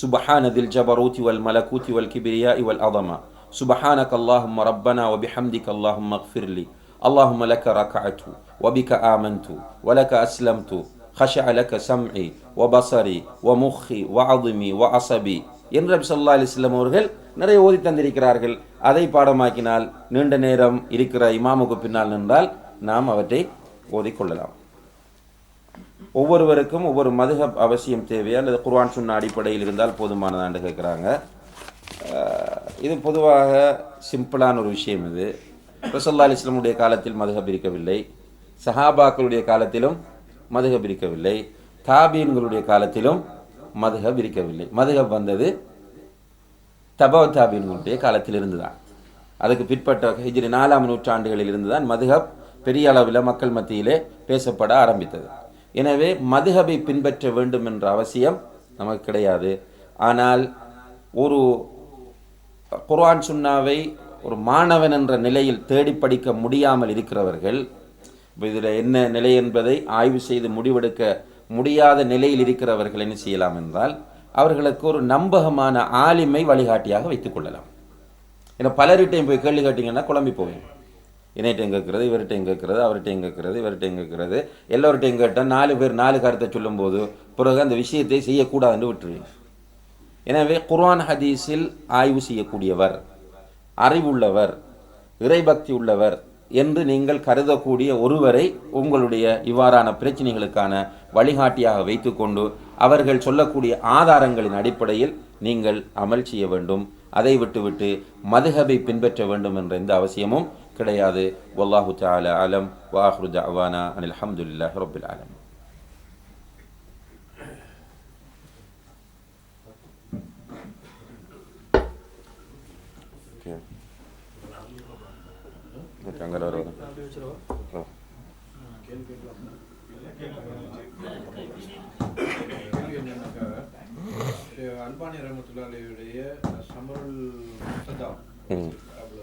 சுப்ஹான தில் ஜபரூத்தி வல் மலகூத்தி வல் கிப்ரியாஇ வல் அதமா, சுப்ஹானக அல்லாஹும்ம ரப்பனா வ பிஹம்திக அல்லாஹும்ம இக்ஃபிர்லி, அல்லாஹும்ம லக ரகஅது வ பிக ஆமன்து வ லக அஸ்லம்து, خشع لك سمعي وبصري ومخي وعظمي وعصبي என்று நபி ஸல்லல்லாஹு அலைஹி வஸல்லம் அவர்கள் நிறைய ஓதி தந்திருக்கிறார்கள். அதை பாடமாக்கினால் நீண்ட நேரம் இருக்கிற இமாமுக்கு பின்னால் நின்றால் நாம் அவற்றை ஓதிக்கொள்ளலாம். ஒவ்வொருவருக்கும் ஒவ்வொரு மதுஹப் அவசியம் தேவையா அல்லது குர்ஆன் சுன்னா அடிப்படையில் இருந்தால் போதுமானதான்னு கேட்குறாங்க. இது பொதுவாக சிம்பிளான ஒரு விஷயம். இது ரசூலுல்லாஹி அலைஹி வஸல்லம் காலத்தில் மதுஹப் இருக்கவில்லை, சஹாபாக்களுடைய காலத்திலும் மதுஹப் இருக்கவில்லை, தாபீன்களுடைய காலத்திலும் மதுஹப் இருக்கவில்லை. மதுஹப் வந்தது தபவ தாபீன்களுடைய காலத்தில் இருந்துதான். அதுக்கு பிற்பட்ட ஹிஜ்ரி 4ஆம் நூற்றாண்டுகளில் இருந்துதான் மதுஹப் பெரிய அளவில் மக்கள் மத்தியிலே பேசப்பட ஆரம்பித்தது. எனவே மதுஹபை பின்பற்ற வேண்டும் என்ற அவசியம் நமக்கு கிடையாது. ஆனால் ஒரு குர்ஆன் சுன்னாவை ஒரு மாணவன் என்ற நிலையில் தேடி படிக்க முடியாமல் இருக்கிறவர்கள், இதில் என்ன நிலை என்பதை ஆய்வு செய்து முடிவெடுக்க முடியாத நிலையில் இருக்கிறவர்கள் என்ன செய்யலாம் என்றால், அவர்களுக்கு ஒரு நம்பகமான ஆலிமை வழிகாட்டியாக வைத்துக் கொள்ளலாம். ஏன்னா பலர்கிட்டையும் போய் கேள்வி கேட்டிங்கன்னா குழம்பி போவேன். என்னைட்டையும் கேட்கறது, இவர்கிட்டையும் கேட்கறது, அவர்கிட்டையும் கேட்கறது, இவர்கிட்டையும் கேட்கறது, எல்லோர்கிட்டையும் கேட்டால் 4 பேர் 4 கருத்தை சொல்லும்போது பிறகு அந்த விஷயத்தை செய்யக்கூடாதுன்னு விட்டுருவேன். எனவே குர்ஆன் ஹதீஸில் ஆய்வு செய்யக்கூடியவர், அறிவுள்ளவர், இறைபக்தி உள்ளவர் என்று நீங்கள் கருதக்கூடிய ஒருவரை உங்களுடைய இவ்வாறான பிரச்சனைகளுக்கான வழிகாட்டியாக வைத்துக்கொண்டு அவர்கள் சொல்லக்கூடிய ஆதாரங்களின் அடிப்படையில் நீங்கள் அமல் செய்ய வேண்டும். அதை விட்டுவிட்டு மதுஹபை பின்பற்ற வேண்டும் என்ற எந்த அவசியமும் கிடையாது. வல்லாஹு தஆலா அலம் வ ஆஹிரு தஅவானா அனில் ஹம்துலில்லாஹி ரப்பில் ஆலமீன். அல்பானி ரஹ்மத்துல்லாஹியுடைய சமருல் முஸ்ததாம் அதுல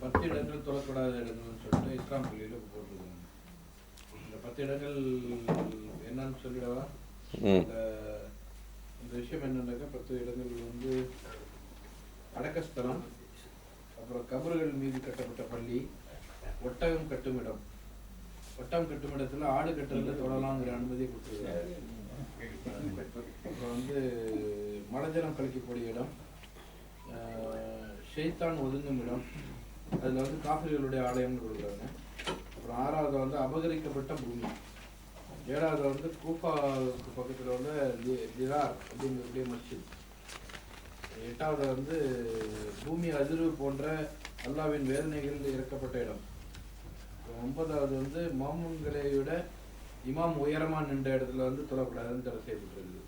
10 இடங்கள் தொழக்கூடாத இடங்கள்னு சொல்லிட்டு இஸ்லாம் பள்ளியில போட்டிருக்காங்க. இந்த 10 இடங்கள் என்னன்னு சொல்லிடவா? இந்த விஷயம் என்னன்னாக்கா 10 இடங்கள் அடக்கஸ்தலம், அப்புறம் கபறுகள் மீது கட்டப்பட்ட பள்ளி, ஒட்டகம் கட்டும் இடம். ஒட்டகம் கட்டும் இடத்துல ஆடு கட்டுறதுல தொழலாங்கிற அனுமதியை கொடுத்துருக்காங்க. அப்புறம் மலஜலம் கழிக்கக்கூடிய இடம், ஷைத்தான் ஒதுங்கும் இடம், அதுல காஃபிர்களுடைய ஆலயம்னு கொடுக்குறாங்க. அப்புறம் 6வது அபகரிக்கப்பட்ட பூமி. 7வது கூஃபாவுக்கு பக்கத்துல உள்ள திரார் அப்படிங்கக்கூடிய மஸ்ஜித். 8வது பூமி அதிர்வு போன்ற அல்லாஹ்வின் வேதனைகள் இறக்கப்பட்ட இடம். 9வது மாமூன்களை விட இமாம் உயரமா நின்ற இடத்துல தொழக்கூடாதுன்னு தடை செய்யப்பட்டிருக்கு.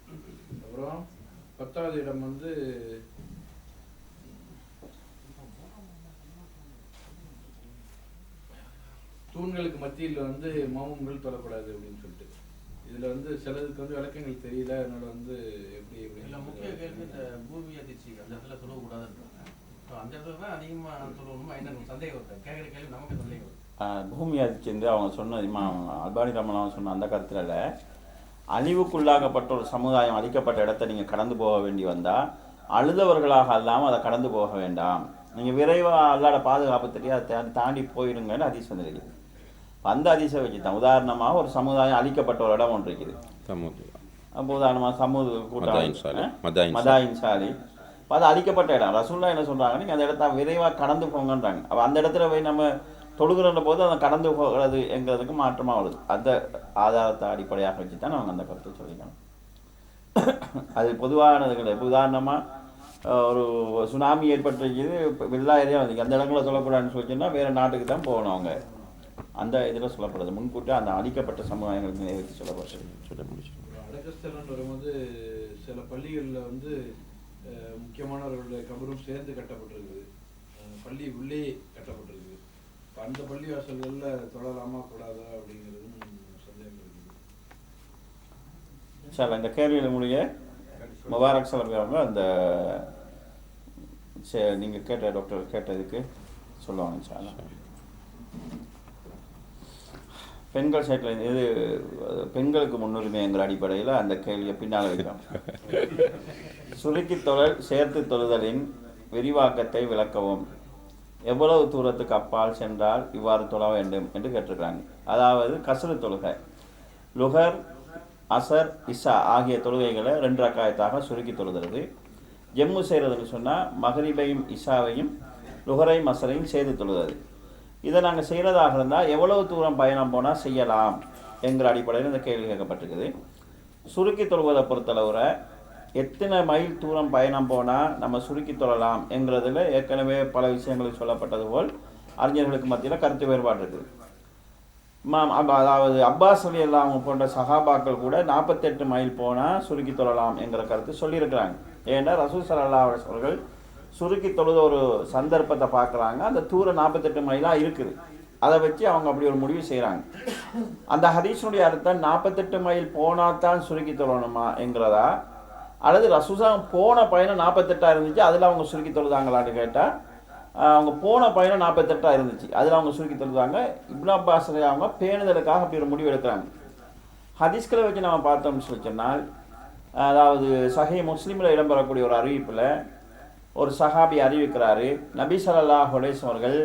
அப்புறம் 10வது இடம் தூண்களுக்கு மத்தியில் வந்து மாமூம்கள் தொழக்கூடாது அப்படின்னு சொல்லிட்டு இதுல வந்து சிலதுக்கு வந்து விளக்கங்கள் தெரியல. அதனால வந்து எப்படி முக்கிய கேள்வி இந்த பூமி அதிர்ச்சி அந்த இடத்துல சொல்லக்கூடாதுன்றாங்க. அந்த இடத்துல தான் அதிகமா சொல்லணும். எனக்கு சந்தேகம் வருது, கேட்குற கேள்வி நமக்கு சந்தேகம் வருது. பூமி அதிர்ச்சி வந்து அவங்க சொன்ன அல்பானி ரமணன் சொன்ன அந்த கருத்துல அழிவுக்குள்ளாகப்பட்ட ஒரு சமுதாயம் அழிக்கப்பட்ட இடத்த நீங்கள் கடந்து போக வேண்டி வந்தால் அழுதவர்களாக அல்லாமல் அதை கடந்து போக வேண்டாம், நீங்கள் விரைவாக அல்லாட பாதுகாப்பு தெரியாது அதை தாண்டி போயிடுங்கன்னு அதிசயம் வந்துருக்குது. அந்த அதிசயம் வச்சு தான் உதாரணமாக ஒரு சமுதாயம் அழிக்கப்பட்ட ஒரு இடம் ஒன்று இருக்குது. அப்போ உதாரணமாக சமூக கூட்டம் மதாயின் சாலி, அது அழிக்கப்பட்ட இடம். ரசூல்லா என்ன சொல்கிறாங்க, நீங்கள் அந்த இடத்த விரைவாக கடந்து போங்கன்றாங்க. அப்போ அந்த இடத்துல போய் நம்ம தொழுகிற போது அதை கடந்து போகிறது என்கிறதுக்கு மாற்றமாக வருது. அந்த ஆதாரத்தை அடிப்படையாக வச்சு தான் அவங்க அந்த கருத்தை சொல்லிக்கணும். அது பொதுவானது கிடையாது. உதாரணமாக ஒரு சுனாமி ஏற்பட்டிருக்குது, எல்லா ஏரியா வந்து அந்த இடங்களில் சொல்லக்கூடாதுன்னு சொல்லிச்சுன்னா வேறு நாட்டுக்கு தான் போகணும். அவங்க அந்த இதில் சொல்லப்படுது. முன்கூட்டி அந்த அழிக்கப்பட்ட சமுதாயங்களுக்கு நிறைவேற்றி சொல்ல முடிச்சு. அடக்கஸ்தலம்னு வரும்போது சில பள்ளிகளில் வந்து முக்கியமானவர்களுடைய கபரும் சேர்ந்து கட்டப்பட்டிருக்குது, பள்ளி உள்ளே கட்டப்பட்டிருக்குது. அந்த பள்ளி வாசல்களில் தொழலாமா கூடாதா அப்படிங்கிறதும் சந்தேகம் இருக்குது. சார் இந்த கேள்வியில் முடிய முபாரக் சார் அவங்க அந்த நீங்கள் கேட்ட டாக்டர் கேட்டதுக்கு சொல்லுவாங்க சார். பெண்கள் சைட்டில் இது பெண்களுக்கு முன்னுரிமைங்கிற அடிப்படையில் அந்த கேள்வியை பின்னால் வைக்கிறோம். சுருக்கி தொழல் சேர்த்து தொழுதலின் விரிவாக்கத்தை விளக்கவும், எவ்வளவு தூரத்துக்கு அப்பால் சென்றால் இவ்வாறு தொழ வேண்டும் என்று கேட்டிருக்கிறாங்க. அதாவது கஸ்ரு தொழுகை, லுகர், அசர், இஷா ஆகிய தொழுகைகளை 2 ரக்காயத்தாக சுருக்கி தொழுகிறது. ஜம்மு செய்கிறதுன்னு சொன்னால் மகரிபையும் இஷாவையும் லுகரையும் அசரையும் சேர்த்து தொழுகிறது. இதை நாங்கள் செய்கிறதாக இருந்தால் எவ்வளவு தூரம் பயணம் போனால் செய்யலாம் என்கிற அடிப்படையில் இந்த கேள்வி கேட்கப்பட்டிருக்குது. சுருக்கி தொழுவதை பொறுத்தளவுற எத்தனை மைல் தூரம் பயணம் போனால் நம்ம சுருக்கி தொழலாம் என்கிறதுல ஏற்கனவே பல விஷயங்களுக்கு சொல்லப்பட்டது போல் அறிஞர்களுக்கு மத்தியில் கருத்து வேறுபாடு இருக்குது. அதாவது அப்பாஸ் ரலியல்லாஹு அன்ஹு போன்ற சஹாபாக்கள் கூட 48 மைல் போனால் சுருக்கி தொழலாம் என்கிற கருத்து சொல்லியிருக்கிறாங்க. ஏன்னா ரசூல் ஸல்லல்லாஹு அலைஹி வஸல்லம் அவர்கள் சுருக்கி தொழுத ஒரு சந்தர்ப்பத்தை பார்க்குறாங்க. அந்த தூரம் 48 மைலாக இருக்குது. அதை வச்சு அவங்க அப்படி ஒரு முடிவு செய்கிறாங்க. அந்த ஹதீஸுடைய அர்த்தம் 48 மைல் போனால் தான் சுருக்கி தொழணுமா என்கிறதா, அல்லது ரசூசா போன பயணம் 48 இருந்துச்சு அதில் அவங்க சுருக்கி தொழுதாங்களான்னு கேட்டால் அவங்க போன பயணம் 48 இருந்துச்சு அதில் அவங்க சுருக்கி தொழுதாங்க. இப்னு அப்பாஸ் அவங்க பேணுதலுக்காக அப்படி ஒரு முடிவு எடுக்கிறாங்க. ஹதீஸ்களை வச்சு நம்ம பார்த்தோம்னு சொல்லி சொன்னால், அதாவது சஹீஹ் முஸ்லிமில் இடம்பெறக்கூடிய ஒரு அறிவிப்பில் ஒரு சஹாபி அறிவிக்கிறாரு, நபி ஸல்லல்லாஹு அலைஹி வஸல்லம் அவர்கள்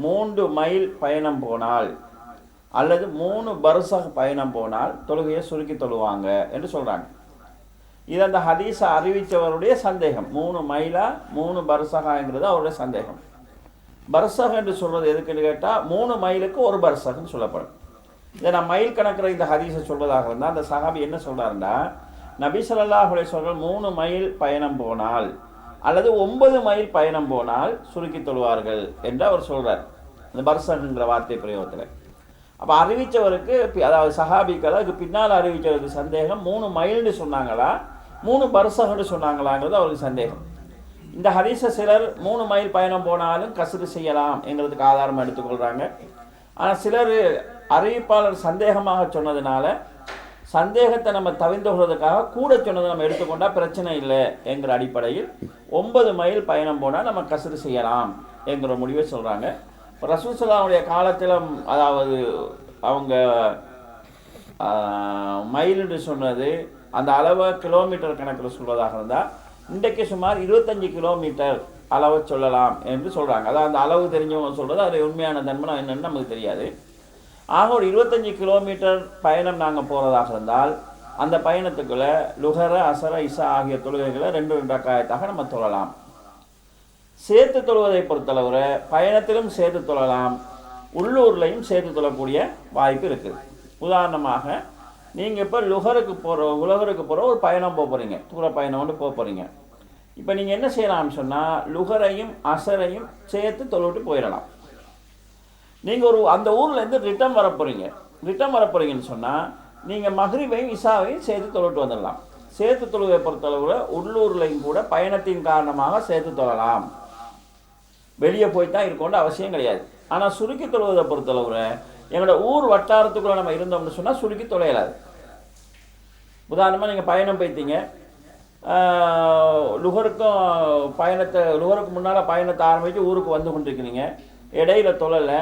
3 மைல் பயணம் போனால் அல்லது 3 பர்சக் பயணம் போனால் தொழுகையை சுருக்கி தொழுவாங்க என்று சொல்கிறாங்க. இது அந்த ஹதீஸை அறிவித்தவருடைய சந்தேகம். 3 மைலா 3 பர்சகாங்கிறது அவருடைய சந்தேகம். பர்சக் என்று சொல்கிறது எதுக்குன்னு கேட்டால் 3 மைலுக்கு 1 பர்சக்னு சொல்லப்படும். இதை நான் மைல் கணக்கில் இந்த ஹதீஸை சொல்வதாக இருந்தால் அந்த சஹாபி என்ன சொல்கிறாருன்னா, நபி ஸல்லல்லாஹு அலைஹி வஸல்லம் 3 மைல் பயணம் போனால் அல்லது 9 மைல் பயணம் போனால் சுருக்கி தொழுவார்கள் என்று அவர் சொல்கிறார் இந்த பர்சக்ங்கிற வார்த்தை பிரயோகத்தில். அப்போ அறிவித்தவருக்கு, அதாவது சஹாபிக்கள் அதுக்கு பின்னால் அறிவித்தவருக்கு சந்தேகம் 3 மைல்னு சொன்னாங்களா 3 பர்சக்னு சொன்னாங்களாங்கிறது அவருக்கு சந்தேகம். இந்த ஹதீஸை சிலர் 3 மைல் பயணம் போனாலும் கஸ்ரு செய்யலாம் என்கிறதுக்கு ஆதாரமாக எடுத்துக்கொள்கிறாங்க. ஆனால் சிலர் அறிவிப்பாளர் சந்தேகமாக சொன்னதுனால சந்தேகத்தை நம்ம தவிர்த்து கொள்வதற்காக கூட சொன்னதை நம்ம எடுத்துக்கொண்டால் பிரச்சனை இல்லை என்கிற அடிப்படையில் 9 மைல் பயணம் போனால் நம்ம கஸ்ரு செய்யலாம் என்கிற முடிவை சொல்கிறாங்க. ரசூல் ஸல்லல்லாஹு காலத்தில், அதாவது அவங்க மைலுன்னு சொன்னது அந்த அளவை கிலோமீட்டர் கணக்கில் சொல்வதாக இருந்தால் இன்றைக்கு சுமார் 25 கிலோமீட்டர் அளவை சொல்லலாம் என்று சொல்கிறாங்க. அதாவது அந்த அளவு தெரிஞ்சவங்க சொல்கிறது அது உண்மையான தன்மை என்னென்னு நமக்கு தெரியாது. ஆக ஒரு 25 கிலோமீட்டர் பயணம் நாங்கள் போகிறதாக இருந்தால் அந்த பயணத்துக்குள்ளே லுஹர, அசர, இஷா ஆகிய தொழுகைகளை 2 ரக்காயத்தாக நம்ம தொழலாம். சேர்த்து தொழுவதை பொறுத்தளவுல பயணத்திலும் சேர்த்து தொழலாம், உள்ளூர்லையும் சேர்த்து தொழக்கூடிய வாய்ப்பு இருக்குது. உதாரணமாக நீங்கள் இப்போ உலகருக்கு போகிற ஒரு பயணம் போக போகிறீங்க, தூர பயணம் வந்து போக போகிறீங்க. இப்போ நீங்கள் என்ன செய்யலாம்னு சொன்னால் லுஹரையும் அசரையும் சேர்த்து தொழுவிட்டு போயிடலாம். நீங்கள் அந்த ஊர்லேருந்து ரிட்டர்ன் வரப்போகிறீங்கன்னு சொன்னால் நீங்கள் மக்ரிபையும் இஷாவையும் சேர்த்து தொழுவிட்டு வந்துடலாம். சேர்த்து தொழுவை பொறுத்தளவில் உள்ளூர்லையும் கூட பயணத்தின் காரணமாக சேர்த்து தொழலாம், வெளியே போய் தான் இருக்கோன்ற அவசியம் கிடையாது. ஆனால் சுருக்கி தொழுவதை பொறுத்தளவில் எங்களோட ஊர் வட்டாரத்துக்குள்ளே நம்ம இருந்தோம்னு சொன்னால் சுருக்கி தொலையலாது. உதாரணமாக நீங்கள் பயணம் போய்த்தீங்க, லுகருக்கு முன்னால் பயணத்தை ஆரம்பித்து ஊருக்கு வந்து கொண்டிருக்கிறீங்க, இடையில தொழலை,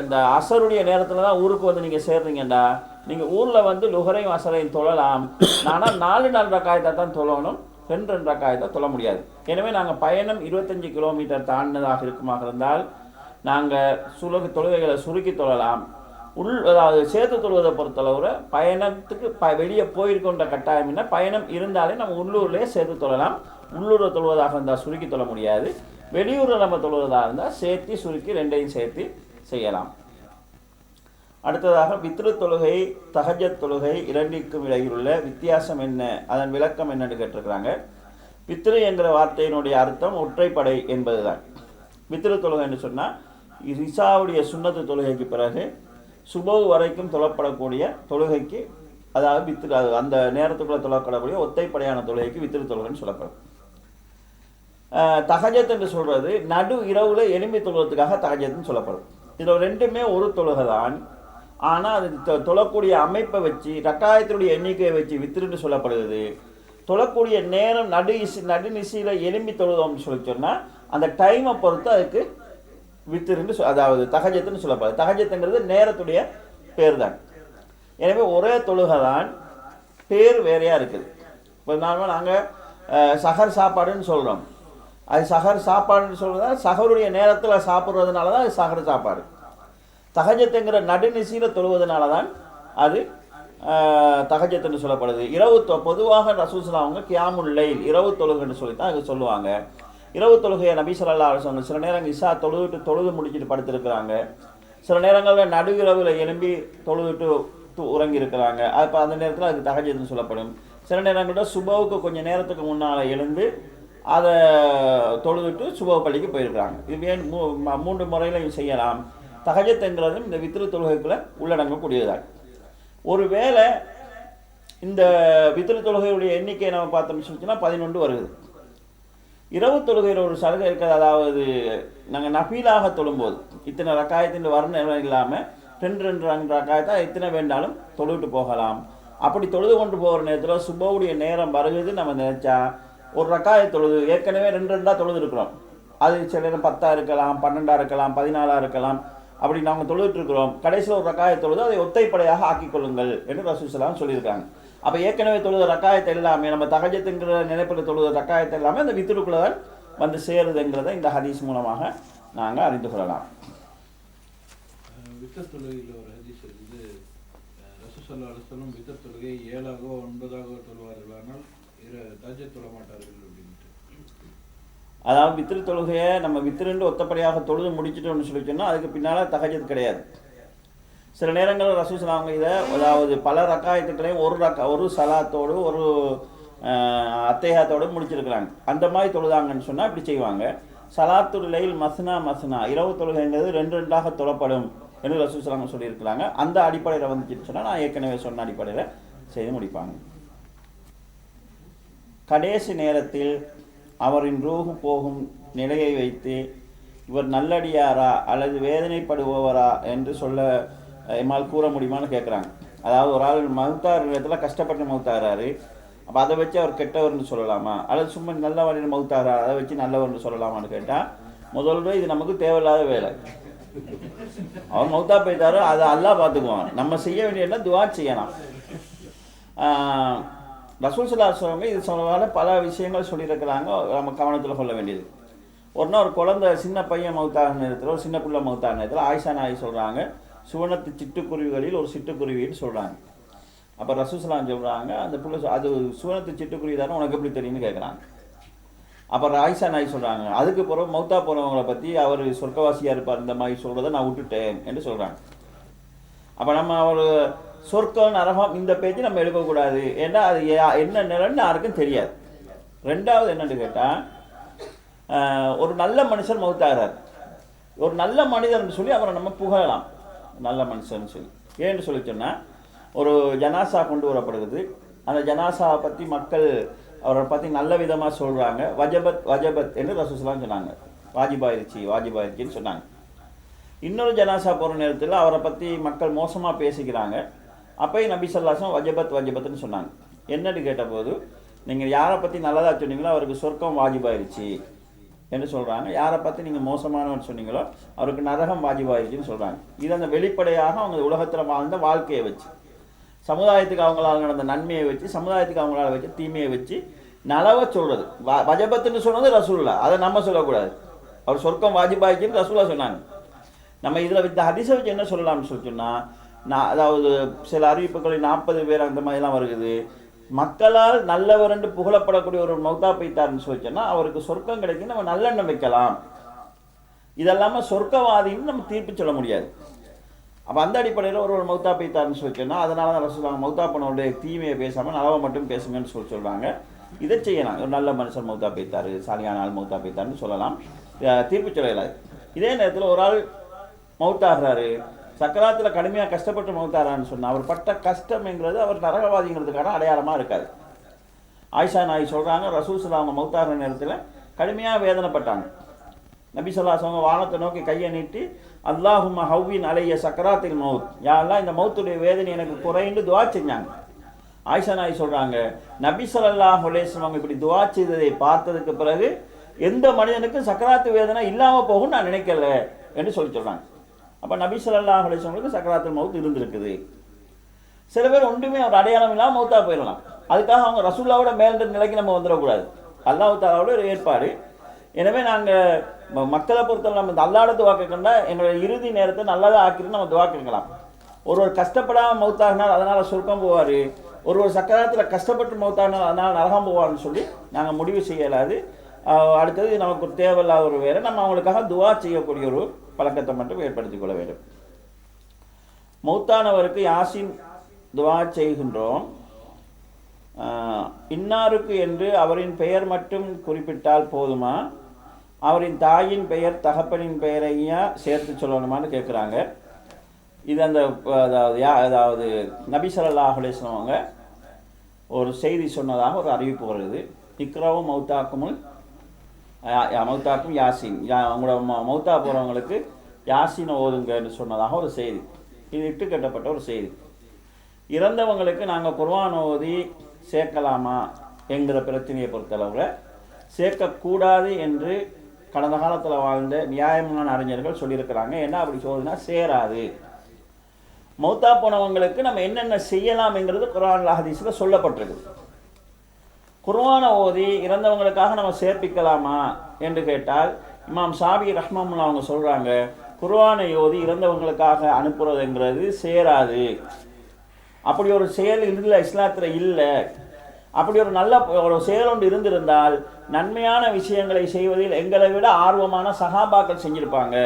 இந்த அசருடைய நேரத்தில் தான் ஊருக்கு வந்து நீங்கள் சேர்றீங்கண்டா, நீங்கள் ஊரில் வந்து லுகரையும் அசரையும் தொழலாம். ஆனால் 4 ரக்காயத்தை தான் தொழணும், 2 ரக்காயத்தை தொழ முடியாது. எனவே நாங்கள் பயணம் 25 கிலோமீட்டர் தாண்டினதாக இருக்குமாக இருந்தால் நாங்கள் தொழுகைகளை சுருக்கி தொழலாம். அதாவது சேர்த்து தொழுவதை பொறுத்தளவு பயணத்துக்கு வெளியே போயிருக்கின்ற கட்டாயம் என்ன, பயணம் இருந்தாலே நம்ம உள்ளூர்லேயே சேர்த்து தொழலாம். உள்ளூரில் தொழுவதாக இருந்தால் சுருக்கி தொழ முடியாது. வெளியூரில் நம்ம தொழுவதாக இருந்தால் சேர்த்து சுருக்கி 2ஐயும் சேர்த்து செய்யலாம். அடுத்ததாக வித்ரு தொழுகை, தஹஜ்ஜத் தொழுகை இரண்டிற்கும் இடையில் உள்ள வித்தியாசம் என்ன, அதன் விளக்கம் என்னன்னு கேட்டிருக்கிறாங்க. வித்ரு என்கிற வார்த்தையினுடைய அர்த்தம் ஒற்றைப்படை என்பதுதான். வித்ரு தொழுகை என்று சொன்னால் இசாவுடைய சுன்னத்து தொழுகைக்கு பிறகு சுபஹ் வரைக்கும் தொழப்படக்கூடிய தொழுகைக்கு, அதாவது வித்ரு, அந்த நேரத்துக்குள்ளே தொழப்படக்கூடிய ஒத்தைப்படையான தொழுகைக்கு வித்ரு தொழுகைன்னு சொல்லப்படும். தஹஜத் என்று சொல்றது நடு இரவுல எலும்பி தொழுவதுக்காக தஹஜத்னு சொல்லப்படும். இதில் ரெண்டுமே ஒரு தொழுகை தான். ஆனால் அது தொழக்கூடிய அமைப்பை வச்சு, ரக்காயத்தினுடைய எண்ணிக்கையை வச்சு வித்ருன்னு சொல்லப்படுகிறது. தொழக்கூடிய நேரம் நடுநிசையில் எலும்பி தொழுதோம்னு சொன்னால் அந்த டைமை பொறுத்து அதுக்கு வித்ருன்னு அதாவது தஹஜத்துன்னு சொல்லப்படுது. தஹஜத்துங்கிறது நேரத்துடைய பேர் தான். எனவே ஒரே தொழுகை தான், பேர் வேறையாக இருக்குது. இப்போ நார்மலாக நாங்கள் சஹர் சாப்பாடுன்னு சொல்கிறோம். அது சஹர் சாப்பாடுன்னு சொல்கிறதா சஹருடைய நேரத்தில் சாப்பிட்றதுனால தான் அது சஹர் சாப்பாடு. தஹஜத்துங்கிற நடுநிசையில் தொழுவதனால தான் அது தஹஜத்துன்னு சொல்லப்படுது. இரவு பொதுவாக ரசூலுல்லாஹ் அவங்க கியாமுல் லைல் இரவு தொழுகைன்னு சொல்லி தான் அது சொல்லுவாங்க. இரவு தொழுகையை நபி ஸல்லல்லாஹு அலைஹி வஸல்லம் சில நேரங்கள் இஷா தொழுது முடிச்சுட்டு படுத்திருக்கிறாங்க, சில நேரங்களில் நடு இரவில் எழும்பி தொழுதுட்டு உறங்கியிருக்கிறாங்க. அப்போ அந்த நேரத்தில் அதுக்கு தஹஜத்துன்னு சொல்லப்படும். சில நேரங்களில் சுபவுக்கு கொஞ்சம் நேரத்துக்கு முன்னால் எழுந்து அதை தொழுதுட்டு சுபஹ் பள்ளிக்கு போயிருக்கிறாங்க. இது 3 முறையிலையும் செய்யலாம். தஹஜத்துங்கிறதும் இந்த வித்ரு தொழுகைக்குள்ளே உள்ளடங்கக்கூடியதுதான். ஒருவேளை இந்த வித்ரு தொழுகையுடைய எண்ணிக்கையை நம்ம பார்த்தோம்னு சொல்லிச்சுன்னா 11 வருது. இரவு தொழுகையில் ஒரு சலுகை இருக்கிறது. அதாவது நாங்கள் நஃபீலாக தொழும்போது இத்தனை ரக்காயத்தின் வர்ணம் இல்லாமல் 2 ரக்காயத்தான் எத்தனை வேண்டாலும் தொழுவிட்டு போகலாம். அப்படி தொழுது கொண்டு போகிற நேரத்தில் சுபவுடைய நேரம் வருகுது நம்ம நினைச்சா ஒரு ரக்காய தொழுது ஏற்கனவே 2 தொழுது இருக்கிறோம். அது சில நேரம் 10 இருக்கலாம், 12 இருக்கலாம், 14 இருக்கலாம். அப்படி நாங்கள் தொழுதுட்டு இருக்கிறோம். கடைசியில் ஒரு ரக்காய தொழுது அதை ஒத்தைப்படையாக ஆக்கிக்கொள்ளுங்கள் என்று ரசூலுல்லாஹி ஸல்லல்லாஹு அலைஹி வஸல்லம் சொல்லியிருக்காங்க. அப்போ ஏற்கனவே தொழுத ரக்காயத்தை எல்லாமே நம்ம தஹஜத்துங்கிற நினைப்பில் தொழுத ரக்காயத்தை எல்லாமே அந்த வித்ருக்குள்ள தான் வந்து சேருதுங்கிறத இந்த ஹதீஸ் மூலமாக நாங்கள் அறிந்து கொள்ளலாம். வித்தர் தொழுகையில் ஒரு ஹதீஸ் இருக்குது, ரசூலுல்லாஹி ஸல்லல்லாஹு அலைஹி வஸல்லம் வித்தர் தொழுகை 7ஆகவோ 9ஆகவோ தொழுவார்களானால் தஹஜ்ஜத் தொழ மாட்டார்கள் அப்படின்ட்டு. அதாவது வித்ரு தொழுகையை நம்ம வித்ருன்னு ஒத்தப்படையாக தொழுது முடிச்சிட்டோம்னு சொல்லி சொன்னால் அதுக்கு பின்னால் தஹஜ்ஜத் கிடையாது. சில நேரங்களில் ரசூலுல்லாஹி ஸல்லல்லாஹு அலைஹி வஸல்லம் இதை அதாவது பல ரக்காயத்துக்களையும் ஒரு சலாத்தோடு ஒரு அத்தையாத்தோடு முடிச்சிருக்கிறாங்க. அந்த மாதிரி தொழுதாங்கன்னு சொன்னால் இப்படி செய்வாங்க. சலாத்துல் லைல் மஸ்னா இரவு தொழுகைங்கிறது 2 தொழப்படும் என்று ரசூலுல்லாஹி ஸல்லல்லாஹு அலைஹி வஸல்லம் சொல்லியிருக்கிறாங்க. அந்த அடிப்படையில் வந்துச்சுன்னு சொன்னால் நான் ஏற்கனவே சொன்ன அடிப்படையில் செய்து முடிப்பாங்க. கடைசி நேரத்தில் அவரின் ரூஹு போகும் நிலையை வைத்து இவர் நல்லடியாரா அல்லது வேதனைப்படுபவரா என்று சொல்ல எம்மால் கூற முடியுமான்னு கேட்குறாங்க. அதாவது ஒரு ஆள் மௌத்தார் இடத்துல கஷ்டப்பட்டு மௌத்தாகிறாரு, அப்போ அதை வச்சு அவர் கெட்டவர்னு சொல்லலாமா அல்லது சும்மா நல்ல வழியில் மௌத்தாகிறார் அதை வச்சு நல்லவர்னு சொல்லலாமான்னு கேட்டால் முதல்ல இது நமக்கு தேவையில்லாத வேலை. அவர் மௌத்தா போய்த்தாரோ அதை அல்லாஹ் பார்த்துக்குவான். நம்ம செய்ய வேண்டிய துஆ செய்யலாம். ரசூல் ஸல்லல்லாஹு அலைஹி வஸல்லம் இது சொல்ல பல விஷயங்கள் சொல்லியிருக்கிறாங்க, நம்ம கவனத்தில் கொள்ள வேண்டியது. ஒரு குழந்தை சின்ன பையன் மௌத்தாகின நேரத்தில் ஒரு சின்ன பிள்ளை மௌத்தாகின நேரத்தில் ஆயிஷா நாயகி சொல்கிறாங்க சுவனத்து சிட்டுக்குருவிகளில் ஒரு சிட்டுக்குருவின்னு சொல்கிறாங்க. அப்போ ரசூல் ஸல்லல்லாஹு அலைஹி வஸல்லம் சொல்கிறாங்க அந்த பிள்ளை அது சுவனத்து சிட்டுக்குருவி தானே உனக்கு எப்படி தெரியும்னு கேட்குறாங்க. அப்போ ஆயிஷா நாயகி சொல்கிறாங்க அதுக்கு பிறகு மௌத்தா போகிறவங்களை பற்றி அவர் சொர்க்கவாசியாக இருப்பார் இந்த மாதிரி சொல்கிறத நான் விட்டுட்டேன் என்று சொல்கிறாங்க. அப்போ நம்ம அவர் சொர்க்கம் நரகம் இந்த பேச்சு நம்ம எடுக்கக்கூடாது, ஏன்னா அது என்ன நிலைன்னு யாருக்கும் தெரியாது. ரெண்டாவது என்னன்னு கேட்டால் ஒரு நல்ல மனுஷன் மௌத்தாகிறார், ஒரு நல்ல மனிதர்னு சொல்லி அவரை நம்ம புகழலாம், நல்ல மனுஷன் சொல்லி. ஏன்னு சொல்லி சொன்னால் ஒரு ஜனாசா கொண்டு வரப்படுகிறது, அந்த ஜனாசாவை பற்றி மக்கள் அவரை பற்றி நல்ல விதமாக சொல்கிறாங்க. வஜபத் என்று ரசூலுல்லாஹி சொன்னாங்க, வாஜிபாயிருச்சின்னு சொன்னாங்க. இன்னொரு ஜனாசா போகிற நேரத்தில் அவரை பற்றி மக்கள் மோசமாக பேசிக்கிறாங்க. அப்போயும் நபி ஸல்லல்லாஹு அலைஹி வஸல்லம் வஜபத்துன்னு சொன்னாங்க. என்னன்னு கேட்டபோது, நீங்கள் யாரை பற்றி நல்லதாக சொன்னீங்களோ அவருக்கு சொர்க்கம் வாஜிபாயிருச்சு என்று சொல்கிறாங்க. யாரை பற்றி நீங்கள் மோசமானவன் சொன்னீங்களோ அவருக்கு நரகம் வாஜிபாயிருச்சுன்னு சொல்கிறாங்க. இது அந்த வெளிப்படையாக அவங்க உலகத்தில் வாழ்ந்த வாழ்க்கையை வச்சு, சமுதாயத்துக்கு அவங்களால நடந்த நன்மையை வச்சு, சமுதாயத்துக்கு அவங்களால வச்சு தீமையை வச்சு நலவை சொல்கிறது. வஜபத்துன்னு சொன்னது ரசூலுல்லாஹ், அதை நம்ம சொல்லக்கூடாது. அவர் சொர்க்கம் வாஜிபாயிருச்சுன்னு ரசூலுல்லாஹ் சொன்னாங்க. நம்ம இதில் இந்த ஹதீஸை வச்சு என்ன சொல்லலாம்னு சொன்னால், அதாவது சில அறிவிப்புகளில் 40 பேர் அந்த மாதிரிலாம் வருகுது. மக்களால் நல்லவர் என்று புகழப்படக்கூடிய ஒரு மௌத்தா போய்த்தாருன்னு சொல்லிச்சோன்னா அவருக்கு சொர்க்கம் கிடைக்கும், நம்ம நல்லெண்ணம் வைக்கலாம். இதெல்லாமல் சொர்க்கவாதின்னு நம்ம தீர்ப்பு சொல்ல முடியாது. அப்போ அந்த அடிப்படையில் ஒரு மௌத்தா போய்த்தாருன்னு சொல்லிச்சோன்னா அதனால தான் ரசூலுல்லாஹ் மௌத்தா பண்ணவருடைய தீமையை பேசாமல் நலவை மட்டும் பேசுங்கன்னு சொல்கிறாங்க. இதை செய்யலாம். ஒரு நல்ல மனுஷன் மௌத்தா போய்த்தாரு, சாலியான ஆள் மௌத்தா போய்த்தாருன்னு சொல்லலாம், தீர்ப்பு சொல்லலாது. இதே நேரத்தில் ஒரு ஆள் மௌத்தாகிறாரு, சக்கராத்தில் கடுமையாக கஷ்டப்பட்டு மௌத்தாரான்னு சொன்னால் அவர் பட்ட கஷ்டம்ங்கிறது அவர் நரகவாதிங்கிறதுக்கான அடையாளமாக இருக்காது. ஆயிஷா நாய் சொல்கிறாங்க, ரசூல் ஸல்லல்லாஹு அவங்க மௌத்தாகிற நேரத்தில் கடுமையாக வேதனைப்பட்டாங்க. நபி ஸல்லல்லாஹு அலைஹி வஸல்லம் வானத்தை நோக்கி கையை நீட்டி, அல்லாஹும்ம ஹவ்வின் அலைய சக்கராத்தில் மௌத், யாரெல்லாம் இந்த மௌத்துடைய வேதனை எனக்கு குறைந்து துவா செஞ்சாங்க. ஆயிஷா நாய் சொல்கிறாங்க, நபி ஸல்லல்லாஹு அலைஹி வஸல்லம் அவங்க இப்படி துவா செய்ததை பார்த்ததுக்கு பிறகு எந்த மனிதனுக்கும் சக்கராத்து வேதனை இல்லாமல் போகும்னு நான் நினைக்கல என்று சொல்கிறாங்க. அப்போ நபி ஸல்லல்லாஹு அலைஹி வஸல்லம் சக்கராத்துல் மௌத் இருந்திருக்குது. சில பேர் ஒன்றுமே ஒரு அடையாளம் இல்லாமல் மௌத்தா போயிடலாம். அதுக்காக அவங்க ரசூலுல்லாவோட மேல்ன்ற நிலைக்கு நம்ம வந்துடக்கூடாது. அல்லாஹ் தஆலாவோட ஒரு ஏற்பாடு. எனவே நாங்கள் மக்களை பொறுத்தவரை நம்ம இந்த அல்லாஹ்வோட துவா கேட்கணும்னா எங்களோட இறுதி நேரத்தை நல்லதாக ஆக்கிட்டு நம்ம துவா கேட்கலாம். ஒருவர் கஷ்டப்படாமல் மௌத்தாகினால் அதனால் சொர்க்கம் போவார், ஒருவர் சக்கராத்தில் கஷ்டப்பட்டு மௌத்தாகினால் அதனால் நரகம் போவார்னு சொல்லி நாங்கள் முடிவு செய்யலாது. அடுத்தது நமக்கு ஒரு தேவையில்லாத ஒரு வேலை, நம்ம அவங்களுக்காக துவா செய்யக்கூடிய ஒரு பழக்கத்தை மட்டும் ஏற்படுத்திக் கொள்ள வேண்டும். மௌத்தானவருக்கு யாசின் துவா செய்கின்றோம். இன்னாருக்கு என்று அவரின் பெயர் மட்டும் குறிப்பிட்டால் போதுமா? அவரின் தாயின் பெயர் தகப்பனின் பெயரையா சேர்த்து சொல்லணுமான்னு கேட்குறாங்க. இது அந்த அதாவது நபி ஸல்லல்லாஹு அலைஹி வஸல்லம் அவங்க ஒரு செய்தி சொன்னதாக ஒரு அறிவிப்பு வருது. இக்ராவும் மௌத்தாக்கும் யாசின், அவங்களோட மௌத்தா போகிறவங்களுக்கு யாசினை ஓதுங்கன்னு சொன்னதாக ஒரு செய்தி. இது இட்டு கட்டப்பட்ட ஒரு செய்தி. இறந்தவங்களுக்கு நாங்கள் குர்ஆன் ஓதி சேர்க்கலாமா என்கிற பிரச்சனையை பொறுத்தளவில் சேர்க்கக்கூடாது என்று கடந்த காலத்தில் வாழ்ந்த நியாயமான அறிஞர்கள் சொல்லியிருக்கிறாங்க. ஏன்னா அப்படி சொல்லுதுன்னா சேராது. மௌத்தா போனவங்களுக்கு நம்ம என்னென்ன செய்யலாம்ங்கிறது குர்ஆன் ஹதீஸில் சொல்லப்பட்டிருக்கு. குர்ஆனை ஓதி இறந்தவங்களுக்காக நம்ம சேர்ப்பிக்கலாமா என்று கேட்டால் இமாம் ஷாஃபி ரஹ்மத்துல்லாஹி அவங்க சொல்கிறாங்க, குர்ஆனை ஓதி இறந்தவங்களுக்காக அனுப்புறதுங்கிறது சேராது. அப்படி ஒரு செயல் இல்லை, இஸ்லாத்தில் இல்லை. அப்படி ஒரு நல்ல ஒரு செயல் ஒன்று இருந்திருந்தால் நன்மையான விஷயங்களை செய்வதில் எங்களை விட ஆர்வமான சஹாபாக்கள் செஞ்சுருப்பாங்க.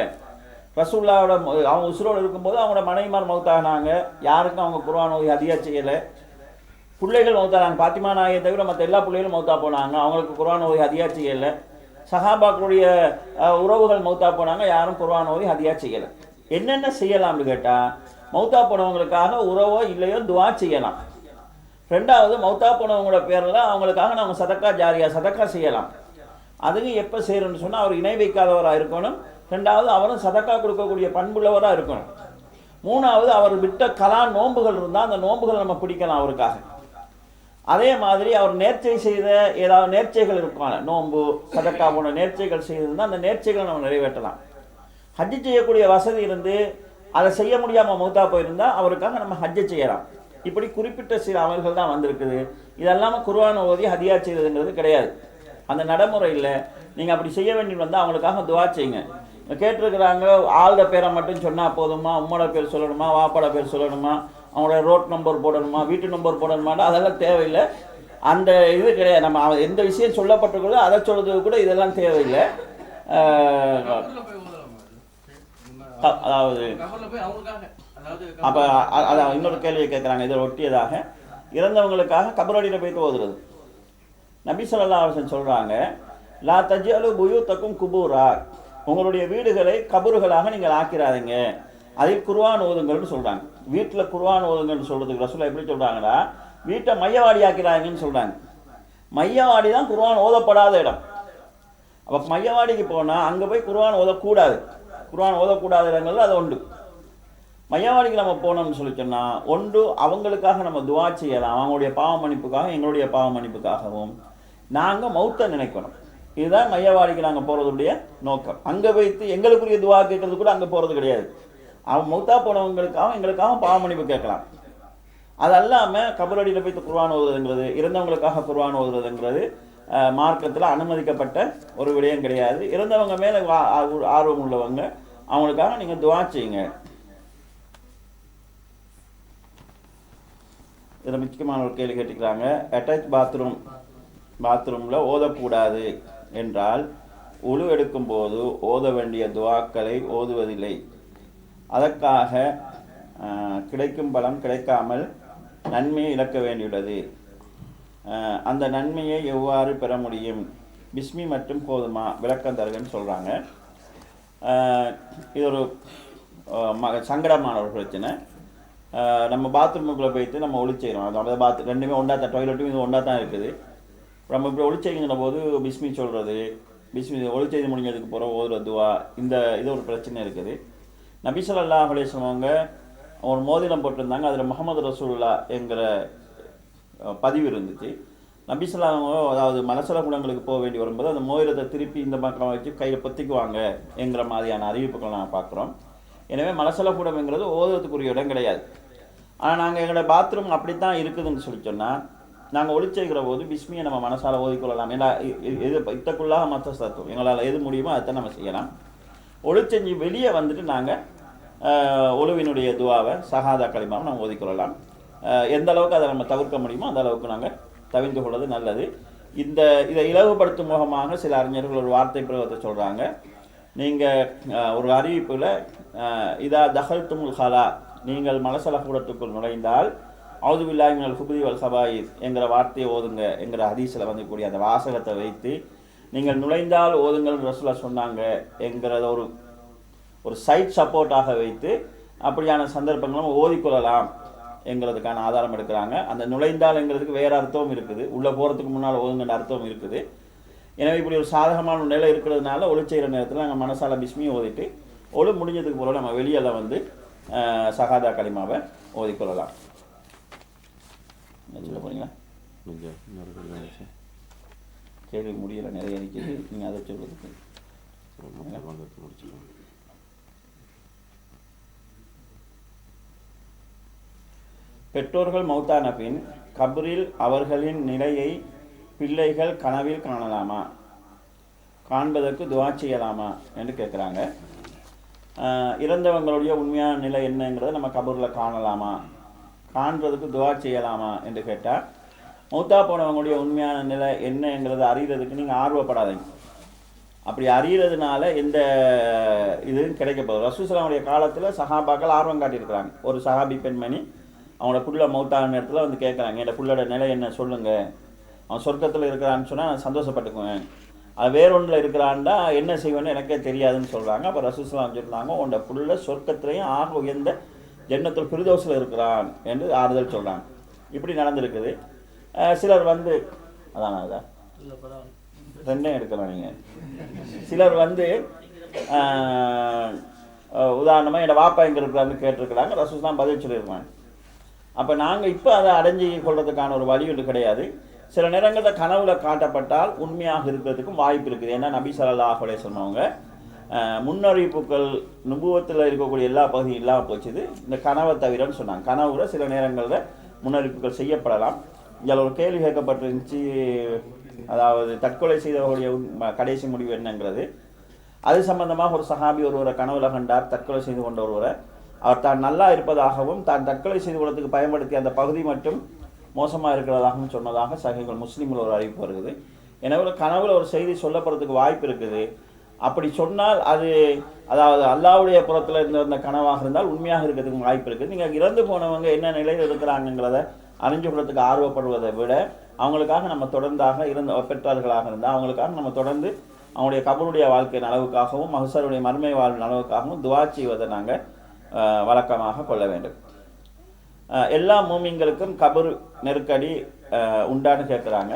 ரசூலுல்லாஹோட அவங்க உசுரோடு இருக்கும்போது அவங்களோட மனைவிமார் மௌத்தாகினாங்க, யாருக்கும் அவங்க குர்ஆன் ஓதி ஹதியா செய்யலை. பிள்ளைகள் மௌத்தானாங்க, பாத்திமா நாயை தவிர மற்ற எல்லா பிள்ளைகளும் மௌத்தா போனாங்க, அவங்களுக்கு குர்ஆன் ஓதி ஹதியா செய்யலை. சஹாபாக்களுடைய உறவுகள் மௌத்தா போனாங்க, யாரும் குர்ஆன் ஓதி ஹதியா செய்யலை. என்னென்ன செய்யலாம்னு கேட்டால் மௌத்தா போனவங்களுக்காக உறவோ இல்லையோ துவா செய்யலாம். ரெண்டாவது மௌத்தா போனவங்களோட பேரில் அவங்களுக்காக நம்ம சதக்கா ஜாரியா சதக்கா செய்யலாம். அதுக்கு எப்போ செய்யணும்னு சொன்னால் அவர் இணை வைக்காதவராக இருக்கணும். ரெண்டாவது அவரும் சதக்கா கொடுக்கக்கூடிய பண்புள்ளவராக இருக்கணும். மூணாவது அவர் விட்ட நோன்புகள் இருந்தால் அந்த நோன்புகளை நம்ம பிடிக்கலாம் அவருக்காக. அதே மாதிரி அவர் நேர்ச்சை செய்த ஏதாவது நேர்ச்சைகள் இருப்பாங்க, நோன்பு சதக்கா போன நேர்ச்சைகள் செய்திருந்தால் அந்த நேர்ச்சைகளை நம்ம நிறைவேற்றலாம். ஹஜ்ஜு செய்யக்கூடிய வசதி இருந்து அதை செய்ய முடியாமல் மௌத்தா போயிருந்தால் அவருக்காக நம்ம ஹஜ்ஜை செய்யலாம். இப்படி குறிப்பிட்ட சில அமல்கள் தான் வந்திருக்குது. இதெல்லாம குர்ஆன் ஓதி ஹதியா செய்யறதுங்கிறது கிடையாது. அந்த நடைமுறையில் நீங்கள் அப்படி செய்ய வேண்டி வந்தால் அவங்களுக்காக துவா செய்யுங்க. கேட்டிருக்கிறாங்க, ஆளோட பேரை மட்டும் சொன்னால் போதுமா, உம்மோட பேர் சொல்லணுமா, வாப்பாட பேர் சொல்லணுமா, அவங்களோட ரோட் நம்பர் போடணுமா, வீட்டு நம்பர் போடணுமாட்டா அதெல்லாம் தேவையில்லை. அந்த இது கிடையாது. நம்ம எந்த விஷயம் சொல்லப்பட்டிருக்கிறதோ அதை சொல்றது கூட இதெல்லாம் தேவையில்லை. அதாவது அப்போ அதான் இன்னொரு கேள்வியை கேட்குறாங்க இதை ஒட்டியதாக, இறந்தவங்களுக்காக கபரடியில் போய்ட்டு ஓதுறது. நபி ஸல்லல்லாஹு அலைஹி வஸல்லம் சொல்கிறாங்க, லா தஜ்அலு புயூத்தக்கும் குபூரா, உங்களுடைய வீடுகளை கபறுகளாக நீங்கள் ஆக்கிறாதீங்க, அதில் குர்ஆன் ஓதுங்கள்னு சொல்கிறாங்க. வீட்டில் குர்ஆன் ஓதுங்கள்னு சொல்கிறதுக்கு ரசூலுல்லாஹ் எப்படி சொல்கிறாங்கன்னா, வீட்டை மையவாடி ஆக்கிறாங்கன்னு சொல்கிறாங்க. மையவாடி தான் குர்ஆன் ஓதப்படாத இடம். அப்போ மையவாடிக்கு போனால் அங்கே போய் குர்ஆன் ஓதக்கூடாது. குர்ஆன் ஓதக்கூடாத இடங்கள்ல அது உண்டு. மையவாடிக்கு நம்ம போனோம்னு சொல்லி சொன்னால் ஒன்று அவங்களுக்காக நம்ம துவா செய்யலாம், அவங்களுடைய பாவ மன்னிப்புக்காக, எங்களுடைய பாவ மன்னிப்புக்காகவும் நாங்கள் மௌத்தை நினைக்கணும். இதுதான் மையவாடிக்கு நாங்கள் போகிறதுடைய நோக்கம். அங்கே வைத்து எங்களுக்குரிய துவா கேட்கறது கூட அங்கே போகிறது கிடையாது. அவன் மௌத்தா போனவங்களுக்காகவும் எங்களுக்காகவும் பாவ மன்னிப்பு கேட்கலாம். அது அல்லாமல் கபரடியில் போய்த்து குர்ஆன் ஓதுறதுங்கிறது, இறந்தவங்களுக்காக குர்ஆன் ஓதுறதுங்கிறது மார்க்கத்தில் அனுமதிக்கப்பட்ட ஒரு விடயம் கிடையாது. இறந்தவங்க மேலே ஆர்வம் உள்ளவங்க அவங்களுக்காக நீங்கள் துவா செய்யுங்க. இதில் முக்கியமான ஒரு கேள்வி கேட்டுக்கிறாங்க. அட்டாச் பாத்ரூமில் ஓதக்கூடாது என்றால் உழு எடுக்கும்போது ஓத வேண்டிய துவாக்களை ஓதுவதில்லை, அதற்காக கிடைக்கும் பலம் கிடைக்காமல் நன்மையை இழக்க வேண்டியுள்ளது, அந்த நன்மையை எவ்வாறு பெற முடியும், பிஸ்மி மட்டும் போதுமா, விளக்கம் தருகன்னு சொல்கிறாங்க. இது ஒரு சங்கடமான ஒரு பிரச்சனை. நம்ம பாத்ரூமுக்குள்ளே போயிட்டு நம்ம ஒளிச்செய்கிறோம், அதாவது ரெண்டுமே ஒன்றா தான், டாய்லெட்டும் இது ஒன்றா தான் இருக்குது. நம்ம இப்படி ஒளிச்செய்கிற போது பிஸ்மி சொல்கிறது, பிஸ்மி ஒளிச்செய்து முடிஞ்சதுக்கு பிறகு ஓதுற துவா, இது ஒரு பிரச்சனை இருக்குது. நபி ஸல்லல்லாஹு அலைஹி வஸல்லம் அவங்க ஒரு மோதிரம் போட்டிருந்தாங்க, அதில் முஹம்மது ரசூலுல்லாஹ் என்கிற பதிவு இருந்துச்சு. நபி ஸல்லல்லாஹு அதாவது மலசல குணங்களுக்கு போக வேண்டி வரும்போது அந்த மோதிரத்தை திருப்பி இந்த பக்கம் வச்சு கையில் பொத்திக்குவாங்க என்கிற மாதிரியான அறிவிப்புகளை நாங்கள் பார்க்குறோம். எனவே மலசல கூடம்ங்கிறது ஓதுறதுக்குரிய இடம் கிடையாது. ஆனால் நாங்கள் எங்களோட பாத்ரூம் அப்படித்தான் இருக்குதுன்னு சொல்லி சொன்னால் நாங்கள் ஒளிச்செய்கிற போது பிஸ்மியை நம்ம மனசால் ஓதிக்கொள்ளலாம். ஏன்னா எது இத்தக்குள்ளாக மற்ற சத்துவம் எங்களால் எது முடியுமோ அதை நம்ம செய்யலாம். ஒளிச்செஞ்சு வெளியே வந்துட்டு நாங்கள் ஒழுவினுடைய துவாவை சஹாதா கலிமாவை நம்ம ஓதிக்கொள்ளலாம். எந்த அளவுக்கு அதை நம்ம தவிர்க்க முடியுமோ அந்த அளவுக்கு நாங்கள் தவிர்த்து கொள்வது நல்லது. இதை இலவுபடுத்தும் முகமாக சில அறிஞர்கள் ஒரு வார்த்தை பிரயோகத்தை சொல்கிறாங்க. நீங்கள் ஒரு அறிவிப்பில் இதா தஹல்துமுல் ஹலா, நீங்கள் மலசல கூடத்துக்குள் நுழைந்தால் அவுது பில்லாஹி மினல் ஹுபுதி வல் ஹபாயிஸ் என்கிற வார்த்தையை ஓதுங்க என்கிற ஹதீஸில் வந்துக்கூடிய அந்த வாசகத்தை வைத்து நீங்கள் நுழைந்தால் ஓதுங்கள் ரசூலுல்லாஹ் சொன்னாங்க என்கிறத ஒரு சைட் சப்போர்ட்டாக வைத்து அப்படியான சந்தர்ப்பங்களும் ஓதிக்கொள்ளலாம் என்கிறதுக்கான ஆதாரம் எடுக்கிறாங்க. அந்த நுழைந்தால் என்கிறதுக்கு வேறு அர்த்தமும் இருக்குது, உள்ளே போகிறதுக்கு முன்னால் ஓதுங்கிற அர்த்தமும் இருக்குது. எனவே இப்படி ஒரு சாதகமான நிலை இருக்கிறதுனால ஒளி செய்கிற நேரத்தில் நாங்கள் மனசால பிஸ்மியை ஓதிட்டு ஒளி முடிஞ்சதுக்கு போல நம்ம வெளியில் வந்து சஹாதா கலிமாவை ஓதிக்கொள்ளலாம். சொல்ல போறீங்களா? கேள்வி முடியலை, நிறைய இருக்குது, நீங்கள் அதை சொல்லுறதுக்கு. பெற்றோர்கள் மௌத்தான பின் கபரில் அவர்களின் நிலையை பிள்ளைகள் கனவில் காணலாமா, காண்பதற்கு துவா செய்யலாமா என்று கேட்குறாங்க. இறந்தவங்களுடைய உண்மையான நிலை என்னங்கிறத நம்ம கபரில் காணலாமா, காண்றதுக்கு துவா செய்யலாமா என்று கேட்டால், மௌத்தா போனவங்களுடைய உண்மையான நிலை என்னங்கிறத அறிகிறதுக்கு நீங்கள் ஆர்வப்படாதீங்க. அப்படி அறிகிறதுனால எந்த இதுவும் கிடைக்கப்போகுது. ரசூலுல்லாஹி ஸல்லல்லாஹு அலைஹி வஸல்லம் காலத்தில் சஹாபாக்கள் ஆர்வம் காட்டியிருக்கிறாங்க. ஒரு சஹாபி பெண்மணி அவங்களோட புள்ள மௌத்தான நேரத்தில் வந்து கேட்குறாங்க, என்னோட புள்ளோட நிலை என்ன சொல்லுங்கள், அவன் சொர்க்கத்தில் இருக்கிறான்னு சொன்னால் நான் சந்தோஷப்பட்டுக்குவேன், அது வேறொன்றில் இருக்கிறான்டா என்ன செய்வேன்னு எனக்கே தெரியாதுன்னு சொல்கிறாங்க. அப்போ ரசூலுல்லாஹி ஸல்லல்லாஹு அலைஹி வஸல்லம் சொல்கிறாங்க, உன்னோட புள்ள சொர்க்கத்திலையும் ஆக உயர்ந்த ஜன்னத்துல் ஃபிர்தௌஸில் இருக்கிறான் என்று ஆறுதல் சொல்கிறாங்க. இப்படி நடந்திருக்குது. சிலர் வந்து அதான் ரெண்டே எடுக்கலாம். நீங்கள் சிலர் வந்து உதாரணமாக என்னோட வாப்பா எங்கே இருக்கிறான்னு கேட்டிருக்கிறாங்க, ரசூல் தான் பதில் சொல்லியிருக்காங்க. அப்போ நாங்கள் இப்போ அதை அடைஞ்சி கொள்றதுக்கான ஒரு வழி ஒன்று கிடையாது. சில நேரங்களில் கனவுல காட்டப்பட்டால் உண்மையாக இருக்கிறதுக்கும் வாய்ப்பு இருக்குது. ஏன்னா நபி ஸல்லல்லாஹு அலைஹி வஸல்லம் அவங்க முன்னறிவிப்புகள் நுபுவத்தில் இருக்கக்கூடிய எல்லா பகுதியும் இல்லாமல் போச்சுது, இந்த கனவை தவிரன்னு சொன்னாங்க. கனவுல சில நேரங்களில் முன்னறிவிப்புகள் செய்யப்படலாம். இதில் ஒரு கேள்வி கேட்கப்பட்டிருந்துச்சு, அதாவது தற்கொலை செய்தவர்களுடைய கடைசி முடிவு என்னங்கிறது. அது சம்பந்தமாக ஒரு சஹாபி ஒருவரை கனவுல கண்டார், தற்கொலை செய்து கொண்ட ஒருவரை. அவர் தான் நல்லா இருப்பதாகவும் தான் தற்கொலை செய்து கொள்வதற்கு பயன்படுத்திய அந்த பகுதி மட்டும் மோசமாக இருக்கிறதாகவும் சொன்னதாக சஹீஹுல் முஸ்லிமில் ஒரு அறிவிப்பு வருகிறது. எனவே கனவுல ஒரு செய்தி சொல்லப்படுறதுக்கு வாய்ப்பு இருக்குது. அப்படி சொன்னால் அது அதாவது அல்லாஹ்வுடைய புறத்தில் இருந்த அந்த கனவாக இருந்தால் உண்மையாக இருக்கிறதுக்கு வாய்ப்பு இருக்குது. நீங்கள் இறந்து போனவங்க என்ன நிலையில் இருக்கிறாங்கிறத அறிஞ்சு கொள்றதுக்கு ஆர்வப்படுவதை விட அவங்களுக்காக நம்ம தொடர்ந்தாக பெற்றார்களாக இருந்தால் அவங்களுக்காக நம்ம தொடர்ந்து அவங்களுடைய கபருடைய வாழ்க்கை நலவுக்காகவும் மஹ்ஷருடைய மறுமை வாழ்வு நலவுக்காகவும் துவா செய்வதை நாங்கள் வழக்கமாக கொள்ள வேண்டும். எல்லா மூமின்களுக்கும் கபர் நெருக்கடி உண்டான்னு கேட்குறாங்க.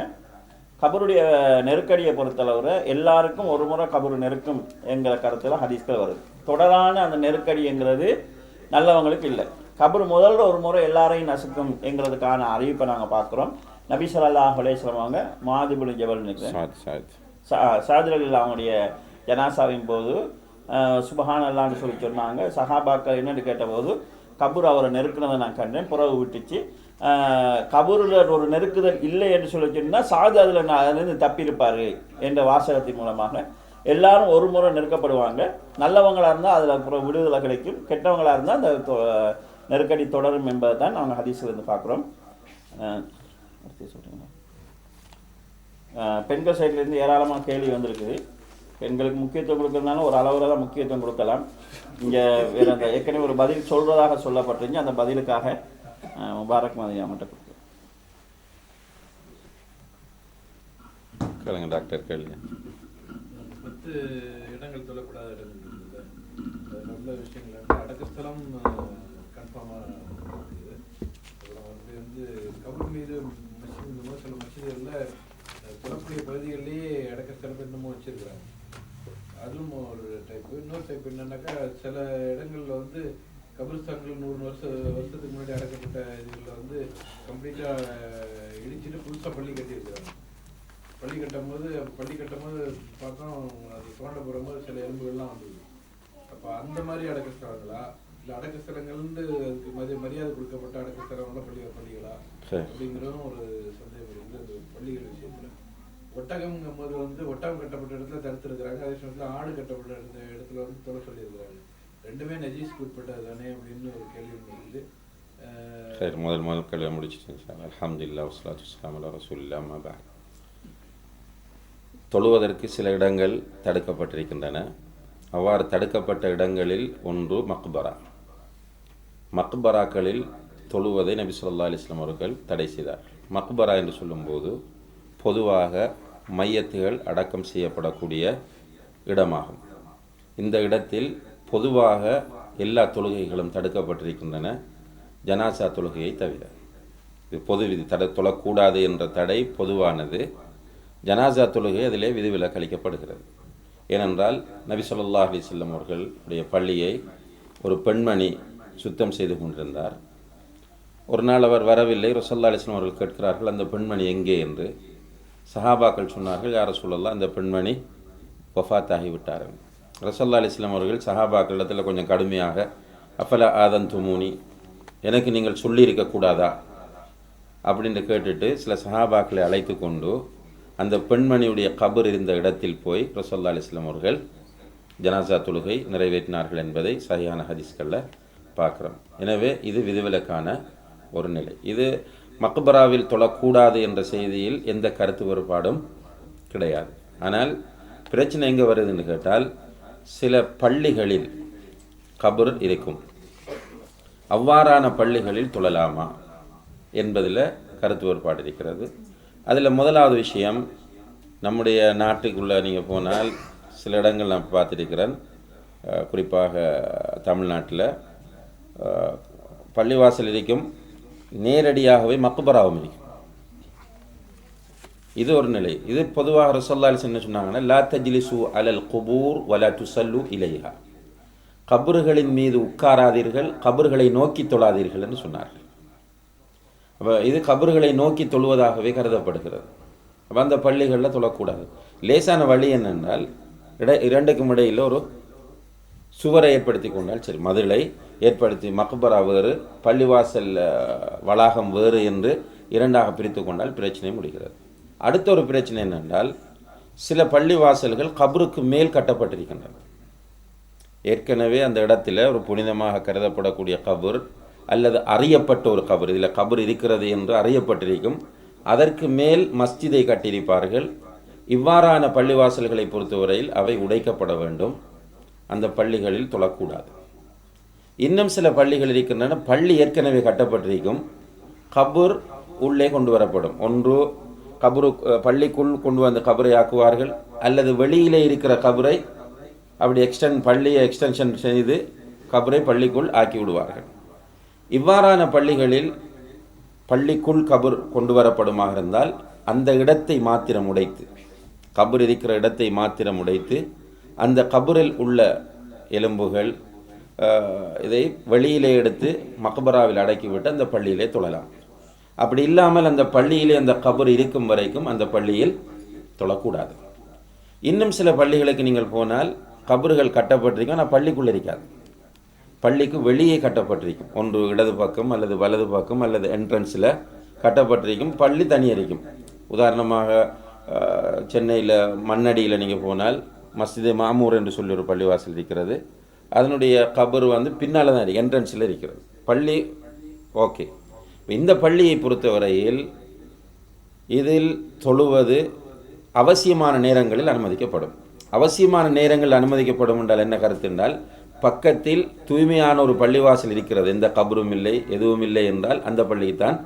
கபருடைய நெருக்கடியை பொறுத்தளவில் எல்லாருக்கும் ஒரு முறை கபரு நெருக்கும் என்கிற கருத்தில் ஹதீஸ்கள் வருது. தொடரான அந்த நெருக்கடிங்கிறது நல்லவங்களுக்கு இல்லை. கபர் முதல்ல ஒரு முறை எல்லாரையும் நசுக்கும் என்கிறதுக்கான அறிவிப்பை நாங்கள் பார்க்குறோம். நபி ஸல்லல்லாஹு அலைஹி வஸல்லம் அவங்க முஆத் இப்னு ஜபல் சாத் ரலியல்லாஹு அவங்களுடைய ஜனாசாவின் போது சுப்ஹானல்லாஹ்னு சொல்லி சொன்னாங்க. சஹாபாக்கள் என்னென்னு கேட்டபோது கபூர் அவரை நெருக்குனதை நான் கண்டேன், புறவு விட்டுச்சு. கபூரில் ஒரு நெருக்குதல் இல்லை என்று சொல்லி சொன்னால் சாது அதுலேருந்து தப்பியிருப்பார் என்ற வாசகத்தின் மூலமாக எல்லாரும் ஒரு முறை நெருக்கப்படுவாங்க. நல்லவங்களாக இருந்தால் அதில் அப்புறம் விடுதலை கிடைக்கும், கெட்டவங்களாக இருந்தால் அந்த நெருக்கடி தொடரும் என்பதை தான் நாங்கள் ஹதீஸில் இருந்து பார்க்குறோம். சொல்கிறீங்களா? பெண்கள் சைட்லேருந்து ஏராளமாக கேள்வி வந்திருக்குது. பெண்களுக்கு முக்கியத்துவம் கொடுக்கறதுனால ஒரு அளவில் தான் முக்கியத்துவம் கொடுக்கலாம். இங்கே வேறு அந்த ஏற்கனவே ஒரு பதில் சொல்கிறதாக சொல்லப்பட்டிருந்துச்சு, அந்த பதிலுக்காக முபாரக் மதியா மட்டும் கொடுக்குறேன். கேளுங்க டாக்டர், கேளுங்க. 10 இடங்கள் சொல்லக்கூடாத இடங்கள் நல்ல விஷயங்கள் அடக்கஸ்தலம் கன்ஃபார்மாக இருக்குது. அப்புறம் வந்து கபூர் மீது மஸ்ஜித் சில மஸ்ஜிதுகளில் சொல்லக்கூடிய பகுதிகளிலேயே அடக்கஸ்தலம் இன்னமும் வச்சிருக்கிறாங்க. அதுவும் ஒரு டைப்பு. இன்னொரு டைப் என்னன்னாக்கா சில இடங்களில் வந்து கபிரிஸ்தான்கள் 100 வருஷத்துக்கு முன்னாடி அடக்கப்பட்ட இதுகளில் வந்து கம்ப்ளீட்டாக இடிச்சுட்டு புதுசாக பள்ளி கட்டியிருக்கிறாங்க. பள்ளி கட்டும்போது பார்த்தோம் அது தோண்ட போகும்போது சில எலும்புகள்லாம் வந்தது. அப்போ அந்த மாதிரி அடக்கஸ்தலங்களா இல்லை அடக்கஸ்தலங்கள்னு அதுக்கு மரியாதை கொடுக்கப்பட்ட அடக்கஸ்தலங்களா பள்ளிகளா அப்படிங்கிறதும் ஒரு சந்தேகம் இருக்குது அந்த பள்ளிகள் விஷயத்தில். ஒட்டகம்ங்கும் போது வந்து ஒட்டகம் கட்டப்பட்ட இடத்துல தடுத்துருக்குறாங்க, அதே சமயத்தில் ஆடு கட்டப்பட்ட இடத்துல வந்து தொலை சொல்லியிருக்கிறாங்க. ரெண்டுமே நஜீஸ்க்கு உட்பட்டது தானே அப்படின்னு ஒரு கேள்வி இருக்குது. சரி, முதல் கேள்வி முடிச்சுட்டு அல்ஹம்துலில்லாஹ் வஸ்ஸலாத்து வஸ்ஸலாமு அலா ரசூலில்லாஹ் அம்மா பஅத். தொழுவதற்கு சில இடங்கள் தடுக்கப்பட்டிருக்கின்றன. அவ்வாறு தடுக்கப்பட்ட இடங்களில் ஒன்று மக்பரா. மக்பராக்களில் தொழுவதை நபி ஸல்லல்லாஹு அலைஹி வஸல்லம் அவர்கள் தடை செய்தார். மக்பரா என்று சொல்லும்போது பொதுவாக மையத்துகள் அடக்கம் செய்யப்படக்கூடிய இடமாகும். இந்த இடத்தில் பொதுவாக எல்லா தொழுகைகளும் தடுக்கப்பட்டிருக்கின்றன, ஜனாசா தொழுகையை தவிர. இது பொது விதி, தொழக்கூடாது என்ற தடை பொதுவானது. ஜனாசா தொழுகை அதிலே விதிவிலக்கு அளிக்கப்படுகிறது. ஏனென்றால் நபி ஸல்லல்லாஹு அலைஹி வஸல்லம் அவர்களுடைய பள்ளியை ஒரு பெண்மணி சுத்தம் செய்து கொண்டிருந்தார். ஒரு நாள் அவர் வரவில்லை. ரசூலுல்லாஹி அலைஹி வஸல்லம் அவர்கள் கேட்கிறார்கள், அந்த பெண்மணி எங்கே என்று. சஹாபாக்கள் சொன்னார்கள், யா ரசூலல்லாஹ், அந்த பெண்மணி வஃபாத் ஆகிவிட்டார்கள். ரசூலுல்லாஹி அலைஹி வஸல்லம் அவர்கள் சஹாபாக்களிடத்தில் கொஞ்சம் கடுமையாக, அஃபலா ஆதன்துமூனி, எனக்கு நீங்கள் சொல்லியிருக்கக்கூடாதா அப்படின்னு கேட்டுட்டு சில சஹாபாக்களை அழைத்து கொண்டு அந்த பெண்மணியுடைய கபர் இருந்த இடத்தில் போய் ரசூலுல்லாஹி அலைஹி வஸல்லம் அவர்கள் ஜனாசா தொழுகை நிறைவேற்றினார்கள் என்பதை சஹீஹான ஹதீஸ்களில் பார்க்குறோம். எனவே இது விதிவிலக்கான ஒரு நிலை. இது மக்பராவில் தொழக்கூடாது என்ற செய்தியில் எந்த கருத்து வேறுபாடும் கிடையாது. ஆனால் பிரச்சனை எங்கே வருதுன்னு கேட்டால், சில பள்ளிகளில் கபர் இருக்கும், அவ்வாறான பள்ளிகளில் தொழலாமா என்பதில் கருத்து வேறுபாடு இருக்கிறது. அதில் முதலாவது விஷயம், நம்முடைய நாட்டுக்குள்ளே நீங்கள் போனால் சில இடங்கள் நான் பார்த்துருக்கிறேன், குறிப்பாக தமிழ்நாட்டில் பள்ளிவாசல் இருக்கும், நேரடியாகவே மக்பராவும் இருக்கும். இது ஒரு நிலை. இது பொதுவாக ரசூலுல்லாஹி அலைஹி வஸல்லம் என்ன சொன்னாங்கன்னா, லா தஜ்லிசு அலல் குபூர் வலா துஸல்லு இலைஹா, கபறுகளின் மீது உட்காராதீர்கள், கபறுகளை நோக்கி தொழாதீர்கள் என்று சொன்னார்கள். அப்போ இது கபறுகளை நோக்கி தொழுவதாகவே கருதப்படுகிறது. அப்போ அந்த பள்ளிகளில் தொழக்கூடாது. லேசான வழி என்னென்றால், இரண்டுக்கும் இடையில் ஒரு சுவரை ஏற்படுத்தி கொண்டால் சரி, மதிலை ஏற்படுத்தி மக்பரா வேறு பள்ளிவாசல் வளாகம் வேறு என்று இரண்டாக பிரித்து கொண்டால் பிரச்சனை முடிகிறது. அடுத்த ஒரு பிரச்சனை என்னென்றால், சில பள்ளிவாசல்கள் கபருக்கு மேல் கட்டப்பட்டிருக்கின்றன. ஏற்கனவே அந்த இடத்துல ஒரு புனிதமாக கருதப்படக்கூடிய கபர் அல்லது அறியப்பட்ட ஒரு கபர், இதில் கபர் இருக்கிறது என்று அறியப்பட்டிருக்கும், அதற்கு மேல் மஸ்ஜிதை கட்டியிருப்பார்கள். இவ்வாறான பள்ளிவாசல்களை பொறுத்தவரையில் அவை உடைக்கப்பட வேண்டும், அந்த பள்ளிகளில் தொழக்கூடாது. இன்னும் சில பள்ளிகள் இருக்கின்றன, பள்ளி ஏற்கனவே கட்டப்பட்டிருக்கும், கபர் உள்ளே கொண்டு வரப்படும். ஒன்று கபரு பள்ளிக்குள் கொண்டு வந்து கபரை ஆக்குவார்கள், அல்லது வெளியிலே இருக்கிற கபரை அப்படி பள்ளியை எக்ஸ்டென்ஷன் செய்து கபரை பள்ளிக்குள் ஆக்கி விடுவார்கள். இவ்வாறான பள்ளிகளில் பள்ளிக்குள் கபர் கொண்டு வரப்படுமாக இருந்தால் அந்த இடத்தை மாத்திரம் உடைத்து, கபர் இருக்கிற இடத்தை மாத்திரம் உடைத்து, அந்த கபரில் உள்ள எலும்புகள் இதை வெளியிலே எடுத்து மக்பராவில் அடக்கிவிட்டு அந்த பள்ளியிலே தொழலாம். அப்படி இல்லாமல் அந்த பள்ளியிலே அந்த கபர் இருக்கும் வரைக்கும் அந்த பள்ளியில் தொழக்கூடாது. இன்னும் சில பள்ளிகளுக்கு நீங்கள் போனால் கபறுகள் கட்டப்பட்டிருக்கும், ஆனால் பள்ளிக்குள்ளே இருக்காது. பள்ளிக்கு வெளியே கட்டப்பட்டிருக்கும். ஒன்று இடது பக்கம் அல்லது வலது பக்கம் அல்லது என்ட்ரன்ஸில் கட்டப்பட்டிருக்கும், பள்ளி தனியரிக்கும். உதாரணமாக சென்னையில் மண்ணடியில் நீங்கள் போனால் மஸ்ஜிதே மாமூர் என்று சொல்லி ஒரு பள்ளிவாசல் இருக்கிறது. அதனுடைய கபர் பின்னால் தான் இருக்குது, என்ட்ரன்ஸில் இருக்கிறது. பள்ளி ஓகே. இந்த பள்ளியை பொறுத்தவரையில் இதில் தொழுவது அவசியமான நேரங்களில் அனுமதிக்கப்படும். அவசியமான நேரங்கள் அனுமதிக்கப்படும் என்றால் என்ன கருத்து என்றால், பக்கத்தில் தூய்மையான ஒரு பள்ளிவாசல் இருக்கிறது, எந்த கபரும் இல்லை எதுவும் இல்லை என்றால் அந்த பள்ளிக்கு தான்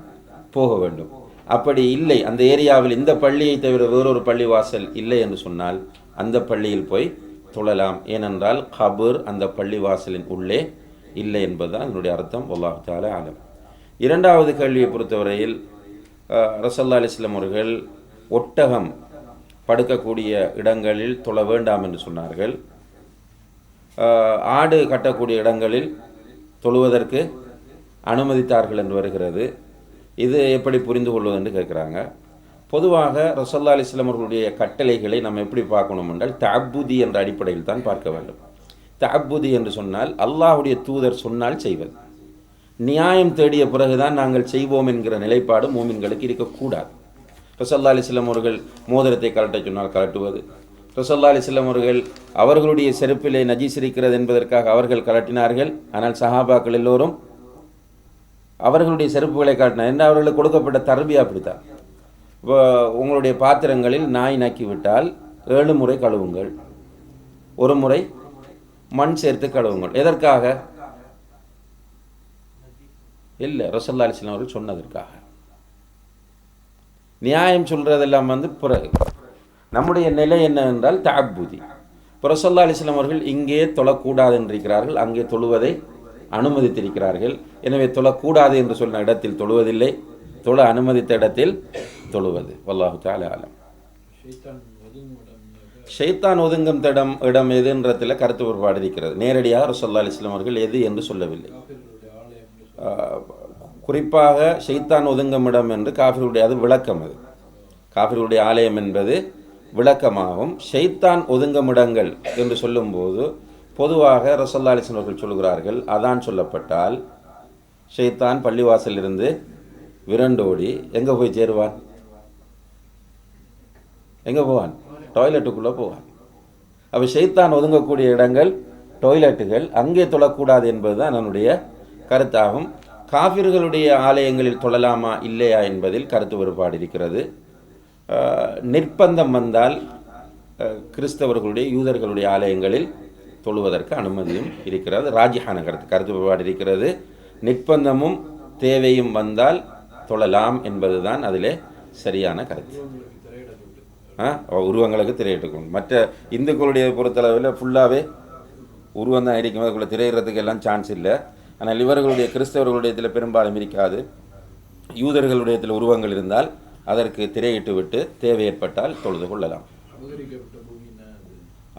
போக வேண்டும். அப்படி இல்லை, அந்த ஏரியாவில் இந்த பள்ளியை தவிர வேறொரு பள்ளிவாசல் இல்லை என்று சொன்னால் அந்த பள்ளியில் போய் தொழலாம். ஏனென்றால் கபர் அந்த பள்ளிவாசலின் உள்ளே இல்லை என்பதுதான் அதனுடைய அர்த்தம். அல்லாஹ் தஆலா ஆலம். இரண்டாவது கேள்வியை பொறுத்தவரையில் ரசூலுல்லாஹி அலைஹி வஸல்லம் அவர்கள் ஒட்டகம் படுக்கக்கூடிய இடங்களில் தொழ வேண்டாம் என்று சொன்னார்கள். ஆடு கட்டக்கூடிய இடங்களில் தொழுவதற்கு அனுமதித்தார்கள் என்று வருகிறது. இது எப்படி புரிந்து கொள்வது என்று கேட்குறாங்க. பொதுவாக ரசூலுல்லாஹி அலைஹி வஸல்லம் அவர்களுடைய கட்டளைகளை நம்ம எப்படி பார்க்கணும் என்றால் தஅப்புதி என்ற அடிப்படையில் தான் பார்க்க வேண்டும். தஅப்புதி என்று சொன்னால் அல்லாஹ்வுடைய தூதர் சொன்னால் செய்வது. நியாயம் தேடிய பிறகுதான் நாங்கள் செய்வோம் என்கிற நிலைப்பாடு மூமின்களுக்கு இருக்கக்கூடாது. ரசூலுல்லாஹி அலைஹி வஸல்லம் அவர்கள் மோதிரத்தை கழட்ட சொன்னால் கழட்டுவது, ரசூலுல்லாஹி அலைஹி வஸல்லம் அவர்கள் அவர்களுடைய செருப்பிலே நஜீஸ் இருக்கிறது என்பதற்காக அவர்கள் கழட்டினார்கள். ஆனால் சஹாபாக்கள் எல்லோரும் அவர்களுடைய செருப்புகளை காட்டினார். என்ன அவர்களுக்கு கொடுக்கப்பட்ட தர்பியா அப்படித்தான். இப்போ உங்களுடைய பாத்திரங்களில் நாய் நக்கிவிட்டால் 7 முறை கழுவுங்கள், 1 முறை மண் சேர்த்து கழுவுங்கள். எதற்காக? இல்லை, ரசூலுல்லாஹி அலைஹி வஸல்லம் அவர்கள் சொன்னதற்காக. நியாயம் சொல்றதெல்லாம் பிறகு நம்முடைய நிலை என்னவென்றால் தஅப்புதி. இப்போ ரசூலுல்லாஹி அலைஹி வஸல்லம் அவர்கள் இங்கே தொழக்கூடாது என்றிருக்கிறார்கள், அங்கே தொழுவதை அனுமதித்திருக்கிறார்கள். எனவே தொழக்கூடாது என்று சொன்ன இடத்தில் தொழுவதில்லை, தொழ அனுமதித்த இடத்தில் தொழுவது. வல்லாஹு தஆலா ஆலம். ஷைத்தான் ஒதுங்கும் இடம் எதுன்றதில் கருத்து வேறுபாடு இருக்கிறது. நேரடியாக ரசூலுல்லாஹி அலைஹி வஸல்லம் அவர்கள் எது என்று சொல்லவில்லை. குறிப்பாக ஷைத்தான் ஒதுங்கும் இடம் என்று காஃபிருடைய அது விளக்கம். அது காஃபிருடைய ஆலயம் என்பது விளக்கமாகும். ஷைத்தான் ஒதுங்கும் இடங்கள் என்று சொல்லும்போது பொதுவாக ரசூலுல்லாஹி அலைஹி வஸல்லம் அவர்கள் சொல்கிறார்கள், அதான் சொல்லப்பட்டால் ஷைத்தான் பள்ளிவாசலிருந்து விரண்டோடி எங்கே போய் சேருவான்? எங்கே போவான்? டாய்லெட்டுக்குள்ளே போவான். அப்போ ஷைத்தான் ஒதுங்கக்கூடிய இடங்கள் டாய்லெட்டுகள், அங்கே தொழக்கூடாது என்பதுதான் என்னுடைய கருத்தாகும். காஃபிர்களுடைய ஆலயங்களில் தொழலாமா இல்லையா என்பதில் கருத்து வேறுபாடு இருக்கிறது. நிர்பந்தம் வந்தால் கிறிஸ்தவர்களுடைய யூதர்களுடைய ஆலயங்களில் தொழுவதற்கு அனுமதியும் இருக்கிறது. ராஜிஹான கருத்து வேறுபாடு இருக்கிறது. நிர்பந்தமும் தேவையும் வந்தால் தொழலாம் என்பதுதான் அதிலே சரியான கருத்து. உருவங்களுக்கு திரையிட்டுக்கணும். மற்ற இந்துக்களுடைய பொறுத்தளவில் ஃபுல்லாகவே உருவம் தான் இருக்கும், அதுக்குள்ளே திரையிடுறதுக்கு எல்லாம் சான்ஸ் இல்லை. ஆனால் இவர்களுடைய கிறிஸ்தவர்களுடையத்தில் பெரும்பாலும் இருக்காது. யூதர்களுடையத்தில் உருவங்கள் இருந்தால் அதற்கு திரையிட்டு விட்டு தேவை ஏற்பட்டால் தொழுது கொள்ளலாம்.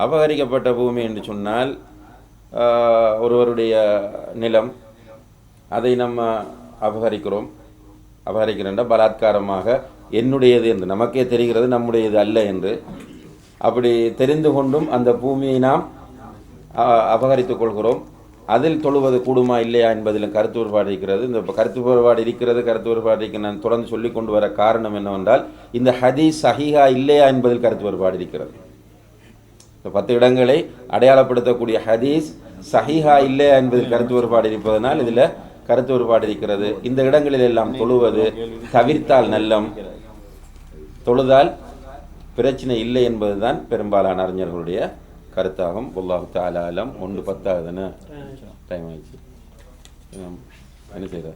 அபகரிக்கப்பட்ட பூமி என்று சொன்னால் ஒருவருடைய நிலம், அதை நம்ம அபகரிக்கிறோம் பலாத்காரமாக என்னுடையது என்று நமக்கே தெரிகிறது, நம்முடையது அல்ல என்று. அப்படி தெரிந்து கொண்டும் அந்த பூமியை நாம் அபகரித்துக் கொள்கிறோம். அதில் தொழுவது கூடுமா இல்லையா என்பதில் கருத்து வேறுபாடு இருக்கிறது. இந்த கருத்து வேறுபாடு நான் தொடர்ந்து சொல்லிக் கொண்டு வர காரணம் என்னவென்றால், இந்த ஹதீஸ் சஹீஹா இல்லையா என்பதில் கருத்து வேறுபாடு இருக்கிறது. இந்த 10 இடங்களை அடையாளப்படுத்தக்கூடிய ஹதீஸ் சஹீஹா இல்லையா என்பதில் கருத்து வேறுபாடு இருப்பதனால் இதில் கருத்து வேறுபாடு இருக்கிறது. இந்த இடங்களில் எல்லாம் தொழுவது தவிர்த்தால் நல்லம், தொழுதால் பிரச்சனை இல்லை என்பதுதான் பெரும்பாலான அறிஞர்களுடைய கருத்தாகும். அல்லாஹ் தஆலா அலம். 1:10 ஆகுதுன்னு டைம் ஆயிடுச்சு. என்ன செய்யற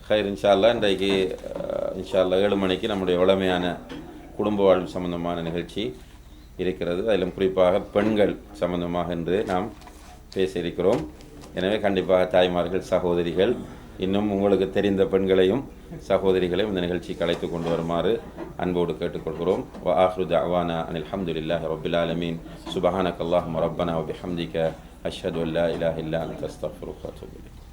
ஹைர் இன்ஷா அல்லாஹ். இன்றைக்கு இன்ஷா அல்லாஹ் 7 மணிக்கு நம்முடைய வளமையான குடும்ப வாழ்வு சம்பந்தமான நிகழ்ச்சி இருக்கிறது. அதிலும் குறிப்பாக பெண்கள் சம்பந்தமாக என்று நாம் பேச இருக்கிறோம். எனவே கண்டிப்பாக தாய்மார்கள், சகோதரிகள் இன்னும் உங்களுக்கு தெரிந்த பெண்களையும் சகோதரிகளையும் இந்த நிகழ்ச்சிக்கு அழைத்து கொண்டு வருமாறு அன்போடு கேட்டுக்கொள்கிறோம். வ ஆஹிரு தஅவானா அனில் ஹம்துலில்லாஹி ரப்பில் ஆலமீன். சுப்ஹானக அல்லாஹும்ம ரப்பனா வ பிஹம்திக அஷ்ஹது அன் லா இலாஹா இல்லா அன்த அஸ்தக்ஃபிருக வ அத்தூபு இலைக்.